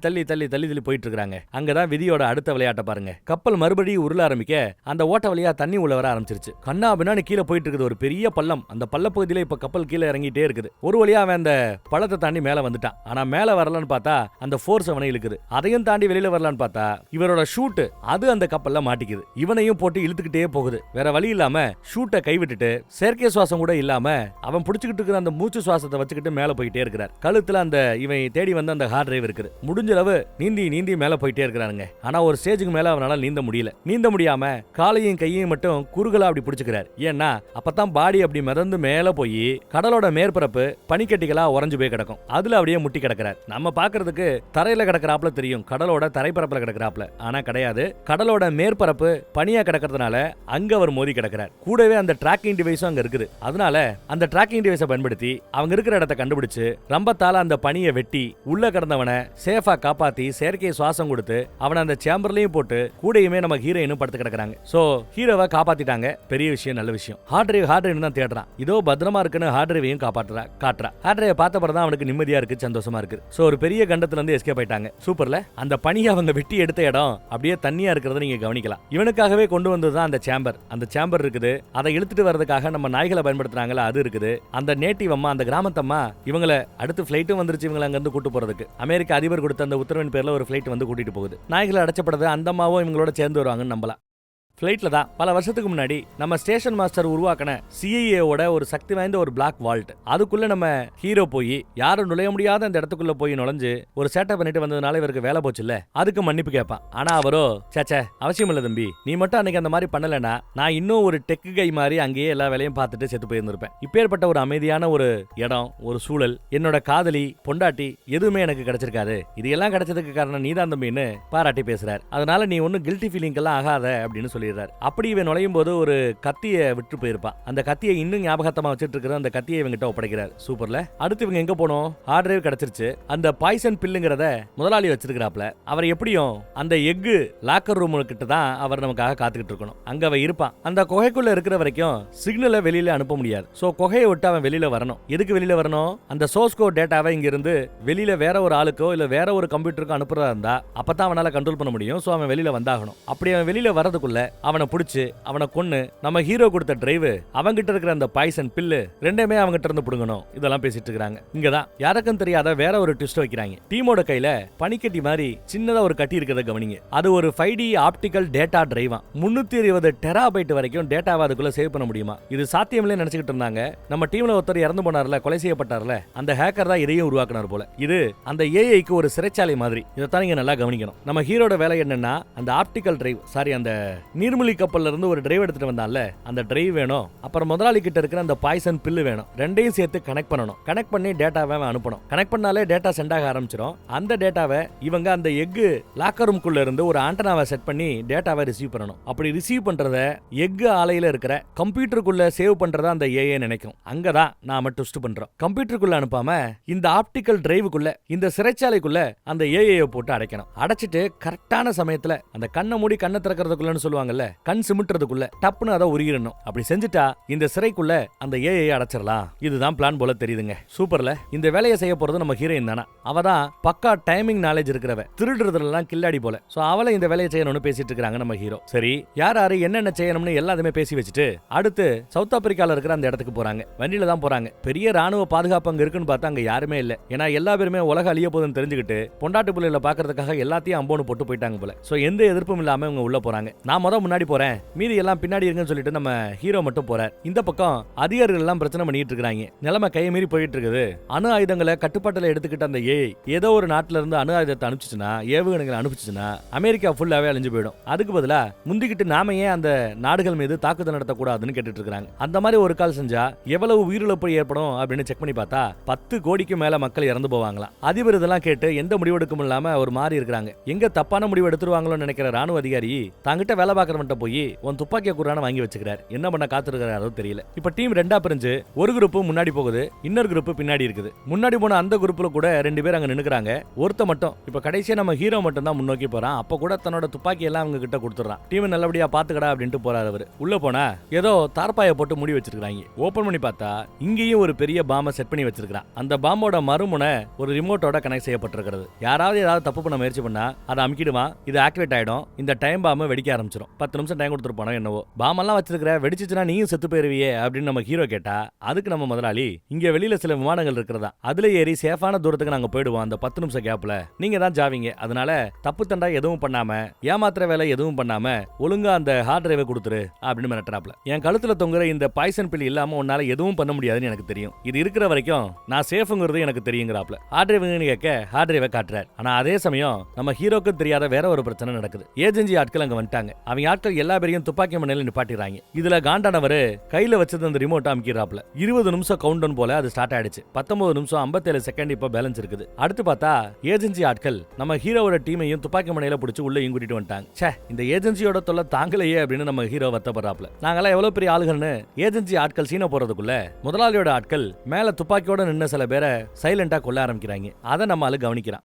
போயிட்டு இருக்காங்க. அங்கதான் விதியோட அடுத்த விளையாட்ட பாருங்க. கப்பல் மறுபடியும் உருள ஆரம்பிக்க அந்த ஓட்ட வழியா தண்ணி உள்ள வர ஆரம்பிச்சிருச்சு. கண்ணா பின்னாடி கீழே போயிட்டு இருக்குது ஒரு பெரிய பள்ளம். அந்த பள்ள பகுதியில இப்ப கப்பல் கீழே இறங்கிட்டே இருக்குது. ஒரு வழியா அவன் அந்த பள்ளத்தை தாண்டி மேல வந்துட்டான். ஆனா மேல வரலான்னு பார்த்தா அந்த ஃபோர்ஸ் அவனை இழுக்குது. அதையும் தாண்டி வெளியில வரலான்னு பார்த்தா இவரோட ஷூட் அது அந்த கப்பல்ல மாட்டிக்குது. இவனையும் போட்டு இழுத்துக்கிட்டே போகுது. வேற வழி இல்லாம ஷூட்டை கைவிட்டுட்டு செயற்கை சுவாசம் கூட இல்லாம அவன் பிடிச்சிக்கிட்டு இருக்கிற அந்த மூச்சு சுவாசத்தை வச்சுக்கிட்டு மேல போயிட்டே இருக்கிறார். கழுத்துல அந்த இவன் தேடி வந்த அந்த ஹார்ட் டிரைவ் இருக்குது. முடிஞ்ச அளவு நீந்தி மேல போயிட்டே இருக்கிறாருங்க. ஆனா ஒரு ஸ்டேஜுக்கு மேல அவனால நீந்த முடியல. நீந்த முடியாம காலையும் கையையும் மட்டும் குறுகலா அப்படி பிடிச்சுக்கிறார். ஏன்னா அப்பதான் பாடி அப்படி மிதந்து மேல போய் கடலோட மேற்பரப்பு பனிக்கட்டிகளா உறைஞ்சு போய் கிடக்கும். அதுல அப்படியே முட்டி கிடக்கிறார். நம்ம பாக்குறதுக்கு தரையில கிடக்கிறாப்ல தெரியும், கடலோட தரைப்பரப்புல கிடக்கிறாப்ல. ஆனா கிடையாது, கடலோட மேற்பரப்பு பனியா கிடக்கிறதுனால அங்க அவர் மோதி கிடக்கிறார். கூடவே அந்த டிராக்கிங் டிவைஸும் அங்க இருக்குது. அதனால அந்த டிராக்கிங் டிவைஸை பயன்படுத்தி அவங்க இருக்கிற இடத்தை கண்டுபிடிச்சு ரம்பத்தால அந்த பனியை வெட்டி உள்ள கிடந்தவனை சேஃபா காப்பாத்தி செயற்கை சுவாசம் கொடுத்து அவனை அந்த சேம்பர்லயும் போட்டு கூடயுமே நம்ம ஹீரோயினும் படுத்து கிடக்குறாங்க. சோ ஹீரோவை காப்பாத்திட்டாங்க. பெரிய விஷயம், நல்ல விஷயம். ஹார்ட் டிரைவ் தான் தேடுறான். இதோ பத்திரமா இருக்குன்னு ஹார்ட் டிரைவையும் காட்டுறா. ஹார்ட் டிரைவை பார்த்த பிறகு அவனுக்கு நிம்மதியா இருக்கு, சந்தோஷமா இருக்கு. சோ ஒரு பெரிய கண்டத்துல இருந்து எஸ்கேப் ஆயிட்டாங்க. சூப்பர்ல. அந்த பனியை அவங்க வெட்டி எடுத்த இடம் அப்படியே தண்ணியா இருக்கிறத நீங்க கவனிக்கலாம். இவனுக்காகவே கொண்டு வந்ததுதான் அந்த சேம்பர். அந்த சேம்பர் இருக்குது. அதை இழுத்துட்டு வரதுக்காக நம்ம நாய்களை பயன்படுத்துறாங்களா, அது இருக்குது. அந்த நேட்டிவ் அம்மா, அந்த கிராமத்தம்மா இவங்களை அடுத்து பிளைட்டும் வந்துருச்சு இவங்களை அங்க இருந்து கூட்டு போறதுக்கு. அமெரிக்க அதிபர் கொடுத்த அந்த உத்தரவின் பேர்ல ஒரு பிளைட் வந்து கூட்டிட்டு போகுது. நாய்களை அடைச்சப்படுது. அந்த அம்மாவும் இவங்களோட சேர்ந்து வருவாங்கன்னு நம்பலாம். ஃப்ளைட்ல தான் பல வருஷத்துக்கு முன்னாடி நம்ம ஸ்டேஷன் மாஸ்டர் உருவாக்கின சிஐஏவோட ஒரு சக்தி வாய்ந்த ஒரு பிளாக் வால்ட். அதுக்குள்ள நம்ம ஹீரோ போய் யாரும் நுழைய முடியாத அந்த இடத்துக்குள்ள போய் நுழைஞ்சு ஒரு சேட்டை பண்ணிட்டு வந்ததுனால இவருக்கு வேலை போச்சு இல்ல, அதுக்கு மன்னிப்பு கேட்பான். ஆனா அவரோ சேச்சே அவசியம் இல்ல தம்பி, நீ மட்டும் அன்னைக்கு அந்த மாதிரி பண்ணலனா நான் இன்னும் ஒரு டெக்கு கை மாதிரி அங்கேயே எல்லா வேலையும் பார்த்துட்டு செத்து போயிருந்திருப்பேன். இப்பேற்பட்ட ஒரு அமைதியான ஒரு இடம், ஒரு சூழல், என்னோட காதலி பொண்டாட்டி எதுவுமே எனக்கு கிடைச்சிருக்காது. இது எல்லாம் கிடைச்சதுக்கு காரணம் நீதான் தம்பின்னு பாராட்டி பேசுறாரு. அதனால நீ ஒன்னும் கில்ட்டி ஃபீலிங் எல்லாம் ஆகாத அப்படின்னு சொல்லி அப்படி இவன் நுழையும் போது ஒரு கத்தியை விட்டு போயிருப்பான். அந்த கத்தியை இன்னும் ஞாபகத்தமா வச்சிட்டு இருக்கிற அந்த கத்தியை இவங்கிட்ட ஒப்படைக்கிறார். சூப்பர்ல. அடுத்து இவங்க எங்க போனோம்? ஹார்ட் டிரைவ் கிடைச்சிருச்சு. அந்த பாய்சன் பில்லுங்கிறத முதலாளி வச்சிருக்கிறாப்ல. அவர் எப்படியும் அந்த எக்கு லாக்கர் ரூம் கிட்ட தான் அவர் நமக்காக காத்துக்கிட்டு இருக்கணும். அங்க அவன் இருப்பான். அந்த குகைக்குள்ள இருக்கிற வரைக்கும் சிக்னலை வெளியில அனுப்ப முடியாது. சோ குகையை விட்டு அவன் வெளியில வரணும். எதுக்கு வெளியில வரணும்? அந்த சோர்ஸ் கோட் டேட்டாவை இங்க இருந்து வெளியில வேற ஒரு ஆளுக்கோ இல்ல வேற ஒரு கம்ப்யூட்டருக்கோ அனுப்புறதா இருந்தா அப்பதான் அவனால கண்ட்ரோல் பண்ண முடியும். சோ அவன் வெளியில வந்தாகணும். அப்படி அவன் வெளியில வரதுக்குள்ள அவனை புடிச்சு அவனை கொன்னு நம்ம ஹீரோ கொடுத்த டிரைவ் அவங்கிட்ட இருக்கிற அந்த பாய்சன் பில்லு ரெண்டுமே அவங்கிட்ட இருந்து புடுங்கணும். இதெல்லாம் பேசிட்டு இருக்காங்க. இங்கதான் யாருக்கும் தெரியாத வேற ஒரு ட்விஸ்ட் வைக்கிறாங்க. டீமோட கையில பனிக்கட்டி மாதிரி சின்னதா ஒரு கட்டி இருக்கிறத கவனிங்க. அது ஒரு 5D ஆப்டிகல் டேட்டா டிரைவா. 320 டெராபைட் வரைக்கும் டேட்டாவை அதுக்குள்ள சேவ் பண்ண முடியுமா? இது சாத்தியமில்லை நினைச்சுக்கிட்டு இருந்தாங்க. நம்ம டீம்ல ஒருத்தர் இறந்து போனார்ல, கொலை செய்யப்பட்டார்ல, அந்த ஹேக்கர் தான் இதையும் உருவாக்குனார் போல. இது அந்த ஏஐக்கு ஒரு சிறைச்சாலை மாதிரி. இதைத்தான் நீங்க நல்லா கவனிக்கணும். நம்ம ஹீரோட வேலை என்னன்னா அந்த ஆப்டிகல் டிரைவ், சாரி அந்த நீர்மூழ்கி கப்பல்ல இருந்து ஒரு டிரைவ் எடுத்துட்டு வந்தால அந்த டிரைவ் வேணும். அப்புறம் முதலாளி கிட்ட இருக்கிற அந்த பாய்சன் பில்லு வேணும். ரெண்டையும் சேர்த்து கனெக்ட் பண்ணணும். கனெக்ட் பண்ணி டேட்டாவை அனுப்பணும். கனெக்ட் பண்ணாலே டேட்டா சென்ட் ஆக ஆரம்பிச்சிடும். அந்த டேட்டாவை இவங்க அந்த எக் லாக்கர் ரூம்குள்ள இருந்து ஒரு ஆண்டனாவை செட் பண்ணி டேட்டாவை ரிசீவ் பண்ணணும். அப்படி ரிசீவ் பண்றத எக் ஆலையில இருக்கிற கம்ப்யூட்டருக்குள்ள சேவ் பண்றதா அந்த ஏஐ நினைக்கும். அங்கதான் நாம ட்விஸ்ட் பண்றோம். கம்ப்யூட்டருக்குள்ள அனுப்பாம இந்த ஆப்டிகல் டிரைவுக்குள்ள, இந்த சிறைச்சாலைக்குள்ள அந்த ஏஐ போட்டு அடைக்கணும். அடைச்சிட்டு கரெக்டான சமயத்துல அந்த கண்ணை மூடி கண்ணை திறக்கிறதுக்குள்ளன்னு சொல்லுவாங்கல்ல, கண் சிமிட்டுறதுக்குள்ள டப்புன்னு அதை உருகிடணும். அப்படி செஞ்சுட்டா இந்த சிறைக்குள்ள அந்த ஏஐ அடைச்சிடலாம். இதுதான் பிளான் போல தெரியுதுங்க. சூப்பர்ல. இந்த வேலையை செய்ய போறது நம்ம ஹீரோயின் தானா. அவதான் பக்கா டைமிங் நாலேஜ் இருக்கிறவ, திருடுறதுலாம் கில்லாடி போல. சோ அவளை இந்த வேலையை செய்யணும்னு பேசிட்டு இருக்காங்க நம்ம ஹீரோ. சரி, யார் யாரு என்னென்ன செய்யணும்னு எல்லாத்தையுமே பேசி வச்சுட்டு அடுத்து சவுத் ஆப்பிரிக்கால இருக்கிற அந்த இடத்துக்கு போறாங்க. வண்டியில தான் போறாங்க. பெரிய ராணுவ பாதுகாப்பு அங்க இருக்குன்னு பார்த்தா அங்க யாருமே இல்ல. ஏன்னா எல்லா பேருமே உலக அழிய போதுன்னு தெரிஞ்சுக்கிட்டு பொண்டாட்டு பிள்ளைகளை பாக்குறதுக்காக எல்லாத்தையும் அம்போன்னு போட்டு போயிட்டாங்க போல. சோ எந்த எதிர்ப்பும் இல்லாம இவங்க உள்ள போறாங்க. நான் முன்னாடி போறேன், மீதி எல்லாம் பின்னாடி இருங்கன்னு சொல்லிட்டு நம்ம ஹீரோ மட்டும் போறார். இந்த பக்கம் அதிகாரிகள் எல்லாம் பிரச்சனை பண்ணிட்டு இருக்காங்க. நிலைமை கை மீறி போயிட்டு இருக்குது. அணு ஆயுதங்களை கட்டுப்பாட்டுல எடுத்துக்கிட்ட அந்த ஏதோ ஒரு நாட்டுல இருந்து அணு ஆயுதத்தை அனுப்பிச்சுச்சுன்னா, ஏவுகணைகளை அனுப்பிச்சுச்சுன்னா அமெரிக்கா ஃபுல்லாவே அழிஞ்சு போயிடும். அதுக்கு பதிலா முந்திக்கிட்டு நாம ஏன் அந்த நாடுகள் மீது தாக்குதல் நடத்தக்கூடாதுன்னு கேட்டுட்டு இருக்காங்க. அந்த மாதிரி ஒரு கால் செஞ்சா எவ்வளவு உயிரிழப்பு ஏற்படும் அப்படின்னு செக் பண்ணி பார்த்தா 10 கோடிக்கு மேல மக்கள் இறந்து போவாங்களாம். அதிபர் இதெல்லாம் கேட்டு எந்த முடிவெடுக்கும் இல்லாம ஒரு மாதிரி இருக்காங்க. எங்க தப்பான முடிவு எடுத்துருவாங்களோ நினைக்கிற ராணுவ அதிகாரி தங்கிட்ட வேலை பார்க்கறவன்ட்ட போய் உன் துப்பாக்கிய குரான வாங்கி வச்சுக்கிறார். என்ன பண்ண காத்திருக்கிறாரோ தெரியல. இப்ப டீம் ரெண்டா பிரிஞ்சு ஒரு குரூப் முன்னாடி போகுது, இன்னொரு குரூப் பின்னாடி இருக்குது. முன்னாடி போன அந்த குரூப்ல கூட 2 பேர் அங்க நின்னுக்கிறாங்க. ஒருத்த மட்டும் இப்ப கடைசியா நம்ம ஹீரோ மட்டும் தான் முன்னோக்கி போறான். அப்ப கூட தன்னோட துப்பாக்கி எல்லாம் அவங்க கிட்ட கொடுத்துறான். டீம் நல்லபடியா பாத்துக்கடா அப்படின்ட்டு போறாரு அவரு. உள்ள போனா ஏதோ தார்பாய போட்டு மூடி வச்சிருக்காங்க. ஓபன் பண்ணி பார்த்தா இங்கேயும் ஒரு பெரிய பாம்பை செட் பண்ணி வச்சிருக்கான். அந்த பாம்போட மறுமுனை ஒரு ரிமோட்டோட கனெக்ட் செய்யப்பட்டிருக்கிறது. யாராவது ஏதாவது தப்பு பண்ண முயற்சி பண்ணா அதை அமுக்கிடுவான். இது ஆக்டிவேட் ஆயிடும். இந்த டைம் பாம்பு வெடிக்க ஆரம்பிச்சிடும். 10 நிமிஷம் டைம் கொடுத்துருப்பானோ என்னவோ. பாம்பெல்லாம் வச்சிருக்கிற, வெடிச்சுச்சுன்னா நீயும் செத்து போயிருவியே அப்படின்னு நம்ம ஹீரோ கேட்டா அதுக்கு நம்ம முதலாளி இங்க வெளியில சில விமானங்கள் இருக்கிறதா, அதுல ஏறி சேஃபான தூரத்துக்கு நாங்க போயிடுவோம். அந்த 10 நிமிஷம் கேப்ல நீங்க தான் ஜாவீங்க. அதனால தப்பு தண்டா எதுவும் பண்ணாம, ஏமாத்திர வேலை எதுவும் பண்ணாம ஒழுங்கா அந்த ஹார்ட் டிரைவை கொடுத்துரு அப்படின்னு மிரட்டுறாப்ல. என் கழுத்துல தொங்குற இந்த பாய்சன் பில் இல்லாம உன்னால எதுவும் பண்ண முடியாதுன்னு எனக்கு தெரியும். இது இருக்கிற வரைக்கும் நான் சேஃப்ங்கிறது எனக்கு தெரியுங்கிறாப்ல. ஹார்ட் டிரைவ்னு கேட்க ஹார்ட் டிரைவை காட்டுறாரு. ஆனா அதே சமயம் நம்ம ஹீரோக்கு தெரியாத வேற ஒரு பிரச்சனை நடக்குது. ஏஜென்சி ஆட்கள் அங்க வந்துட்டாங்க. அவங்க ஆட்கள் எல்லா பேரையும் துப்பாக்கி மண்ணில நிப்பாட்டிடுறாங்க. இதுல காண்டானவர் கையில வச்சது அந்த ரிமோட் அமுக்கிறாப்ல. 20 நிமிஷம் கவுண்ட் டவுன் போல அது ஸ்டார்ட் ஆயிடுச்சு. 19 நிமிஷம் 57 செகண்ட் இப்ப பேலன்ஸ் இருக்குது. அடுத்து பார்த்தா ஏஜென்சி ஆட்கள் நம்ம ஹீரோவோட டீமையும் துப்பாக்கி மண்ணில பிடிச்சு உள்ள கூட்டிட்டு வந்துட்டாங்க. ச்சே, இந்த ஏஜென்சியோட தொல்லை தாங்கலையே அப்படின்னு நம்ம ஹீரோ வருத்தப்படுறாப்ல. நாங்கெல்லாம் எவ்வளவு பெரிய ஆளுகள்னு ஏஜென்சி ஆட்கள் சீன போறதுக்குள்ள முதலாளியோட ஆட்கள் மேல துப்பாக்கியோட நின்ன சில பேரை சைலண்டா கொல்ல ஆரம்பிக்கிறாங்க. அதை நம்ம ஆளு கவனிக்கிறான்.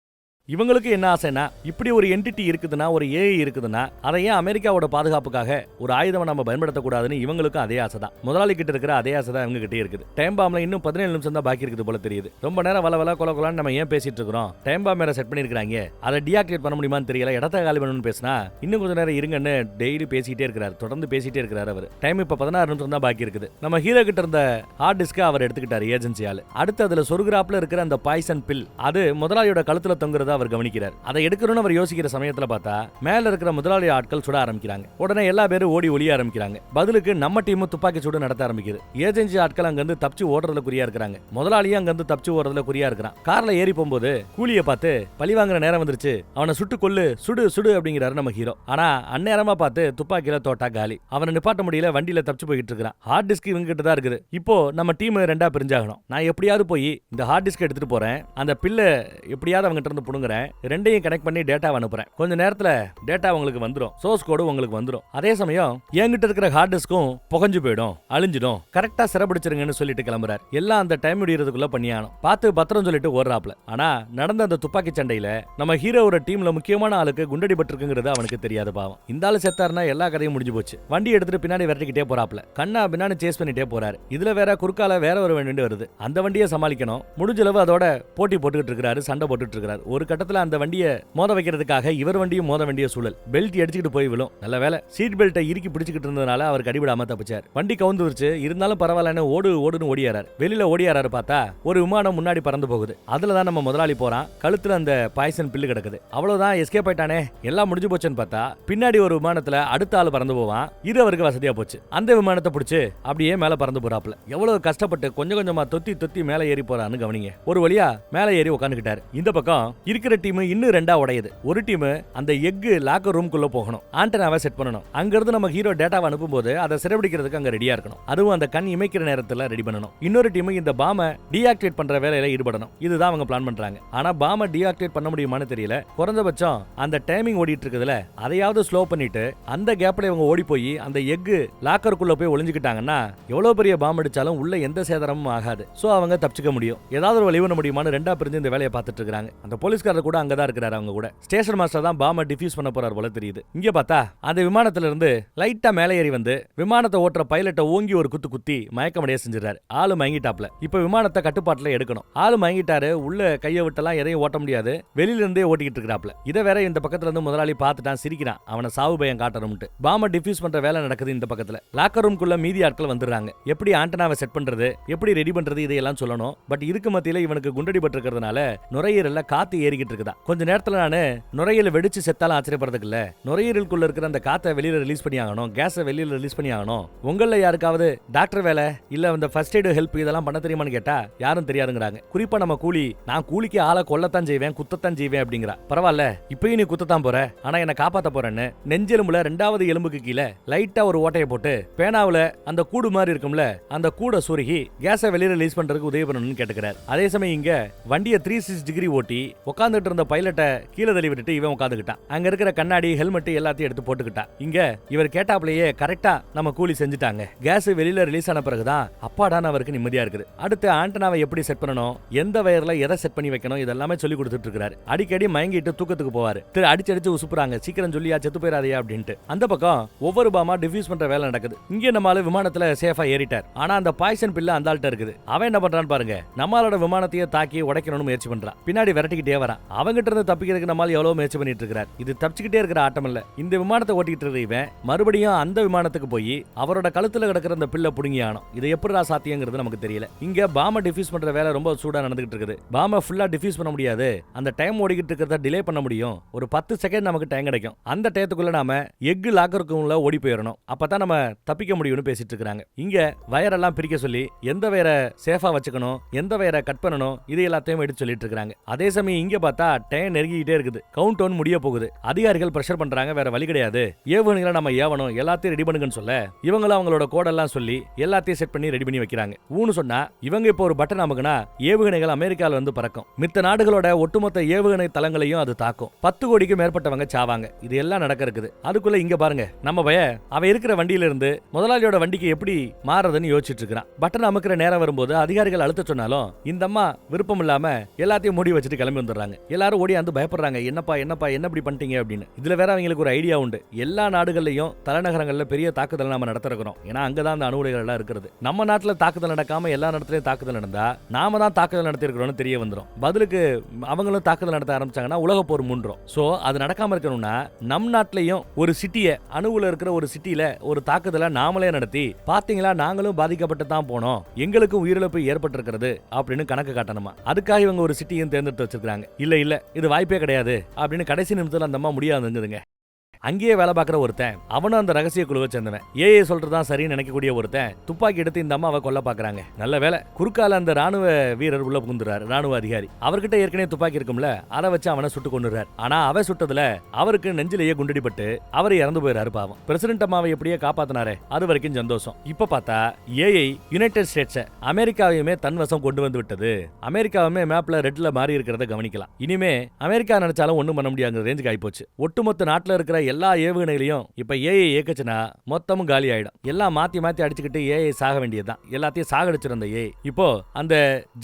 இவங்களுக்கு என்ன ஆசைனா, இப்படி ஒரு என்டிட்டி இருக்குதுன்னா, ஒரு ஏஐ இருக்குதுன்னா, அதை ஏன் அமெரிக்காவோட பாதுகாப்புக்காக ஒரு ஆயுதம் நம்ம பயன்படுத்தக்கூடாதுன்னு இவங்களுக்கும் அதே ஆசை தான். முதலாளி கிட்ட இருக்கிற அதே ஆசை தான் இவங்க கிட்டே இருக்குது. டைம் பாம்ல இன்னும் 17 நிமிஷம் தான் பாக்கி இருக்குது போல தெரியுது. ரொம்ப நேரம் வள கொலான்னு நம்ம ஏன் பேசிட்டு இருக்கிறோம்? டைம் பாம் வேற செட் பண்ணிருக்காங்க. அதை டீஆக்டிவேட் பண்ண முடியுமான்னு தெரியல. இடத்த காலி பண்ணணும்னு பேசினா இன்னும் கொஞ்சம் நேரம் இருங்கன்னு டெய்லி பேசிட்டே இருக்கிறார். தொடர்ந்து பேசிட்டே இருக்கிறார் அவர். டைம் இப்ப 16 நிமிஷம் தான் பாக்கி இருக்குது. நம்ம ஹீரோ கிட்ட இருந்த ஹார்ட் டிஸ்க் அவர் எடுத்துக்கிட்டாரு ஏஜென்சி ஆளு. அடுத்து அதுல சொருகிராப்ல இருக்கிற அந்த பாய்சன் பில், அது முதலாளியோட கழுத்துல தொங்குறத அவர் கவனிக்கிறார். அதை எடுக்கணும்னு அவர் யோசிக்கிற சமயத்துல பார்த்தா மேல இருக்கிற முதலாளி ஆட்கள் சுட ஆரம்பிக்கிறாங்க. உடனே எல்லா பேரும் ஓடி ஒளிய ஆரம்பிக்கிறாங்க. பதிலுக்கு நம்ம டீமும் துப்பாக்கி சூடு நடத்த ஆரம்பிக்குது. ஏஜென்சி ஆட்கள் அங்க இருந்து தப்பிச்சு ஓடுறதுல குறியா இருக்காங்க. முதலாளியும் அங்க இருந்து தப்பிச்சு ஓடுறதுல குறியா இருக்கிறான். கார்ல ஏறி போகும்போது கூலியை பார்த்து பழி வாங்குற நேரம் வந்துருச்சு, அவனை சுட்டு கொல்லு, சுடு சுடு அப்படிங்கிறாரு நம்ம ஹீரோ. ஆனா அந்நேரமா பார்த்து துப்பாக்கியில தோட்டா காலி. அவனை நிப்பாட்ட முடியல, வண்டியில தப்பிச்சு போயிட்டு இருக்கான். ஹார்ட் டிஸ்க் இவங்க கிட்ட தான் இருக்குது. இப்போ நம்ம டீம் ரெண்டா பிரிஞ்சாகணும். நான் எப்படியாவது போய் இந்த ஹார்ட் டிஸ்க் எடுத்துட்டு போறேன், அந்த பில்ல எப்படியாவது அவங்க கிட்ட இருந்து புடுங்குறேன், ரெண்டையும் கனெக்ட் பண்ணி டேட்டாவை அனுப்புறேன். கொஞ்ச நேரத்துல டேட்டா உங்களுக்கு வந்துரும், சோர்ஸ் கோடு உங்களுக்கு வந்துரும். அதே சமயம் என்கிட்ட இருக்கிற ஹார்ட் டிஸ்க்கும் புகஞ்சு போயிடும், அழிஞ்சிடும். கரெக்டா சிறப்பிடிச்சிருங்கன்னு சொல்லிட்டு கிளம்புறாரு. எல்லாம் அந்த டைம் முடியறதுக்குள்ள பண்ணியானும். பார்த்து பத்திரம் சொல்லிட்டு ஓடுறாப்ல. ஆனா நடந்த அந்த துப்பாக்கி சண்டையில நம்ம ஹீரோவோட டீம்ல முக்கியமான ஆளுக்கு குண்டடி பட்டிருக்குங்கிறது அவனுக்கு தெரியாது. பாவம், இந்த ஆளு செத்தாருன்னா எல்லா கதையும் முடிஞ்சு போச்சு. வண்டி எடுத்துட்டு பின்னாடி விரட்டிக்கிட்டே போறாப்ல. கண்ணா பின்னாடி சேஸ் பண்ணிட்டே போறாரு. இதுல வேற குறுக்கால வேற ஒரு வண்டி வருது. அந்த வண்டியை சமாளிக்கணும். முடிஞ்சளவு அதோட போட்டி போட்டுக்கிட்டு இருக்காரு, சண்டை போட்டுட்டு இருக்காரு. ஒரு கட்டத்துல அந்த வண்டியை மோத வைக்கிறதுக்காக இவர் வண்டியும் மோத வேண்டிய சூழல். பெல்ட் அடிச்சுக்கிட்டு போய் விழும். நல்ல வேலை சீட் பெல்ட்டை இறுக்கி பிடிச்சிக்கிட்டு இருந்ததுனால அவருக்கு அடிபடாம தப்பிச்சார். வண்டி கவுந்துருச்சு, இருந்தாலும் பரவாயில்லன்னு ஓடுன்னு ஓடியாராரு. வெளியில ஓடியாராரு, பார்த்தா ஒரு விமானம் முன்னாடி பறந்து போகுது. அதுலதான் நம்ம முதலாளி போறான். கழுத்துல அந்த பாய்சன் பில்லு கிடக்குது. அவ்வளவுதான், எஸ்கேப் ஆயிட்டானே, எல்லாம் முடிஞ்சு போச்சுன்னு பார்த்தா பின்னாடி ஒரு விமானத்துல அடுத்த ஆள் பறந்து போவான். இது அவருக்கு வசதியா போச்சு. அந்த விமானத்தை பிடிச்சு அப்படியே மேல பறந்து போறாப்ல. எவ்வளவு கஷ்டப்பட்டு கொஞ்சம் கொஞ்சமா தொத்தி மேல ஏறி போறான்னு கவனிங்க. ஒரு வழியா மேல ஏறி உட்காந்துக்கிட்டாரு. இந்த பக்கம் இருக்கிற டீம் இன்னும் ரெண்டா உடையுது. ஒரு டீம் அந்த எக் லாக்கர் ரூம்குள்ள போகணும், ஆண்டனாவை செட் பண்ணணும். அங்க இருந்து நம்ம ஹீரோ டேட்டாவை அனுப்பும்போது அதை சிறைபிடிக்கிறதுக்கு அங்க ரெடியா இருக்கணும். அதுவும் அந்த கண் இமைக்கிற நேரத்துல ரெடி பண்ணணும். இன்னொரு டீம் இந்த பாமை டீஆக்டிவேட் பண்ற வேலையில ஈடுபடணும். இதுதான் அவங்க பிளான் பண்றாங்க. ஆனா பாமை டீஆக்டிவேட் பண்ண முடியுமான்னு தெரியல. குறைந்தபட்சம் அந்த டைமிங் ஓடிட்டு இருக்குதுல, அதையாவது ஸ்லோ பண்ணிட்டு அந்த கேப்ல இவங்க ஓடி போய் அந்த எக் லாக்கருக்குள்ள போய் ஒளிஞ்சுக்கிட்டாங்கன்னா எவ்வளவு பெரிய பாம் அடிச்சாலும் உள்ள எந்த சேதாரமும் ஆகாது. சோ அவங்க தப்பிச்சுக்க முடியும். ஏதாவது ஒரு வழி பண்ண முடியுமான்னு ரெண்டா பிரிஞ்சு இந்த வேலையை பார்த்துட்டு இருக்காங்க. அந்த போலீஸ்காரர் கூட அங்கதான் இருக்கிறாரு. அவங்க கூட ஸ்டேஷன் மாஸ்டர் தான் பாமை டிஃப்யூஸ் பண்ண போறார் போல தெரியுது. இங்க பார்த்தா அந்த விமானத்துல இருந்து லைட்டா மேலே ஏறி வந்து விமானத்தை ஓட்டுற பைலட்டை ஓங்கி ஒரு குத்தி மயக்கமடைய செஞ்சிடறாரு. ஆளு மயங்கிட்டாப்ல. இப்ப விமானத்தை கட்டுப்பாட்டுல எடுக்கணும். ஆளு மயங்கிட்டாரு. உள்ள கையை விட்டெல்லாம் எதையும் ஓட்ட முடியாது. வெளியில இருந்தே ஓட்டிக்கிட்டு இருக்கிறாப்ல. இதை வேற இந்த பக்கத்துல இருந்து முதலாளி பார்த்துட்டான், சிரிக்கிறான். அவனை சாவு பயம் காட்டணும்ட்டு. பாமை டிஃப்யூஸ் பண்ற வேலை நடக்குது இந்த பக்கத்துல. லாக்கர் ரூம்குள்ள மீதி ஆட்கள் வந்துடுறாங்க. எப்படி ஆண்டனாவை செட் பண்றது, எப்படி ரெடி பண்றது, இதையெல்லாம் சொல்லணும். பட் இதுக்கு மத்தியில இவனுக்கு குண்டடி பட்டிருக்கிறதுனால நுரையீரல்ல காத்து ஏறிக்கிட்டு இருக்குதா. கொஞ்ச நேரத்துல நானு நுரையீரல் வெடிச்சு செத்தாலும் ஆச்சரியப்படுறதுக்கு இல்ல. நுரையீரலுக்குள்ள இருக்கிற அந்த காத்தை வெளியில ரிலீஸ் பண்ணி ஆகணும், கேஸை வெளியில ரிலீஸ் பண்ணி ஆகணும். உங்கள யாருக்காவது டாக்டர் வேலை இல்ல அந்த ஃபர்ஸ்ட் எய்டு ஹெல்ப் இதெல்லாம் பண்ண தெரியுமான்னு கேட்டா யாரும் தெரியாதுங்கிறாங்க. குறிப்பா நம்ம கூலி, நான் கூலிக்கு ஆளை கொல்லத்தான் செய்வேன், குத்தத்தான் செய்வேன் அப்படிங்கிறா. பரவாயில்ல, இப்பயும் நீ குத்தத்தான் போற, ஆனா என்ன காப்பாத்த போறேன்னு நெஞ்செலும்புல ரெண்டாவது எலும்புக்கு கீழே லைட்டா ஒரு ஓட்டையை போட்டு பேனாவுல அந்த கூடு மாதிரி இருக்கும்ல, அந்த கூட சுருகி கேஸை வெளியில ரிலீஸ் பண்றதுக்கு உதவி பண்ணணும்னு கேட்டுக்கிறார். அதே சமயம் இங்க வண்டியை 360 டிகிரி ஓட்டி உட்காந்துட்டு இருந்த பைலட்டை கீழே தள்ளி விட்டுட்டு இவன் உட்காந்துக்கிட்டான். அங்க இருக்கிற கண்ணாடி ஹெல்மெட் எல்லாத்தையும் எடுத்து போட்டுக்கிட்டான். இங்க இவர் கேட்டாப்லயே கரெக்டா நம்ம கூலி செஞ்சுட்டாங்க. கேஸ் வெளியில ரிலீஸ் ஆன பிறகுதான் அப்பாடான அவருக்கு நிம்மதியா இருக்குது. அடுத்து ஆண்டனாவை எப்படி செட் பண்ணணும், எந்த வயர்ல எதை செட் பண்ணி வைக்கணும், இதெல்லாமே சொல்லி கொடுத்துட்டு இருக்காரு. அடிக்கடி மயங்கிட்டு தூக்கத்துக்கு போவாரு. அடிச்சு உசுப்புறாங்க, சீக்கிரம் சொல்லியா செத்து போயிடாதையா அப்படின்ட்டு. அந்த பக்கம் ஒவ்வொரு பாமா டிஃப்யூஸ் பண்ற வேலை நடக்குது. இங்க நம்மால விமானத்துல சேஃபா ஏறிட்டார். ஆனா அந்த பாய்சன் பில்ல அந்த ஆள்கிட்ட இருக்குது. அவன் என்ன பண்றான்னு பாருங்க, நம்மளோட விமானத்தையே தாக்கி உடைக்கணும்னு முயற்சி பண்றான். பின்னாடி விரட்டிக்கிட்டே வரான். அவங்கிட்ட இருந்து தப்பிக்கிறதுக்கு நம்மால எவ்வளவு முயற்சி பண்ணிட்டு இருக்கார். இது தப்பிச்சுக்கிட்டே இருக்கிற ஆட்டம் இல்ல. இந்த விமானத்தை ஓட்டிட்டு இருக்க இவன் மறுபடியும் அந்த விமானத்துக்கு போய் அவரோட கழுத்துல கிடக்கிற அந்த பில்ல புடுங்கி ஆனோம். இது எப்படிடா சாத்தியங்கிறது நமக்கு தெரியல. இங்க பாம டிஃப்யூஸ் பண்ற வேலை ரொம்ப சூடா நடந்துகிட்டு இருக்குது. பாம ஃபுல்லா டிஃப்யூஸ் பண்ண முடியாது. அந்த டைம் ஓடிக்கிட்டு இருக்கிறத டிலே பண்ண முடியும். ஒரு 10 செகண்ட் நமக்கு டைம் கிடைக்கும். அந்த டயத்துக்குள்ள நாம எக் லாக்கருக்குள்ள ஓடி போயிடணும். அப்பதான் நம்ம தப்பிக்க முடியும்னு பேசிட்டு இருக்காங்க. இங்க வயரெல்லாம் பிரிக்க சொல்லி எந்த வயரை சேஃபா வச்சுக்கணும், எந்த வயரை கட் பண்ணணும், இது எல்லாத்தையும் எடுத்து சொல்லிட்டு இருக்காங்க. அதே சமயம் இங்க பார்த்தா டைம் நெருங்கிட்டே இருக்குது. கவுண்ட் டவுன் முடிய போகுது. அதிகாரிகள் பிரஷர் பண்றாங்க, வேற வழி கிடையாது. ஏவுகணைகளை நம்ம ஏவணும், எல்லாத்தையும் ரெடி பண்ணுங்கன்னு சொல்ல இவங்களும் அவங்களோட கோடெல்லாம் சொல்லி எல்லாத்தையும் செட் பண்ணி ரெடி பண்ணி வைக்கிறாங்க. ஊன்னு சொன்னா இவங்க இப்போ ஒரு பட்டன் அமுக்குனா ஏவுகணைகள் அமெரிக்கால வந்து பறக்கும். மித்த நாடுகளோட ஒட்டுமொத்த ஏவுகணை தளங்களையும் அது தாக்கும். 10 கோடிக்கு மேற்பட்டவங்க சாவாங்க. இது எல்லாம் நடக்க இருக்குது. அதுக்குள்ள இங்க பாருங்க, நம்ம பய அவ இருக்கிற வண்டியில இருந்து முதலாளியோட வண்டிக்கு எப்படி மாறதுன்னு யோசிச்சுட்டு இருக்கிறான். பட்டன் அமுக்கிற நேரம் வரும்போது அதிகாரிகள் அழுத்த சொன்னாலும் இந்த அம்மா விருப்பம் இல்லாம எல்லாத்தையும் மூடி வச்சுட்டு கிளம்பி வந்துடுறாங்க. எல்லாரும் ஓடி வந்து பயப்படுறாங்க, என்னப்பா என்னப்பா என்ன இப்படி பண்ணிட்டீங்க அப்படின்னு. இதுல வேற அவங்களுக்கு ஒரு ஐடியா உண்டு. எல்லா நாடுகள்லயும் தலைநகரங்கள்ல பெரிய தாக்குதல் நாம நடத்துறோம். ஏன்னா அங்கதான் அந்த அணுகுலைகள் எல்லாம் இருக்கிறது. நம்ம நாட்டுல தாக்குதல் நடக்காம எல்லா இடத்துலயும் தாக்குதல் நடந்தா நாம தான் தாக்குதல் நடத்திருக்கிறோம்னு தெரிய வந்துடும். பதிலுக்கு அவங்களும் தாக்குதல் நடத்த ஆரம்பிச்சாங்கன்னா உலக போர் முன்றோம். சோ அது நடக்காம இருக்கணும்னா நம் நாட்டிலையும் ஒரு சிட்டிய, அணுவுல இருக்கிற ஒரு சிட்டியில ஒரு தாக்குதலை நாமளே நடத்தி பாத்தீங்களா நாங்களும் பாதிக்கப்பட்டு தான் போனோம், எங்களுக்கும் உயிரிழப்பு ஏற்பட்டிருக்கிறது அப்படின்னு கணக்கு காட்டணுமா. அதுக்காக இவங்க ஒரு சிட்டியும் தேர்ந்தெடுத்து வச்சிருக்காங்க. இல்ல இது வாய்ப்பே கிடையாது அப்படின்னு கடைசி நிமிஷத்துல அந்த அம்மா முடியாதுங்குதுங்க. அங்கேயே வேலை பார்க்குற ஒருத்தன், அவனும் அந்த ரகசிய குழுவை சேர்ந்தவன். ஏஏ சொல்றதான் சரின்னு நினைக்கக்கூடிய ஒருத்தன் துப்பாக்கி எடுத்து இந்த அம்மாவை கொல்ல பாக்குறாங்க. நல்ல வேலை குறுக்கால அந்த ராணுவ வீரர் உள்ள புகுந்துறாரு. ராணுவ அதிகாரி அவர்கிட்ட ஏற்கனவே துப்பாக்கி இருக்கும்ல, அதை வச்சு அவனை சுட்டு கொண்டுறாரு. ஆனா அவ சுட்டதுல அவருக்கு நெஞ்சிலேயே குண்டடிப்பட்டு அவர் இறந்து போயிறாரு. பாவம். பிரசிடென்ட் அம்மாவை எப்படியே காப்பாத்தினாரே, அது வரைக்கும் சந்தோஷம். இப்ப பார்த்தா ஏஐ யுனைடெட் ஸ்டேட்ஸ் அமெரிக்காவையுமே தன்வசம் கொண்டு வந்து விட்டது. அமெரிக்காவுமே மேப்ல ரெட்ல மாறி இருக்கிறத கவனிக்கலாம். இனிமே அமெரிக்கா நினைச்சாலும் ஒண்ணும் பண்ண முடியாத ரேஞ்சுக்கு ஆயிப்போச்சு. ஒட்டுமொத்த நாட்டுல இருக்கிற எல்லா ஏவுகணைகளையும் இப்ப ஏஐ இயக்குச்சுன்னா மொத்தமும் காலி ஆயிடும். எல்லாம் மாத்தி மாத்தி அடிச்சுக்கிட்டு ஏஐ சாக வேண்டியதுதான். எல்லாத்தையும் சாகடிச்சிருந்த ஏஐ இப்போ அந்த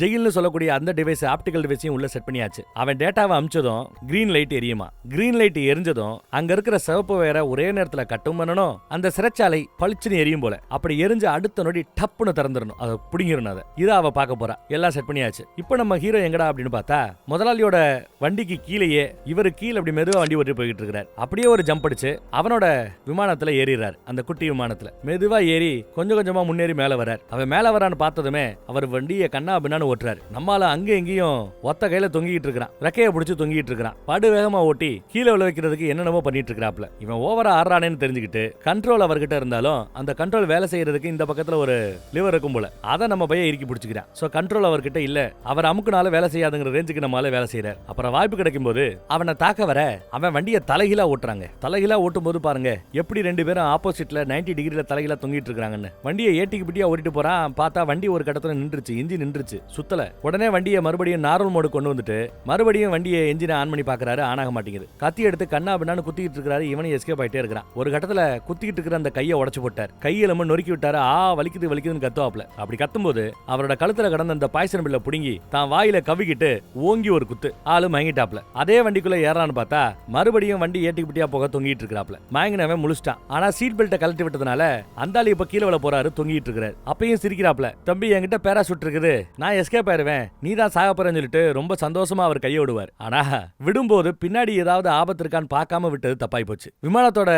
ஜெயில்னு சொல்லக்கூடிய அந்த டிவைஸ், ஆப்டிகல் டிவைஸையும் உள்ள செட் பண்ணியாச்சு. அவன் டேட்டாவை அமிச்சதும் கிரீன் லைட் எரியுமா. கிரீன் லைட் எரிஞ்சதும் அங்க இருக்கிற சிவப்பு வேற ஒரே நேரத்துல கட்டும் பண்ணணும். அந்த சிறைச்சாலை பளிச்சுன்னு எரியும் போல. அப்படி எரிஞ்சு அடுத்த நொடி டப்புன்னு திறந்துடணும், அதை பிடிங்கிடணும். அதை இதை அவ பார்க்க போறா. எல்லாம் செட் பண்ணியாச்சு. இப்போ நம்ம ஹீரோ எங்கடா அப்படின்னு பார்த்தா முதலாளியோட வண்டிக்கு கீழேயே இவரு கீழே அப்படி மெதுவா வண்டி ஓட்டி போயிட்டு இருக்கிறார். அப்படியே ஒரு ஜம்ப் அடிச்சு அவனோட விமானத்துல ஏறிறார். அந்த குட்டி விமானத்துல மெதுவா ஏறி கொஞ்சம் கொஞ்சமா முன்னேறி மேல வரார். அவன் மேல வரான்னு பார்த்ததுமே அவர் வண்டியை கண்ணா பின்னான்னு ஓட்டுறாரு. நம்மால அங்க எங்கேயும் ஒத்த கையில தொங்கிட்டு இருக்கிறான், ரெக்கையை பிடிச்சு தொங்கிட்டு இருக்கிறான். படு வேகமா ஓட்டி கீழே விழ வைக்கிறதுக்கு என்னென்னமோ பண்ணிட்டு இருக்கிறாப்ல. இவன் ஓவரா ஆடுறானேன்னு தெரிஞ்சுக்கிட்டு கண்ட்ரோல் அவர்கிட்ட இருந்தாலும் அந்த கண்ட்ரோல் வேலை செய்யறதுக்கு இந்த பக்கத்துல ஒரு லிவர் இருக்கும் போல, அதை நம்ம பையன் இறுக்கி பிடிச்சிக்கிறான். சோ கண்ட்ரோல் அவர்கிட்ட இல்ல, அவர் அமுக்குனால வேலை செய்யாதுங்கிற ரேஞ்சுக்கு நம்மளால வேலை செய்யறார். அப்புறம் வாய்ப்பு கிடைக்கும் போது அவனை தாக்க வர அவன் வண்டியை தலைகீழா ஓட்டுறாங்க. தலைகீழா ஓட்டும் போது பாருங்க எப்படி ரெண்டு பேரும் ஆப்போசிட்ல 90 டிகிரில தலைகீழா தொங்கிட்டு இருக்காங்கன்னு. வண்டியை ஏட்டிக்கு பிட்டியா ஓட்டிட்டு போறான். பார்த்தா வண்டி ஒரு கடத்துல நின்றுச்சு, இன்ஜின் நின்றுச்சு, சுத்தல. உடனே வண்டியை மறுபடியும் நார்மல் மோடு கொண்டு வந்துட்டு மறுபடியும் வண்டியை என்ஜினை ஆன் பண்ணி பாக்குறாரு. ஆனாக மாட்டேங்குது. கத்தி எடுத்து கண்ணா பின்னான்னு குத்திட்டு இருக்காரு. இவனை எஸ்கேப் ஆயிட்டே இருக்கிறான். ஒரு கட்டத்துல குத்திட்டு இருக்கிற அந்த கையை உடைச்சு போட்டார். கையில நொறுக்கி விட்டாரு. வலிக்குது வலிக்குதுன்னு கத்துவாப்ல. அப்படி கத்தும்போது அவரோட கழுத்துல கடந்த அந்த பாய்சன் பில்ல புடுங்கி தான் வாயில கவிக்கிட்டு ஓங்கி ஒரு குத்து. ஆளு மயங்கிட்டாப்ல. அதே வண்டிக்குள்ள ஏறான்னு பார்த்தா மறுபடியும் வண்டி ஏட்டிக்கு பிட்டியா போக தொங்கிட்டு இருக்கிறாப்ல. மயங்கினவன் முழிச்சிட்டான். ஆனா சீட் பெல்ட்டை கழட்டி விட்டதுனால அந்தாளி இப்ப கீழே விழ போறாரு, தொங்கிட்டு இருக்கிறார். அப்பயும் சிரிக்கிறாப்ல. தம்பி என்கிட்ட பேராசூட் இருக்குது, நான் எஸ்கேப் ஆயிருவேன், நீ தான் சாக போறேன்னு சொல்லிட்டு ரொம்ப சந்தோஷமா அவர் கையை விடுவார். ஆனா விடும்போது பின்னாடி ஏதாவது ஆபத்து இருக்கான்னு பார்க்காம விட்டது தப்பாய் போச்சு. விமானத்தோட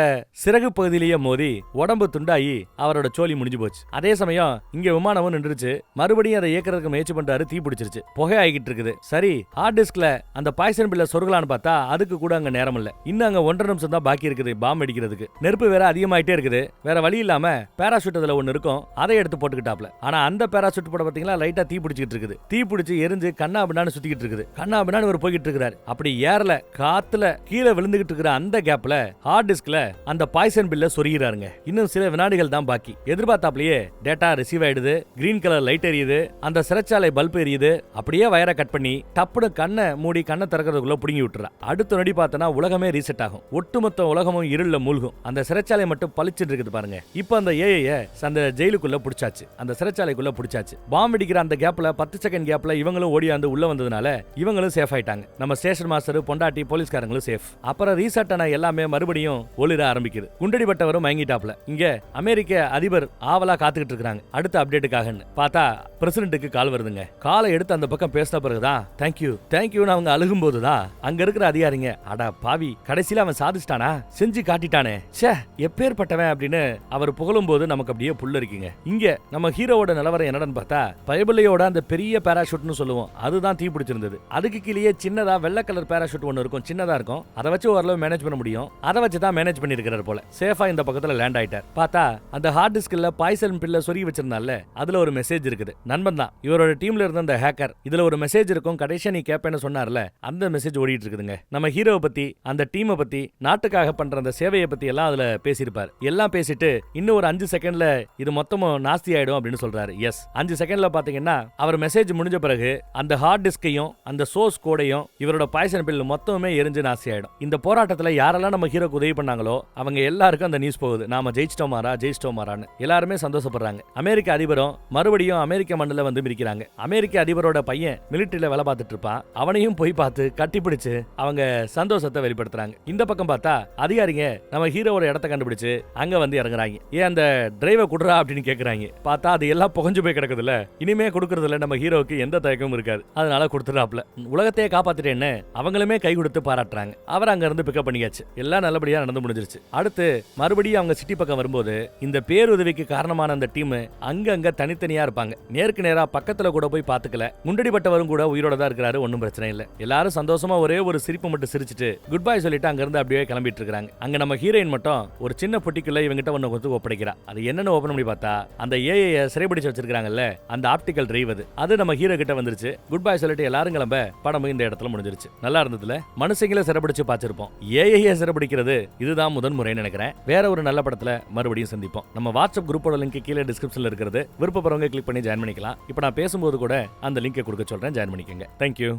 சிறகு பகுதியிலேயே மோதி உடம்பு துண்டாயி அவரோட சோலி முடிஞ்சு போச்சு. அதே சமயம் இங்க விமானமும் நின்றுச்சு. மறுபடியும் அதை இயக்கிறதுக்கு முயற்சி பண்றாரு. தீ பிடிச்சிருச்சு, புகை ஆகிட்டு இருக்குது. சரி ஹார்ட் டிஸ்க்ல அந்த பாய்சன் பில்ல சொருகலான்னு பார்த்தா அதுக்கு கூட அங்க நேரம் இல்ல. இன்னும் அங்க 1.5 நிமிஷம் தான் பாக்கி இருக்குது பாம் அடிக்கிறதுக்கு. நெருப்பு வேற அதிகமாயிட்டே இருக்குது. வேற வழி இல்லாம பேராசூட் அதுல ஒன்னு இருக்கும், அதை எடுத்து போட்டுக்கிட்டாப்ல. ஆனா அந்த பேராசூட் போட பாத்தீங்களா லைட்டா தீ பிடிச்சிட்டு இருக்குது. தீ பிடிச்சி எரிஞ்சு கண்ணா பின்னான்னு சுத்திக்கிட்டு இருக்குது. கண்ணா பின்னான்னு ஒரு போய்கிட்டு இருக்கிறார். அப்படி ஏறல, காத்துல கீழே விழுந்துகிட்டு இருக்கிற அந்த கேப்ல ஹார்ட் டிஸ்க்ல அந்த பாய்சன் பில்ல சொருகிறாருங்க. இன்னும் சில வினாடிகள் தான் பாக்கி. எதிர்பார்த்தாப்லயே டேட்டா ரிசீவ் ஆயிடுது. கிரீன் கலர் லைட் எரியுது. அந்த சிறைச்சாலை பல்ப் எரியுது. அப்படியே வயரை கட் பண்ணி டப்புனு கண்ணை மூடி கண்ணை திறக்கிறதுக்குள்ள புடுங்கி விட்டுறா. அடுத்த நொடி பார்த்தனா உலகமே ரீசெட் ஆகும். ஒட்டுமொத்த உலகமும் இருள்ல மூழ்கும். அந்த சிறைச்சாலை மட்டும் பளிச்சுட்டு இருக்குது பாருங்க. இப்போ அந்த ஏஐ அந்த ஜெயிலுக்குள்ள புடிச்சாச்சு, அந்த சிறைச்சாலைக்குள்ள புடிச்சாச்சு. பாம்பு அடிக்கிற அந்த கேப்ல 10 செகண்ட் கேப்ல இவங்களும் ஓடியாந்து உள்ள வந்ததுனால இவங்களும் சேஃப் ஆயிட்டாங்க. நம்ம ஸ்டேஷன் மாஸ்டர், பொண்டாட்டி, போலீஸ்காரங்களும் சேஃப். அப்புறம் ரீசெட் ஆன எல்லாமே மறுபடியும் ஒளிர ஆரம்பிக்குது. குண்டடிப்பட்டவரும் மயங்கிட்டாப்ல. இங்க அமெரிக்க அதிபர் ஆவலா காத்துக்கிட்டு இருக்காங்க அடுத்த அப்டேட்டுக்காகன்னு. பார்த்தா பிரசிடென்ட்டுக்கு கால் வருதுங்க. காலை எடுத்து அந்த பக்கம் பேசின பிறகுதான் தேங்க்யூன்னு அவங்க அழுகும் போதுதான் அங்க இருக்கிற அதிகாரிங்க, அடா பாவி, கடைசியில அவன் சாதிச்சிட்டானா, செஞ்சு காட்டிட்டானே, ச்சே எப்பேற்பட்டவன் அப்படின்னு அவர் புகழும் போது நமக்கு அப்படியே புல்லரிக்குங்க. இங்க நம்ம ஹீரோவோட நிலவரம் என்னன்னு பார்த்தா பைபிளையோட அந்த பெரிய பேராஷூட்னு சொல்லுவோம், அதுதான் தீ பிடிச்சிருந்தது. அதுக்கு கீழே சின்னதா வெள்ளை கலர் பேராஷூட் ஒன்னு இருக்கும், சின்னதா இருக்கும். அதை வச்சு ஓரளவு மேனேஜ் பண்ண முடியும். அதை வச்சு தான் மேனேஜ் பண்ணிருக்கிறார் போல. சேஃபா இந்த பக்கத்துல லேண்ட் ஆயிட்டார். பார்த்தா அந்த ஹார்ட் டிஸ்க்ல பாய்சன் பில்ல சொருகி வச்சிருந்தால அதுல ஒரு மெசேஜ் இருக்குது. நண்பன் தான் இவரோட டீம்ல இருந்த அந்த ஹேக்கர். இதுல ஒரு மெசேஜ் இருக்கும், கடைசியா நீ கேப்பேன்னு சொன்னார்ல, அந்த மெசேஜ் ஓடிட்டு இருக்குதுங்க. நம்ம ஹீரோவை பத்தி, அந்த டீமை பத்தி, நாட்டுக்காக பண்ற அந்த சேவையை பத்தி எல்லாம் அதுல பேசியிருப்பார். எல்லாம் பேசிட்டு இன்னும் ஒரு 5 செகண்ட்ல இது மொத்தமும் நாஸ்தி ஆயிடும் அப்படின்னு சொல்றாரு. எஸ், 5 செகண்ட்ல பாத்தீங்கன்னா அவர் மெசேஜ் முடிஞ்ச பிறகு அந்த ஹார்ட் டிஸ்கையும் அந்த சோர்ஸ் கோடையும் இவரோட பாய்சன் பில் மொத்தமே எரிஞ்சு நாஸ்தி ஆயிடும். இந்த போராட்டத்துல யாரெல்லாம் நம்ம ஹீரோக்கு உதவி பண்ணாங்களோ அவங்க எல்லாருக்கும் அந்த நியூஸ் போகுது, நாம ஜெயிச்சிட்டோமாரான்னு. எல்லாருமே சந்தோஷப்படுறாங்க. அமெரிக்க அதிபரும் மறுபடியும் அமெரிக்க மண்ணில் வந்து மிரிக்கிறாங்க. அமெரிக்க அதிபரோட பையன் மிலிட்டரியில வேலை பார்த்துட்டு இருப்பான். அவனையும் போய் பார்த்து கட்டிப்பிடிச்சு அவங்க சந்தோஷத்தை வெளிப்படுத்துறாங்க. இந்த பக்கம் பார்த்தா அதிகாரிங்க நம்ம ஹீரோவோட இடத்தை கண்டுபிடிச்சு அங்க வந்து இறங்குறாங்க. ஏன் அந்த டிரைவர் குடுறா அப்படின்னு கேக்குறாங்க. பார்த்தா அது எல்லாம் புகஞ்சு போய் கிடக்குதுல, இனிமே கொடுக்கறதுல நம்ம ஹீரோவுக்கு எந்த தயக்கமும் இருக்காது. அதனால கொடுத்துறாப்ல. உலகத்தையே காப்பாத்திட்டேன்னு அவங்களுமே கை கொடுத்து பாராட்டுறாங்க. அவர் அங்க இருந்து பிக்கப் பண்ணியாச்சு. எல்லாம் நல்லபடியா நடந்து முடிஞ்சிருச்சு. அடுத்து மறுபடியும் அவங்க சிட்டி பக்கம் வரும்போது இந்த பேருதவிக்கு காரணமான அந்த டீம் அங்க தனித்தனியா இருப்பாங்க. நேருக்கு நேரா பக்கத்துல கூட போய் பாத்துக்கல. முண்டடிப்பட்டவரும் கூட உயிரோட தான் இருக்கிறாரு, ஒன்னும் பிரச்சனை இல்ல. எல்லாரும் சந்தோஷமா ஒரே ஒரு சிரிப்பு மட்டும் சிரிச்சிட்டு குட் பை சொல்லிட்டு அங்க இருந்து அப்படியே கிளம்பிட்டு இருக்காங்க. அங்க நம்ம ஹீரோயின் மட்டும் ஒரு சின்ன பொட்டிக்குள்ள இவங்கிட்ட ஒன்னு கொடுத்து ஒப்படைக்கிறா. அது என்னன்னு ஓபன் பண்ணி பார்த்தா அந்த ஏஐ சிறைபிடிச்சு வச்சிருக்காங்கல்ல, அந்த ஆப்டிகல் டிரைவ் அது நம்ம ஹீரோ கிட்ட வந்துருச்சு. குட் பை சொல்லிட்டு எல்லாரும் கிளம்ப படம் இந்த இடத்துல முடிஞ்சிருச்சு. நல்லா இருந்ததுல. மனுஷங்களை சிறைபிடிச்சு பாச்சிருப்போம், ஏஐ சிறைபிடிக்கிறது இதுதான் முதன் முறைன்னு நினைக்கிறேன். வேற ஒரு நல்ல படத்துல மறுபடியும் சந்திப்போம். நம்ம வாட்ஸ்அப் குரூப்போட லிங்க் கீழே டிஸ்கிரிப்ஷன்ல இருக்கிறது, விருப்பப்படுறவங்க கிளிக் பண்ணி ஜாயின் பண்ணிக்கலாம். இப்போ நான் பேசும்போது கூட அந்த லிங்கை கொடுக்க சொல்றேன், ஜாயின் பண்ணிக்கோங்க. தேங்க்யூ.